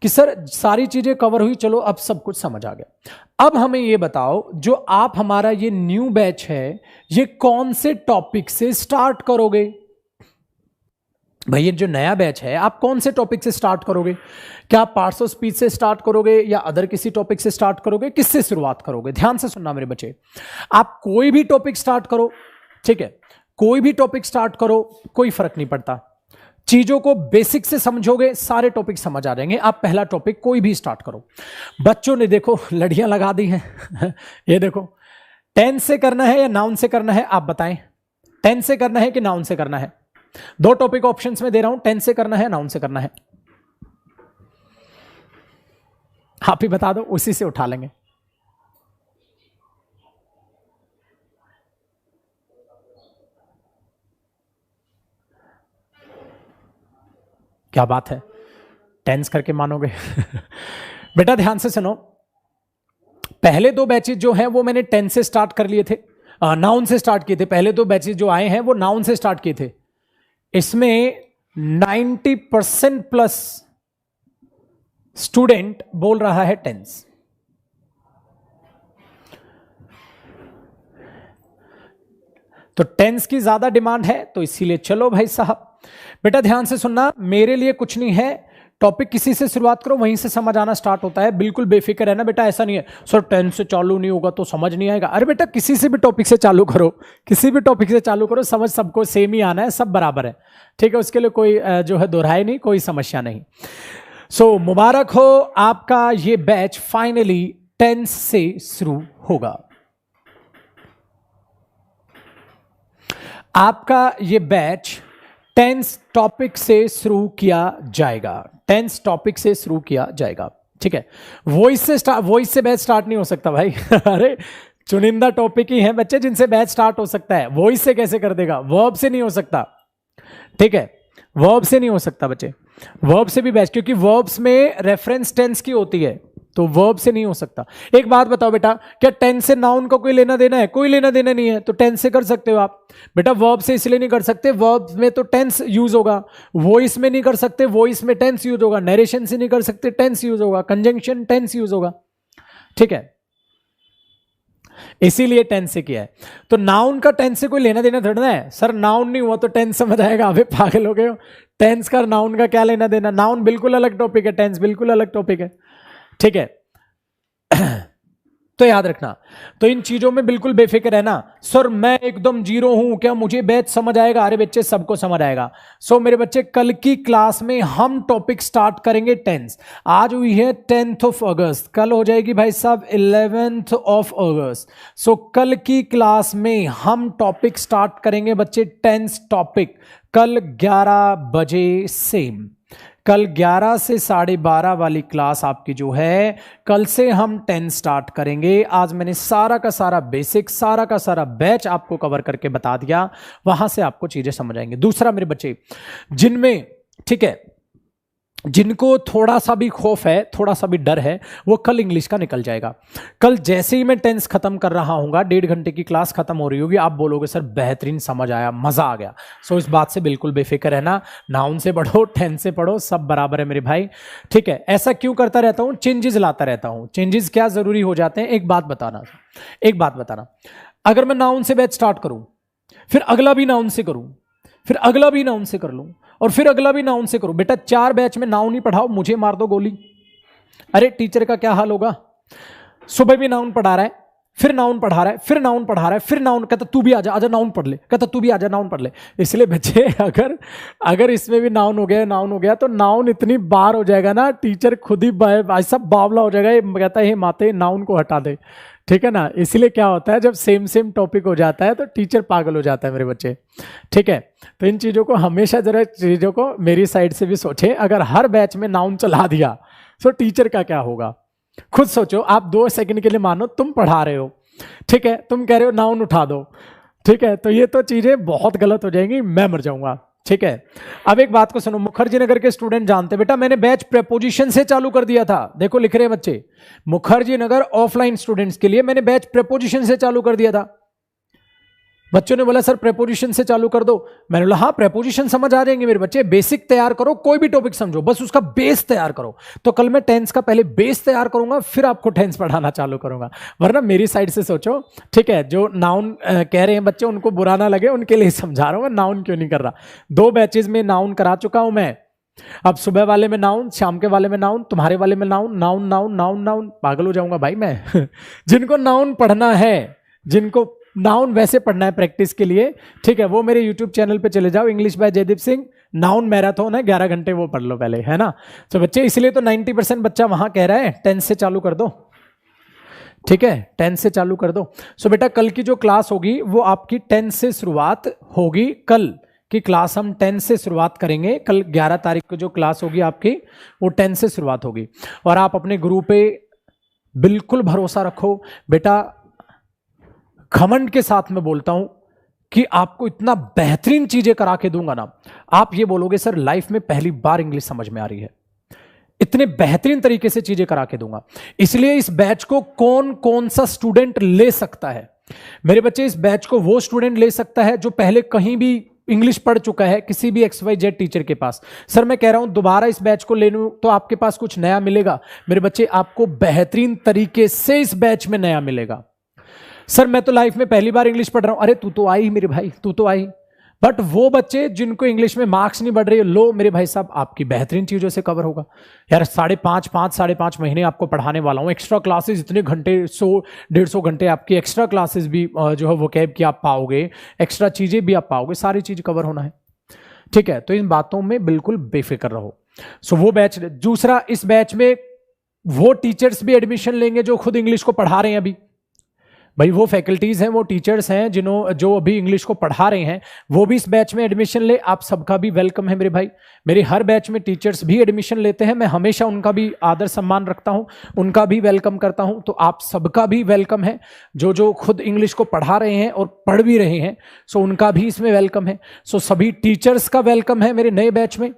कि सर सारी चीजें कवर हुई, चलो अब सब कुछ समझ आ गया। अब हमें ये बताओ, जो आप हमारा ये न्यू बैच है, ये कौन से टॉपिक से स्टार्ट करोगे? भाई ये जो नया बैच है, आप कौन से टॉपिक से स्टार्ट करोगे? क्या आप पार्ट्स ऑफ स्पीच से स्टार्ट करोगे या अदर किसी टॉपिक से स्टार्ट करोगे? किससे शुरुआत करोगे? ध्यान से सुनना मेरे बच्चे, आप कोई भी टॉपिक स्टार्ट करो, ठीक है, कोई भी टॉपिक स्टार्ट करो, कोई फर्क नहीं पड़ता। चीजों को बेसिक से समझोगे, सारे टॉपिक समझ आ जाएंगे। आप पहला टॉपिक कोई भी स्टार्ट करो। बच्चों ने देखो लड़ियां लगा दी हैं ये देखो, टेंस से करना है या नाउन से करना है, आप बताएं। टेंस से करना है कि नाउन से करना है? दो टॉपिक ऑप्शंस में दे रहा हूं, टेंस से करना है, नाउन से करना है, आप ही बता दो, उसी से उठा लेंगे। क्या बात है, टेंस करके मानोगे बेटा ध्यान से सुनो, पहले दो बैचेज जो हैं वो मैंने टेंस से स्टार्ट कर लिए थे, नाउन से स्टार्ट किए थे। पहले दो बैचेज जो आए हैं वो नाउन से स्टार्ट किए थे। इसमें 90% प्लस स्टूडेंट बोल रहा है टेंस। तो टेंस की ज्यादा डिमांड है, तो इसीलिए चलो भाई साहब। बेटा ध्यान से सुनना, मेरे लिए कुछ नहीं है, टॉपिक किसी से शुरुआत करो, वहीं से समझ आना स्टार्ट होता है। बिल्कुल बेफिक्र है ना बेटा, ऐसा नहीं है सर टेंस से चालू नहीं होगा तो समझ नहीं आएगा। अरे बेटा किसी से भी टॉपिक से चालू करो, किसी भी टॉपिक से चालू करो, समझ सबको सेम ही आना है, सब बराबर है, ठीक है। उसके लिए कोई जो है दोहराए नहीं, कोई समस्या नहीं। सो मुबारक हो, आपका ये बैच फाइनली टेंस से शुरू होगा। आपका ये बैच टेंस टॉपिक से शुरू किया जाएगा, टेंस टॉपिक से शुरू किया जाएगा, ठीक है। वॉइस से बैच स्टार्ट नहीं हो सकता भाई अरे चुनिंदा टॉपिक ही हैं बच्चे जिनसे बैच स्टार्ट हो सकता है, वॉइस से कैसे कर देगा? वर्ब से नहीं हो सकता, ठीक है, वर्ब से नहीं हो सकता बच्चे। वर्ब से भी बैच, क्योंकि वर्ब्स में रेफरेंस टेंस की होती है, तो वर्ब से नहीं हो सकता। एक बात बताओ बेटा, क्या टेंस से नाउन का कोई लेना देना है? कोई लेना देना नहीं है, तो टेंस से कर सकते हो आप। बेटा वर्ब से इसलिए नहीं कर सकते, वर्ब में तो टेंस यूज होगा, वॉइस में नहीं कर सकते, वॉइस में टेंस यूज होगा, नरेशन से नहीं कर सकते, टेंस यूज होगा, कंजंक्शन टेंस यूज होगा, ठीक है, इसीलिए टेंस से किया है। तो नाउन का टेंस से कोई लेना देना थोड़ा है। सर नाउन नहीं हुआ तो टेंस समझ आएगा? अबे पागल हो गए हो, टेंस का नाउन का क्या लेना देना? नाउन बिल्कुल अलग टॉपिक है, टेंस बिल्कुल अलग टॉपिक है, ठीक है तो याद रखना, तो इन चीजों में बिल्कुल बेफिक्र है ना। सर मैं एकदम जीरो हूं, क्या मुझे बैच समझ आएगा? अरे बच्चे सबको समझ आएगा। सो मेरे बच्चे कल की क्लास में हम टॉपिक स्टार्ट करेंगे टेंस। आज हुई है 10th of अगस्त, कल हो जाएगी भाई साहब 11th of अगस्त। सो कल की क्लास में हम टॉपिक स्टार्ट करेंगे बच्चे टेंस टॉपिक, कल 11 बजे सेम। कल 11 से 12:30 वाली क्लास आपकी जो है, कल से हम 10 स्टार्ट करेंगे। आज मैंने सारा का सारा बेसिक, सारा का सारा बैच आपको कवर करके बता दिया, वहां से आपको चीजें समझ आएंगे। दूसरा मेरे बच्चे, जिनमें ठीक है, जिनको थोड़ा सा भी खौफ है, थोड़ा सा भी डर है, वो कल इंग्लिश का निकल जाएगा। कल जैसे ही मैं टेंस खत्म कर रहा हूँ, 1.5 घंटे की क्लास खत्म हो रही होगी, आप बोलोगे सर बेहतरीन समझ आया, मजा आ गया। सो इस बात से बिल्कुल बेफिक्र है ना, नाउन से पढ़ो, टेंस से पढ़ो, सब बराबर है मेरे भाई, ठीक है। ऐसा क्यों करता रहता हूँ? चेंजेस लाता रहता हूँ। चेंजेस क्या जरूरी हो जाते हैं? एक बात बताना, अगर मैं नाउन से बैच स्टार्ट करूं, फिर अगला भी नाउन से करूं, फिर अगला भी नाउन से कर लूं, और फिर अगला भी नाउन से करो, बेटा 4 बैच में नाउन ही पढ़ाओ, मुझे मार दो गोली। अरे टीचर का क्या हाल होगा? सुबह भी नाउन पढ़ा रहा है, फिर नाउन पढ़ा रहा है, फिर नाउन पढ़ा रहा है, फिर नाउन, कहता तू भी आजा, आजा नाउन पढ़ ले, कहता तू भी आजा नाउन पढ़ ले। इसलिए बच्चे अगर इसमें भी नाउन हो गया तो नाउन इतनी बार हो जाएगा ना, टीचर खुद ही भाई सब बावला हो जाएगा, ये कहता है माते नाउन को हटा दे, ठीक है ना। इसलिए क्या होता है, जब सेम टॉपिक हो जाता है तो टीचर पागल हो जाता है मेरे बच्चे, ठीक है। तो इन चीज़ों को हमेशा जरा चीज़ों को मेरी साइड से भी सोचें। अगर हर बैच में नाउन चला दिया तो टीचर का क्या होगा? खुद सोचो। आप 2 सेकंड के लिए मानो तुम पढ़ा रहे हो, ठीक है, तुम कह रहे हो नाउन उठा दो, ठीक है, तो ये तो चीज़ें बहुत गलत हो जाएंगी, मैं मर जाऊंगा, ठीक है। अब एक बात को सुनो, मुखर्जी नगर के स्टूडेंट जानते, बेटा मैंने बैच प्रेपोजिशन से चालू कर दिया था। देखो लिख रहे हैं बच्चे, मुखर्जी नगर ऑफलाइन स्टूडेंट्स के लिए मैंने बैच प्रेपोजिशन से चालू कर दिया था। बच्चों ने बोला सर प्रेपोजिशन से चालू कर दो। मैंने बोला हाँ प्रेपोजिशन समझ आ जाएंगे मेरे बच्चे, बेसिक तैयार करो, कोई भी टॉपिक समझो, बस उसका बेस तैयार करो। तो कल मैं टेंस का पहले बेस तैयार करूंगा, फिर आपको टेंस पढ़ाना चालू करूंगा। वरना मेरी साइड से सोचो, ठीक है, जो नाउन कह रहे हैं बच्चे उनको बुरा ना लगे, उनके लिए समझा रहा हूं मैं, नाउन क्यों नहीं कर रहा। 2 बैचेज में नाउन करा चुका हूं मैं। अब सुबह वाले में नाउन, शाम के वाले में नाउन, तुम्हारे वाले में noun, noun noun noun noun, पागल हो जाऊंगा भाई मैं। जिनको नाउन पढ़ना है, जिनको नाउन वैसे पढ़ना है प्रैक्टिस के लिए, ठीक है, वो मेरे यूट्यूब चैनल पे चले जाओ, English by Jaideep Singh, noun marathon है 11 घंटे, वो पढ़ लो पहले, है ना। तो बच्चे इसलिए तो 90% बच्चा वहां कह रहा है 10 से चालू कर दो, ठीक है, 10 से चालू कर दो। सो बेटा कल की जो क्लास होगी वो आपकी 10 से शुरुआत होगी। कल की क्लास हम 10 से शुरुआत करेंगे। कल 11 तारीख को जो क्लास होगी आपकी वो 10 से शुरुआत होगी। और आप अपने गुरु पे बिल्कुल भरोसा रखो बेटा, घमंड के साथ में बोलता हूं कि आपको इतना बेहतरीन चीजें करा के दूंगा ना, आप ये बोलोगे सर लाइफ में पहली बार इंग्लिश समझ में आ रही है। इतने बेहतरीन तरीके से चीजें करा के दूंगा। इसलिए इस बैच को कौन कौन सा स्टूडेंट ले सकता है मेरे बच्चे? इस बैच को वो स्टूडेंट ले सकता है जो पहले कहीं भी इंग्लिश पढ़ चुका है किसी भी XYZ टीचर के पास। सर मैं कह रहा हूं दोबारा इस बैच को ले लूं तो आपके पास कुछ नया मिलेगा मेरे बच्चे, आपको बेहतरीन तरीके से इस बैच में नया मिलेगा। सर मैं तो लाइफ में पहली बार इंग्लिश पढ़ रहा हूं, अरे तू तो आई मेरे भाई, तू तो आई। बट वो बच्चे जिनको इंग्लिश में मार्क्स नहीं बढ़ रहे, लो मेरे भाई साहब आपकी बेहतरीन चीजों से कवर होगा यार। 5.5 महीने आपको पढ़ाने वाला हूं, एक्स्ट्रा क्लासेस इतने घंटे, 100-150 घंटे आपकी एक्स्ट्रा क्लासेस भी जो है वोकैब की आप पाओगे, एक्स्ट्रा चीजें भी आप पाओगे, सारी चीज कवर होना है, ठीक है। तो इन बातों में बिल्कुल बेफिक्र रहो। सो वो बैच। दूसरा, इस बैच में वो टीचर्स भी एडमिशन लेंगे जो खुद इंग्लिश को पढ़ा रहे हैं अभी। भाई वो फैकल्टीज हैं, वो टीचर्स हैं जो अभी इंग्लिश को पढ़ा रहे हैं, वो भी इस बैच में एडमिशन ले। आप सबका भी वेलकम है मेरे भाई। मेरे हर बैच में टीचर्स भी एडमिशन लेते हैं, मैं हमेशा उनका भी आदर सम्मान रखता हूं, उनका भी वेलकम करता हूं। तो आप सबका भी वेलकम है, जो खुद इंग्लिश को पढ़ा रहे हैं और पढ़ भी रहे हैं, सो उनका भी इसमें वेलकम है। सो सभी टीचर्स का वेलकम है मेरे नए बैच में,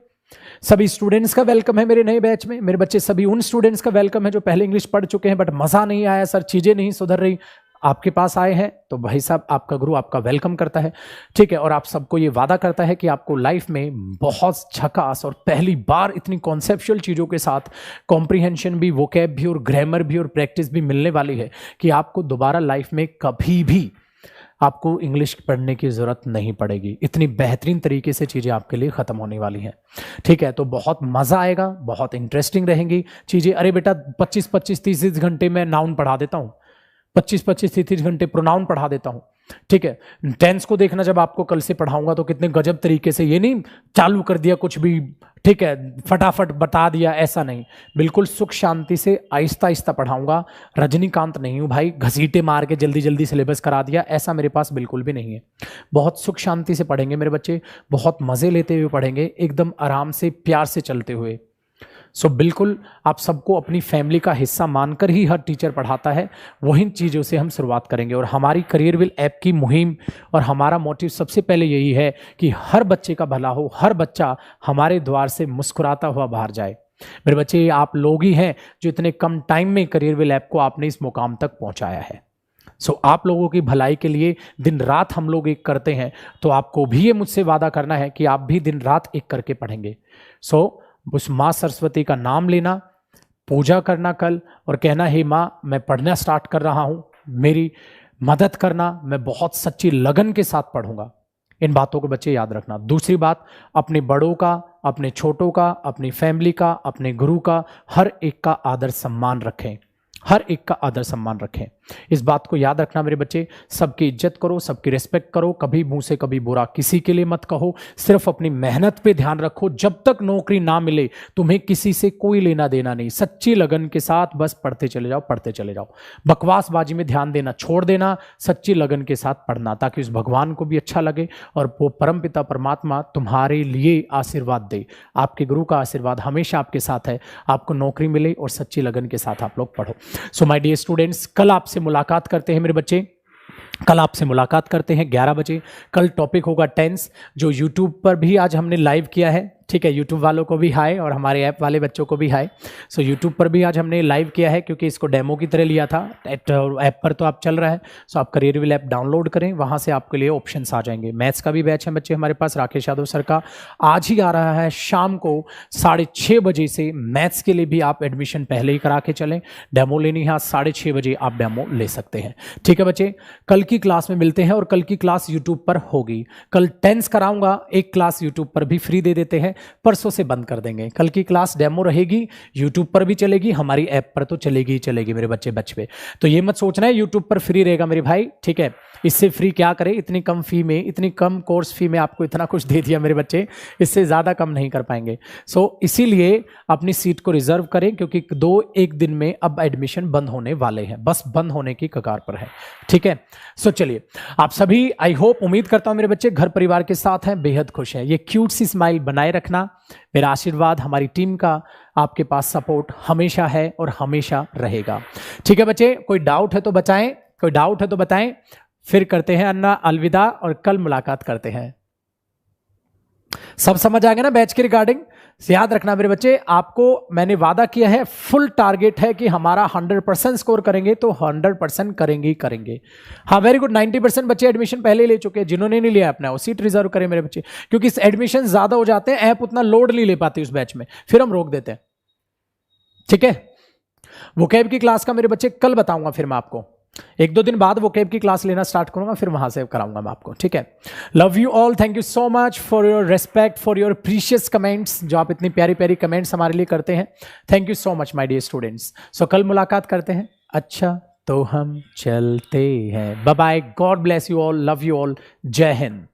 सभी स्टूडेंट्स का वेलकम है मेरे नए बैच में। मेरे बच्चे सभी उन स्टूडेंट्स का वेलकम है जो पहले इंग्लिश पढ़ चुके हैं बट मजा नहीं आया सर, चीजें नहीं सुधर रही, आपके पास आए हैं तो भाई साहब आपका गुरु आपका वेलकम करता है, ठीक है। और आप सबको ये वादा करता है कि आपको लाइफ में बहुत झकास और पहली बार इतनी कॉन्सेप्चुअल चीज़ों के साथ कॉम्प्रिहेंशन भी, वोकैब भी और ग्रामर भी और प्रैक्टिस भी मिलने वाली है कि आपको दोबारा लाइफ में कभी भी आपको इंग्लिश पढ़ने की ज़रूरत नहीं पड़ेगी। इतनी बेहतरीन तरीके से चीज़ें आपके लिए ख़त्म होने वाली हैं, ठीक है। तो बहुत मज़ा आएगा, बहुत इंटरेस्टिंग रहेंगी चीज़ें। अरे बेटा 25-25, 30 घंटे में नाउन पढ़ा देता हूँ, 25-25, 30 घंटे प्रोनाउन पढ़ा देता हूं, ठीक है। टेंस को देखना, जब आपको कल से पढ़ाऊंगा तो कितने गजब तरीके से, ये नहीं चालू कर दिया कुछ भी, ठीक है, फटाफट बता दिया, ऐसा नहीं, बिल्कुल सुख शांति से आहिस्ता आहिस्ता पढ़ाऊंगा। रजनीकांत नहीं हूं भाई, घसीटे मार के जल्दी जल्दी सिलेबस करा दिया, ऐसा मेरे पास बिल्कुल भी नहीं है। बहुत सुख शांति से पढ़ेंगे मेरे बच्चे, बहुत मजे लेते हुए पढ़ेंगे, एकदम आराम से प्यार से चलते हुए। सो बिल्कुल आप सबको अपनी फैमिली का हिस्सा मानकर ही हर टीचर पढ़ाता है, वही चीज़ों से हम शुरुआत करेंगे। और हमारी करियरविल ऐप की मुहिम और हमारा मोटिव सबसे पहले यही है कि हर बच्चे का भला हो, हर बच्चा हमारे द्वार से मुस्कुराता हुआ बाहर जाए। मेरे बच्चे आप लोग ही हैं जो इतने कम टाइम में करियरविल ऐप को आपने इस मुकाम तक पहुंचाया है। सो आप लोगों की भलाई के लिए दिन रात हम लोग एक करते हैं, तो आपको भी ये मुझसे वादा करना है कि आप भी दिन रात एक करके पढ़ेंगे। सो उस माँ सरस्वती का नाम लेना, पूजा करना कल, और कहना हे माँ मैं पढ़ना स्टार्ट कर रहा हूँ, मेरी मदद करना, मैं बहुत सच्ची लगन के साथ पढ़ूंगा। इन बातों को बच्चे याद रखना। दूसरी बात, अपने बड़ों का, अपने छोटों का, अपनी फैमिली का, अपने गुरु का, हर एक का आदर सम्मान रखें, हर एक का आदर सम्मान रखें। इस बात को याद रखना मेरे बच्चे, सबकी इज्जत करो, सबकी रिस्पेक्ट करो, कभी मुंह से कभी बुरा किसी के लिए मत कहो, सिर्फ अपनी मेहनत पे ध्यान रखो। जब तक नौकरी ना मिले तुम्हें किसी से कोई लेना देना नहीं, सच्ची लगन के साथ बस पढ़ते चले जाओ, पढ़ते चले जाओ। बकवासबाजी में ध्यान देना छोड़ देना, सच्ची लगन के साथ पढ़ना, ताकि उस भगवान को भी अच्छा लगे और वो परमपिता परमात्मा तुम्हारे लिए आशीर्वाद दे। आपके गुरु का आशीर्वाद हमेशा आपके साथ है, आपको नौकरी मिले और सच्ची लगन के साथ आप लोग पढ़ो। सो माय डियर स्टूडेंट्स, कल आपसे मुलाकात करते हैं मेरे बच्चे, कल आपसे मुलाकात करते हैं 11 बजे। कल टॉपिक होगा टेंस, जो यूट्यूब पर भी आज हमने लाइव किया है, ठीक है, यूट्यूब वालों को भी हाय और हमारे ऐप वाले बच्चों को भी हाय। सो यूट्यूब पर भी आज हमने लाइव किया है क्योंकि इसको डेमो की तरह लिया था। ऐप पर तो आप चल रहा है, सो आप करियरविल ऐप डाउनलोड करें, वहाँ से आपके लिए ऑप्शंस आ जाएंगे। मैथ्स का भी बैच है बच्चे हमारे पास, राकेश यादव सर का आज ही आ रहा है शाम को 6:30 बजे से। मैथ्स के लिए भी आप एडमिशन पहले ही करा के चलें, डेमो लेनी है 6:30 बजे आप डेमो ले सकते हैं। ठीक है बच्चे, कल की क्लास में मिलते हैं और कल की क्लास यूट्यूब पर होगी। कल टेंस कराऊंगा, एक क्लास यूट्यूब पर भी फ्री दे देते हैं, परसों से बंद कर देंगे। कल की क्लास डेमो रहेगी, यूट्यूब पर भी चलेगी, हमारी ऐप पर तो चलेगी ही चलेगी मेरे बच्चे बच पे। तो ये मत सोचना है यूट्यूब पर फ्री रहेगा मेरे भाई, ठीक है। इससे फ्री क्या करे, इतनी कम फी में, इतनी कम कोर्स फी में आपको इतना कुछ दे दिया मेरे बच्चे, इससे ज़्यादा कम नहीं कर पाएंगे। सो इसीलिए अपनी सीट को रिजर्व करें क्योंकि 2-1 दिन में अब एडमिशन बंद होने वाले हैं, बस बंद होने की कगार पर है। ठीक है, सो चलिए आप सभी, आई होप, उम्मीद करता हूं मेरे बच्चे घर परिवार के साथ हैं, बेहद खुश हैं। ये क्यूट सी स्माइल बनाए रखना, मेरा आशीर्वाद, हमारी टीम का आपके पास सपोर्ट हमेशा है और हमेशा रहेगा। ठीक है बच्चे, कोई डाउट है तो बताएं, कोई डाउट है तो बताएं, फिर करते हैं अन्ना अलविदा और कल मुलाकात करते हैं। सब समझ आ गया ना बैच के रिगार्डिंग? याद रखना मेरे बच्चे, आपको मैंने वादा किया है, फुल टारगेट है कि हमारा 100% स्कोर करेंगे तो 100% करेंगे ही करेंगे। हाँ वेरी गुड, 90% बच्चे एडमिशन पहले ले चुके हैं, जिन्होंने नहीं लिया अपना वो सीट रिजर्व करें मेरे बच्चे, क्योंकि एडमिशन ज्यादा हो जाते हैं, ऐप उतना लोड नहीं ले पाती उस बैच में, फिर हम रोक देते हैं। ठीक है, वोकैब की क्लास का मेरे बच्चे कल बताऊंगा, फिर मैं आपको 1-2 दिन बाद वो कैब की क्लास लेना स्टार्ट करूंगा, फिर वहां से कराऊंगा मैं आपको। ठीक है, love you all, thank you so much for your respect, for your precious comments, जो आप इतनी प्यारी प्यारी कमेंट्स हमारे लिए करते हैं। Thank you so much my dear students. So कल मुलाकात करते हैं। अच्छा तो हम चलते हैं, bye bye, god bless you all, love you all, जय हिंद।